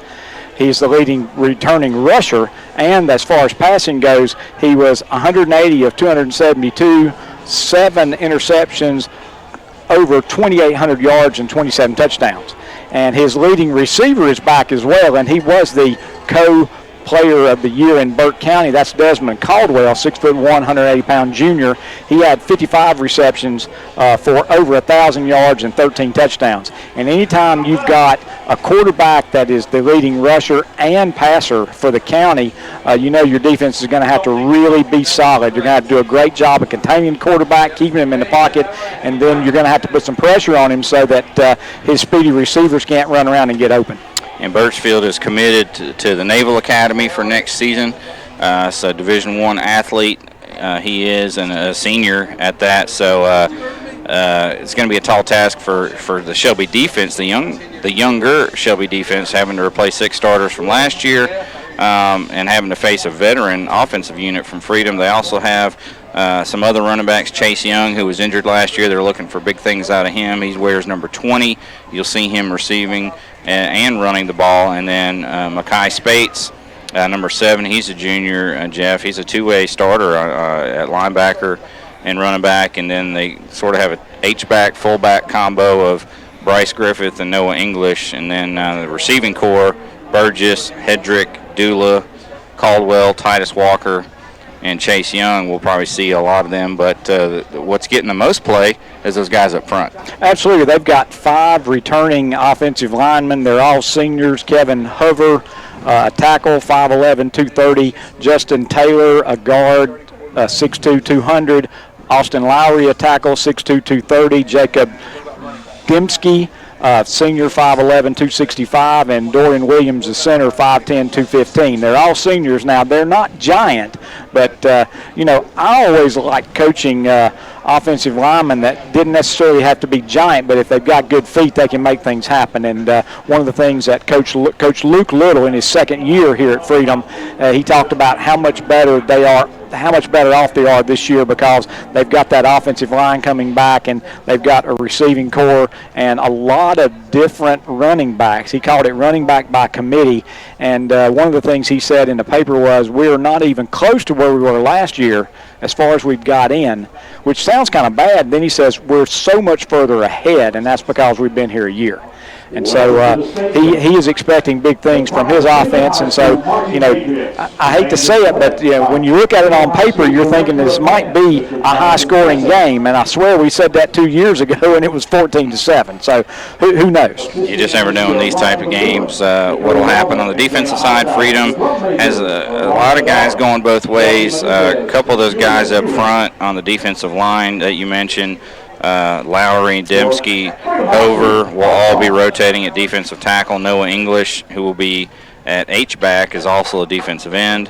He's the leading returning rusher, and as far as passing goes, he was 180 of 272, 7 interceptions, over 2,800 yards and 27 touchdowns. And his leading receiver is back as well, and he was the co-player of the year in Burke County. That's Desmond Caldwell, 6'1", 180-pound junior. He had 55 receptions for over 1,000 yards and 13 touchdowns. And anytime you've got a quarterback that is the leading rusher and passer for the county, you know your defense is going to have to really be solid. You're going to have to do a great job of containing the quarterback, keeping him in the pocket, and then you're going to have to put some pressure on him so that his speedy receivers can't run around and get open. And Birchfield is committed to the Naval Academy for next season. So Division I athlete he is, and a senior at that. So it's going to be a tall task for the Shelby defense, the younger Shelby defense, having to replace 6 starters from last year and having to face a veteran offensive unit from Freedom. They also have some other running backs, Chase Young, who was injured last year. They're looking for big things out of him. He wears number 20. You'll see him receiving and running the ball. And then Makai Spates, number 7, he's a junior, Jeff. He's a two-way starter at linebacker and running back. And then they sort of have a H-back, fullback combo of Bryce Griffith and Noah English. And then the receiving core, Burgess, Hedrick, Dula, Caldwell, Titus Walker, and Chase Young. We'll probably see a lot of them, but what's getting the most play is those guys up front. Absolutely. They've got 5 returning offensive linemen. They're all seniors. Kevin Hover, a tackle, 5'11", 230. Justin Taylor, a guard, 6'2", 200. Austin Lowry, a tackle, 6'2", 230. Jacob Dembski, senior, 5'11", 265, and Dorian Williams, the center, 5'10", 215. They're all seniors now. They're not giant, but, I always like coaching offensive linemen that didn't necessarily have to be giant, but if they've got good feet, they can make things happen. And one of the things that Coach Luke Little in his second year here at Freedom, he talked about how much better they are, how much better off they are this year because they've got that offensive line coming back and they've got a receiving core and a lot of different running backs. He called it running back by committee, and one of the things he said in the paper was we're not even close to where we were last year as far as we've got in, which sounds kind of bad. Then he says we're so much further ahead, and that's because we've been here a year. And so he is expecting big things from his offense. And so, I hate to say it, but when you look at it on paper, you're thinking this might be a high-scoring game. And I swear we said that 2 years ago, and it was 14-7. So who knows? You just never know in these type of games what will happen. On the defensive side, Freedom has a lot of guys going both ways. A couple of those guys up front on the defensive line that you mentioned, Lowry, Dembski, Over will all be rotating at defensive tackle. Noah English, who will be at H-back, is also a defensive end.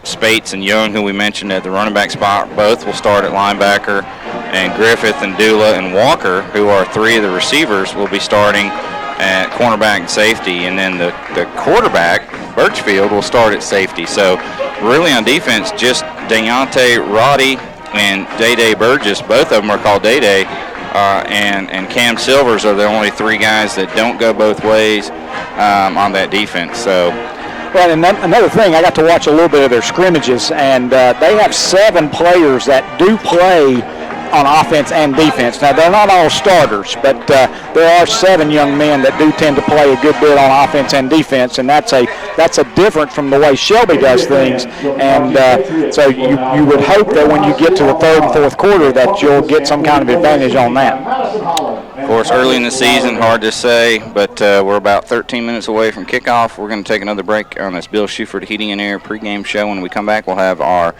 Spates and Young, who we mentioned at the running back spot, both will start at linebacker. And Griffith and Dula and Walker, who are three of the receivers, will be starting at cornerback and safety. And then the quarterback, Birchfield, will start at safety. So really on defense, just Deontay Roddy and Day-Day Burgess, both of them are called Day-Day, and Cam Silvers are the only three guys that don't go both ways on that defense. So, well, and another thing, I got to watch a little bit of their scrimmages, and they have 7 players that do play on offense and defense. Now, they're not all starters, but there are 7 young men that do tend to play a good bit on offense and defense, and that's a different from the way Shelby does things. And so you would hope that when you get to the 3rd and 4th quarter that you'll get some kind of advantage on that. Of course, early in the season, hard to say, but we're about 13 minutes away from kickoff. We're going to take another break on this Bill Shuford Heating and Air pregame show. When we come back, we'll have our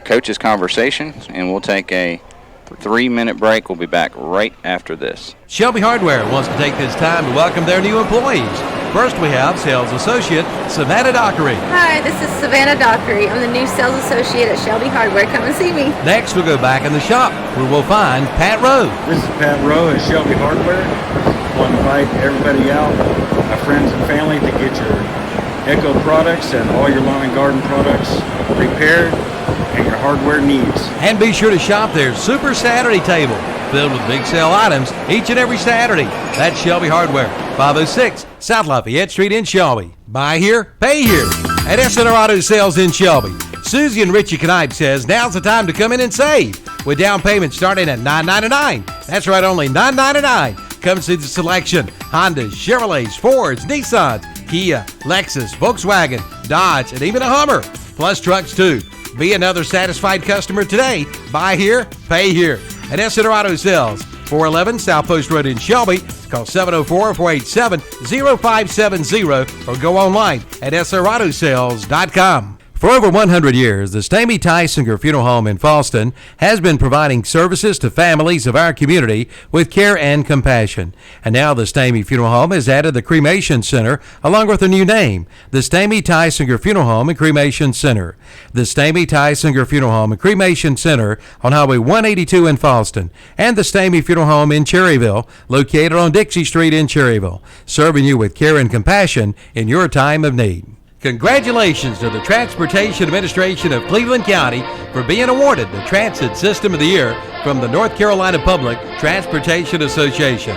coaches' conversation, and we'll take a 3-minute break. We'll be back right after this. Shelby Hardware wants to take this time to welcome their new employees. First, we have Sales Associate Savannah Dockery. Hi, this is Savannah Dockery. I'm the new Sales Associate at Shelby Hardware. Come and see me. Next, we'll go back in the shop where we'll find Pat Rowe. This is Pat Rowe at Shelby Hardware. I want to invite everybody out, my friends and family, to get your Echo products and all your lawn and garden products repaired and your hardware needs. And be sure to shop their Super Saturday table, filled with big sale items each and every Saturday. That's Shelby Hardware, 506 South Lafayette Street in Shelby. Buy here, pay here at SNR Auto Sales in Shelby. Susie and Richie Knipe says now's the time to come in and save, with down payment starting at $9.99. That's right, only $9.99. Come see the selection: Hondas, Chevrolets, Fords, Nissans, Kia, Lexus, Volkswagen, Dodge, and even a Hummer, plus trucks too. Be another satisfied customer today. Buy here, pay here at SNR Auto Sales, 411 South Post Road in Shelby. Call 704-487-0570 or go online at srautosales.com. For over 100 years, the Stamey Tysinger Funeral Home in Falston has been providing services to families of our community with care and compassion. And now the Stamey Funeral Home has added the Cremation Center along with a new name, the Stamey Tysinger Funeral Home and Cremation Center. The Stamey Tysinger Funeral Home and Cremation Center on Highway 182 in Falston, and the Stamey Funeral Home in Cherryville, located on Dixie Street in Cherryville, serving you with care and compassion in your time of need. Congratulations to the Transportation Administration of Cleveland County for being awarded the Transit System of the Year from the North Carolina Public Transportation Association.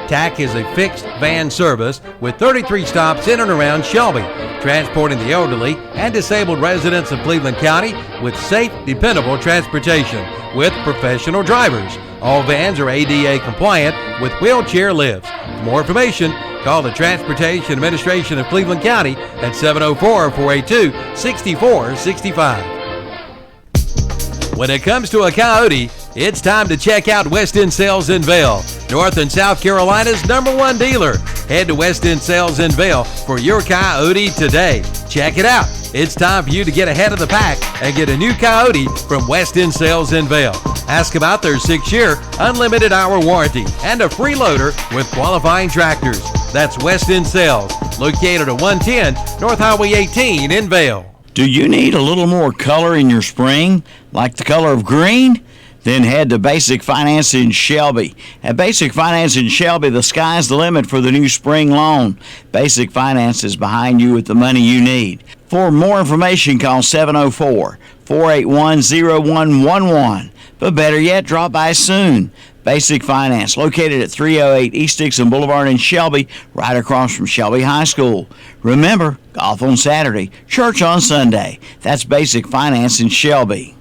TAC is a fixed van service with 33 stops in and around Shelby, transporting the elderly and disabled residents of Cleveland County with safe, dependable transportation with professional drivers. All vans are ADA compliant with wheelchair lifts. For more information, call the Transportation Administration of Cleveland County at 704-482-6465. When it comes to a coyote, it's time to check out West End Sales in Vail, North and South Carolina's #1 dealer. Head to West End Sales in Vail for your coyote today. Check it out. It's time for you to get ahead of the pack and get a new coyote from West End Sales in Vail. Ask about their 6-year unlimited hour warranty and a free loader with qualifying tractors. That's West End Sales, located at 110 North Highway 18 in Vail. Do you need a little more color in your spring, like the color of green? Then head to Basic Finance in Shelby. At Basic Finance in Shelby, the sky's the limit for the new spring loan. Basic Finance is behind you with the money you need. For more information, call 704 481-0111. But better yet, drop by soon. Basic Finance, located at 308 East Dixon Boulevard in Shelby, right across from Shelby High School. Remember, golf on Saturday, church on Sunday. That's Basic Finance in Shelby.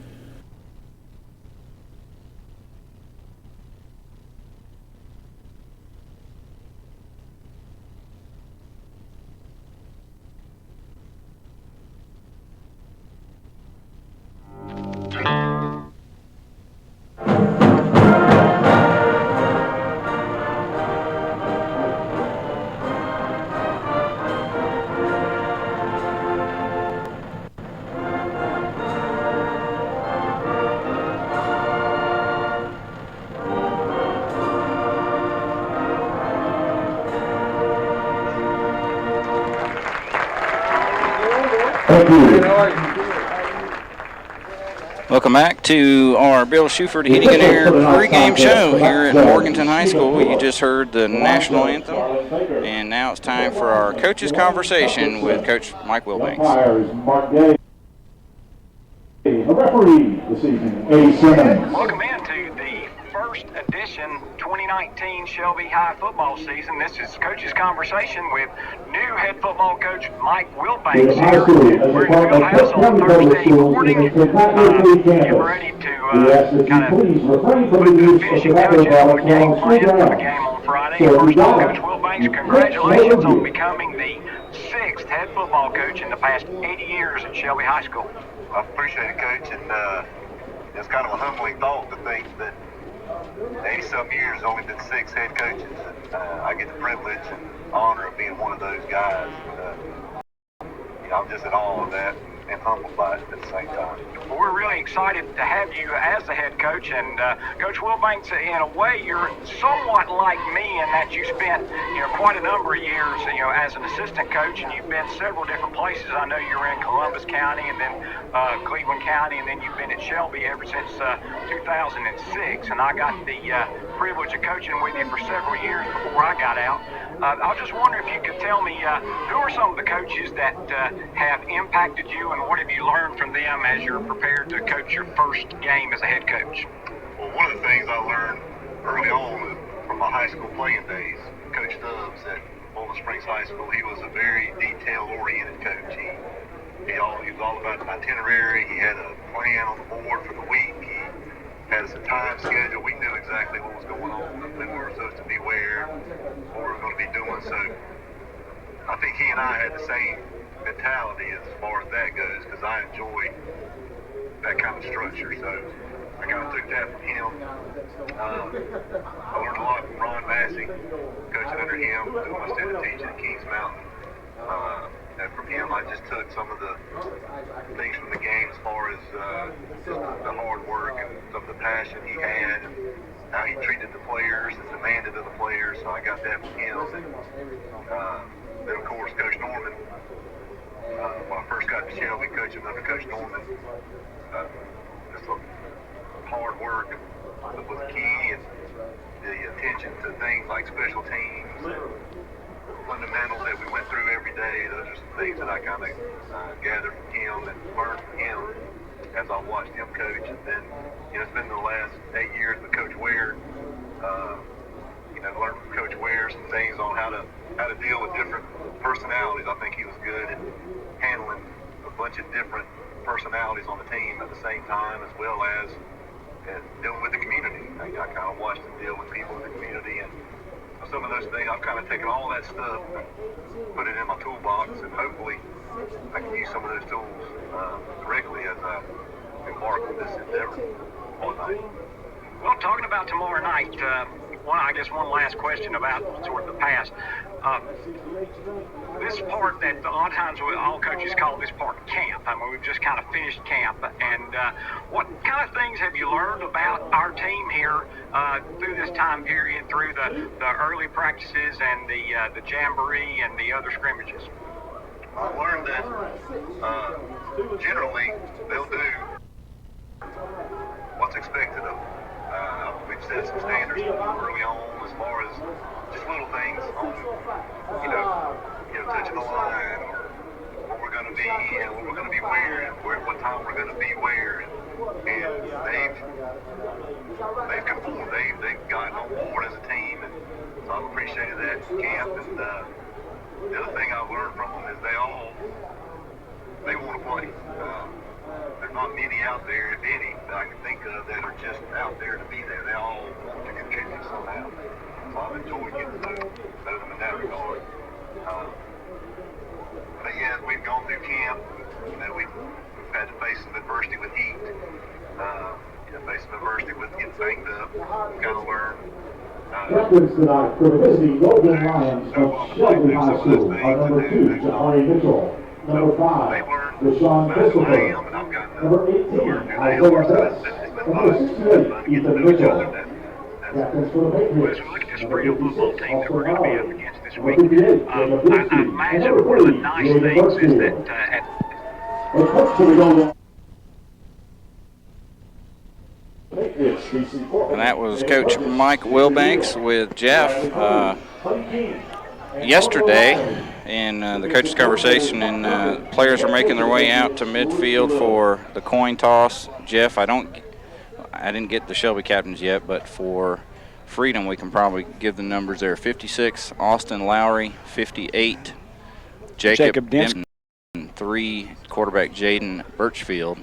Welcome back to our Bill Shuford Heating and Air pregame show here at Morganton High School. You just heard the national anthem, and now it's time for our coaches' conversation with Coach Mike Wilbanks. The referee this evening, A. Simmons. Welcome into the first edition 2019 Shelby High football season. This is Coach's Conversation with new head football coach Mike Wilbanks here. We're in the Fieldhouse on Thursday morning. Get ready to kind of put the finishing touches on the game plan for the game on Friday. First of all, Coach Wilbanks, congratulations on becoming the 6th head football coach in the past 80 years at Shelby High School. I appreciate it, Coach, and it's kind of a humbling thought to think that 80-some years, only been 6 head coaches, and I get the privilege and honor of being one of those guys. I'm just in awe of that and humbled by it at the same time. Well, we're really excited to have you as the head coach, and Coach Wilbanks, in a way, you're somewhat like me in that you spent, quite a number of years, as an assistant coach, and you've been several different places. I know you were in Columbus County and then Cleveland County, and then you've been at Shelby ever since 2006, and I got the privilege of coaching with you for several years before I got out. I was just wondering if you could tell me who are some of the coaches that have impacted you, and what have you learned from them as you're prepared to coach your first game as a head coach? Well, one of the things I learned early on from my high school playing days, Coach Stubbs at Bowling Springs High School, he was a very detail-oriented coach. He was all about the itinerary. He had a plan on the board for the week. He had us a time schedule. We knew exactly what was going on, when we were supposed to be where, what we were going to be doing. So I think he and I had the same mentality as far as that goes, because I enjoy that kind of structure. So I kind of took that from him. I learned a lot from Ron Massey, coaching under him, doing my student teaching at Kings Mountain. And from him, I just took some of the things from the game as far as just the hard work and some of the passion he had, and how he treated the players and demanded of the players. So I got that from him. And then, of course, Coach Norman. When I first got to Shelby, coaching under Coach Norman, just hard work was key, and the attention to things like special teams, fundamentals that we went through every day. Those are some things that I kind of gathered from him and learned from him as I watched him coach. And then, it's been the last 8 years with Coach Ware. Learned from Coach Ware some things on how to deal with different personalities. I think he was good at handling a bunch of different personalities on the team at the same time, as well as dealing with the community. I kind of watched him deal with people in the community, and some of those things, I've kind of taken all that stuff and put it in my toolbox, and hopefully I can use some of those tools correctly as I embark on this endeavor all night. Well, talking about tomorrow night, one last question about sort of the past. This part that a lot of times all coaches call this part camp. I mean, we've just kind of finished camp. And what kind of things have you learned about our team here through this time period, through the early practices and the jamboree and the other scrimmages? I've learned that generally they'll do what's expected of them. We've set some standards early on as far as just little things on, touching the line, or what we're going to be and what we're going to be wearing, what time we're going to be where. there, if any, that I can think of that are just out there to be there. They all want to contribute somehow. So I've enjoyed getting to know them in that regard. But yeah, as we've gone through camp, we've had to face some adversity with heat. Face some adversity with getting banged up. Kind of learn. Captains tonight for the visiting Golden Lions of Shelby High School are number 2, Jahari Mitchell, number 5, Deshaun Christopher, number 18, Isaiah Bess, and number 68, Ethan Mitchell. Captains for the Patriots, number 56, Austin Howard, number 58, Jacob Dixie, and number 40, Jaden Burkfield. A coach for the Golden And that was Coach Mike Wilbanks with Jeff yesterday in the coaches' conversation, and players are making their way out to midfield for the coin toss. Jeff, I didn't get the Shelby captains yet, but for Freedom we can probably give the numbers there. 56, Austin Lowry. 58, Jacob Dempsey. 3, quarterback Jaden Birchfield.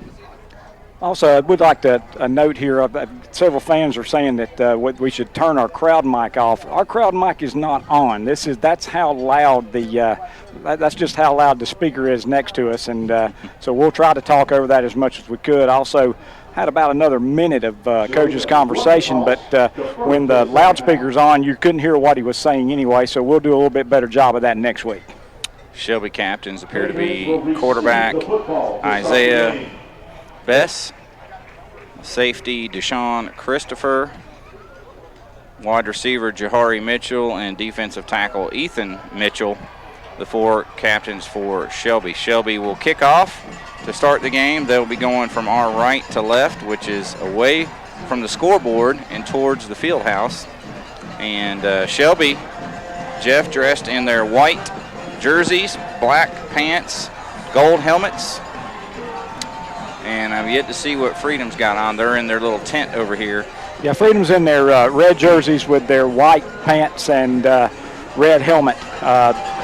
Also, I would like to note here, several fans are saying that we should turn our crowd mic off. Our crowd mic is not on. That's how loud that's just how loud the speaker is next to us, and so we'll try to talk over that as much as we could. Also, had about another minute of coach's conversation, but when the loudspeaker's on, you couldn't hear what he was saying anyway, so we'll do a little bit better job of that next week. Shelby captains appear to be quarterback Isaiah Bess, safety Deshaun Christopher, wide receiver Jahari Mitchell, and defensive tackle Ethan Mitchell, the 4 captains for Shelby. Shelby will kick off to start the game. They'll be going from our right to left, which is away from the scoreboard and towards the field house. And Shelby, Jeff, dressed in their white jerseys, black pants, gold helmets. And I've yet to see what Freedom's got on. They're in their little tent over here. Yeah, Freedom's in their red jerseys with their white pants and red helmet,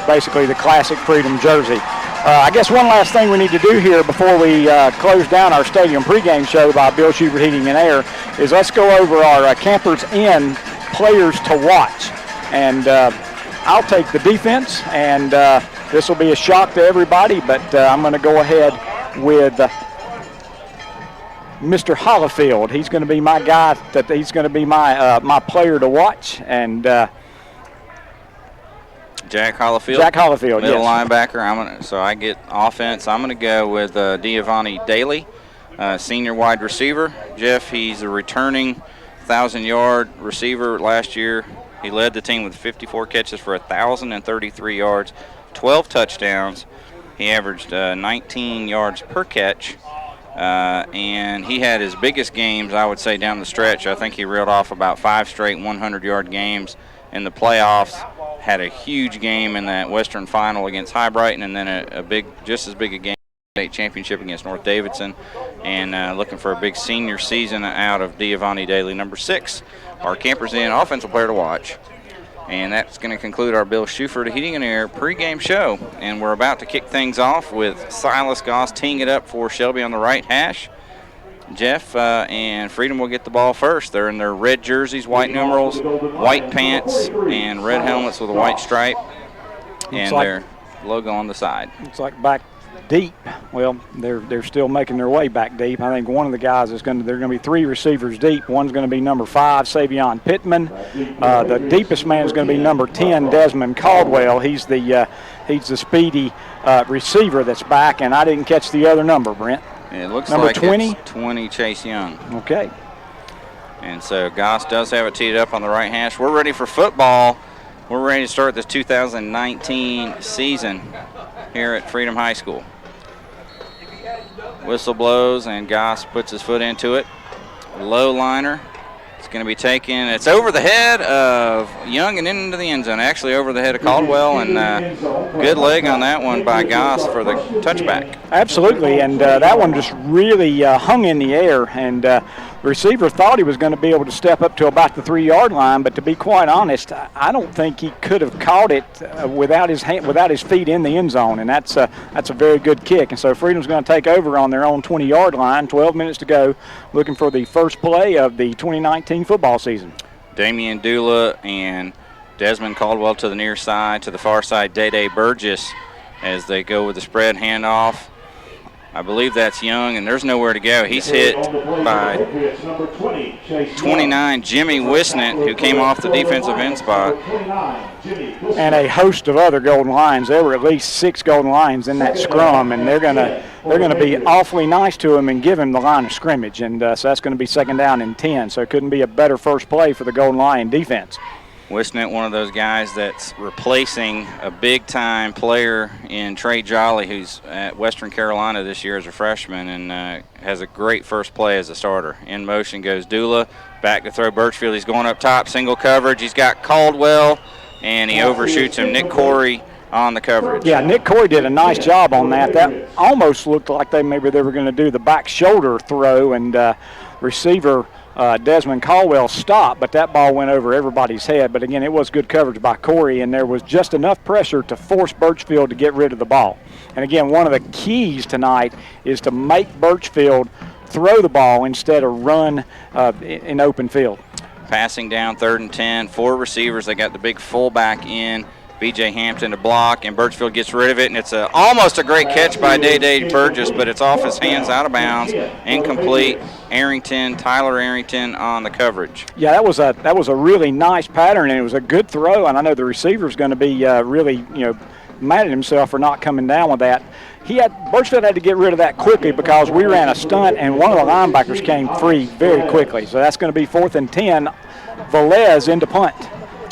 basically the classic Freedom jersey. I guess one last thing we need to do here before we close down our stadium pregame show by Bill Schubert Heating and Air is let's go over our Campers Inn players to watch. And I'll take the defense, and this will be a shock to everybody, but I'm going to go ahead with Mr. Hollifield. He's going to be my guy. He's going to be my player to watch. And Jack Hollifield. Jack Hollifield, middle yes. linebacker. So I get offense. I'm going to go with Giovanni Daly, senior wide receiver. Jeff, he's a returning 1,000-yard receiver last year. He led the team with 54 catches for 1,033 yards, 12 touchdowns. He averaged 19 yards per catch. And he had his biggest games, I would say, down the stretch. I think he reeled off about 5 straight 100-yard games in the playoffs. Had a huge game in that Western Final against High Brighton, and then just as big a game, state championship against North Davidson. And looking for a big senior season out of Giovanni Daly, number 6. Our Campers Inn offensive player to watch. And that's going to conclude our Bill Schubert Heating and Air pregame show. And we're about to kick things off with Silas Goss teeing it up for Shelby on the right hash. Jeff and Freedom will get the ball first. They're in their red jerseys, white numerals, white pants, and red helmets with a white stripe, and their logo on the side. Looks like back deep. Well, they're still making their way back deep. I think one of the guys they're going to be 3 receivers deep. One's going to be number 5, Savion Pittman. The deepest man is going to be number 10, Desmond Caldwell. He's the speedy receiver that's back, and I didn't catch the other number, Brent. It looks number like 20? It's 20, Chase Young. Okay. And so Goss does have it teed up on the right hash. We're ready for football. We're ready to start this 2019 season here at Freedom High School. Whistle blows and Goss puts his foot into it. Low liner. It's going to be taken. It's over the head of Young and into the end zone. Actually over the head of Caldwell, and good leg on that one by Goss for the touchback. Absolutely, and that one just really hung in the air, and The receiver thought he was going to be able to step up to about the 3-yard line, but to be quite honest, I don't think he could have caught it without his feet in the end zone, and that's a very good kick. And so Freedom's going to take over on their own 20-yard line. 12 minutes to go, looking for the first play of the 2019 football season. Damian Dula and Desmond Caldwell to the near side, to the far side, Day Burgess as they go with the spread handoff. I believe that's Young, and there's nowhere to go. He's hit by 29, Jimmy Wisnett, who came off the defensive end spot. And a host of other Golden Lions. There were at least 6 Golden Lions in that scrum, and they're gonna be awfully nice to him and give him the line of scrimmage. And so that's going to be 2nd down and 10. So it couldn't be a better first play for the Golden Lion defense. Wisnett, one of those guys that's replacing a big-time player in Trey Jolly, who's at Western Carolina this year as a freshman, and has a great first play as a starter. In motion goes Dula, back to throw Birchfield. He's going up top, single coverage. He's got Caldwell, and he overshoots him. Nick Corey on the coverage. Yeah, Nick Corey did a nice job on that. That almost looked like maybe they were going to do the back shoulder throw, and receiver Desmond Caldwell stopped, but that ball went over everybody's head. But again, it was good coverage by Corey, and there was just enough pressure to force Birchfield to get rid of the ball. And again, one of the keys tonight is to make Birchfield throw the ball instead of run in open field. Passing down 3rd and 10, 4 receivers. They got the big fullback in, B.J. Hampton to block, and Birchfield gets rid of it, and it's almost a great catch by Day Burgess, but it's off his hands, out of bounds, incomplete. Tyler Arrington on the coverage. Yeah, that was a really nice pattern, and it was a good throw, and I know the receiver's going to be really mad at himself for not coming down with that. Birchfield had to get rid of that quickly because we ran a stunt, and one of the linebackers came free very quickly. So that's going to be 4th and 10. Velez into punt.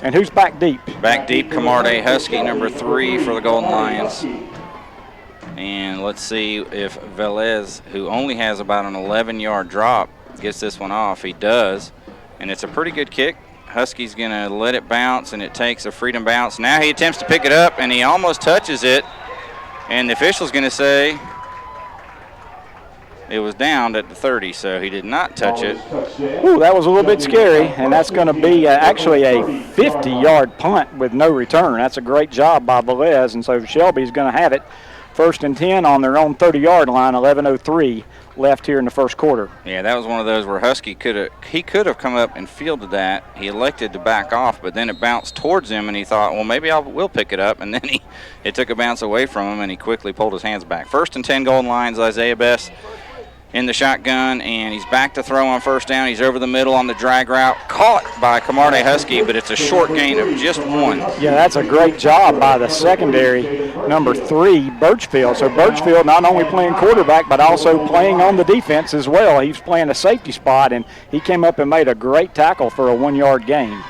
And who's back deep? Back deep, Camarde Husky, number 3 for the Golden Lions. And let's see if Velez, who only has about an 11-yard drop, gets this one off. He does, and it's a pretty good kick. Husky's going to let it bounce, and it takes a Freedom bounce. Now he attempts to pick it up, and he almost touches it, and the official's going to say it was downed at the 30, so he did not touch it. Ooh, that was a little bit scary, and that's going to be actually a 50-yard punt with no return. That's a great job by Velez, and so Shelby's going to have it. 1st and 10 on their own 30-yard line, 11:03 left here in the first quarter. Yeah, that was one of those where Husky could have come up and fielded that. He elected to back off, but then it bounced towards him, and he thought, well, maybe we'll pick it up, and then it took a bounce away from him, and he quickly pulled his hands back. 1st and 10 Golden Lions, Isaiah Best in the shotgun, and he's back to throw on 1st down. He's over the middle on the drag route, caught by Camarde Husky, but it's a short gain of just 1. Yeah, that's a great job by the secondary, number 3, Birchfield. So Birchfield not only playing quarterback, but also playing on the defense as well. He was playing a safety spot, and he came up and made a great tackle for a 1-yard gain.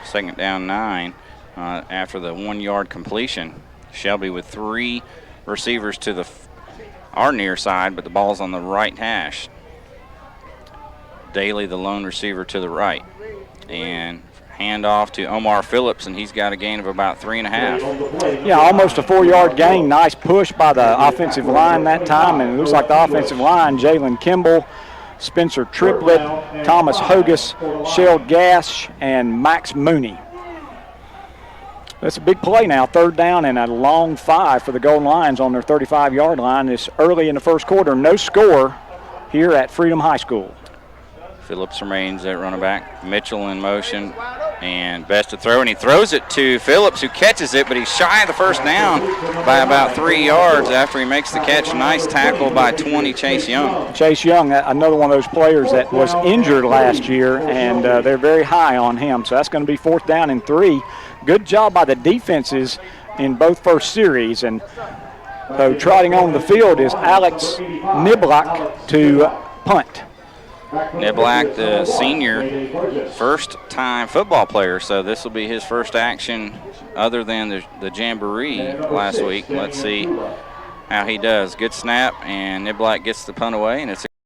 2nd down 9 after the 1-yard completion. Shelby with 3 receivers to our near side, but the ball's on the right hash. Daly, the lone receiver, to the right. And handoff to Omar Phillips, and he's got a gain of about 3.5. Yeah, almost a 4-yard gain. Nice push by the offensive line that time, and it looks like the offensive line, Jalen Kimball, Spencer Triplett, Thomas Hogus, Shell Gash, and Max Mooney. That's a big play now, 3rd down and a long 5 for the Golden Lions on their 35-yard line. It's early in the first quarter, no score here at Freedom High School. Phillips remains at running back. Mitchell in motion, and Best to throw, and he throws it to Phillips, who catches it, but he's shy of the 1st down by about 3 yards after he makes the catch. Nice tackle by 20, Chase Young. Chase Young, another one of those players that was injured last year, and they're very high on him. So that's going to be 4th down and 3. Good job by the defenses in both first series, and so trotting on the field is Alex Niblock to punt. Niblack, the senior, first-time football player, so this will be his first action other than the Jamboree last week. Let's see how he does. Good snap, and Niblack gets the punt away, and it's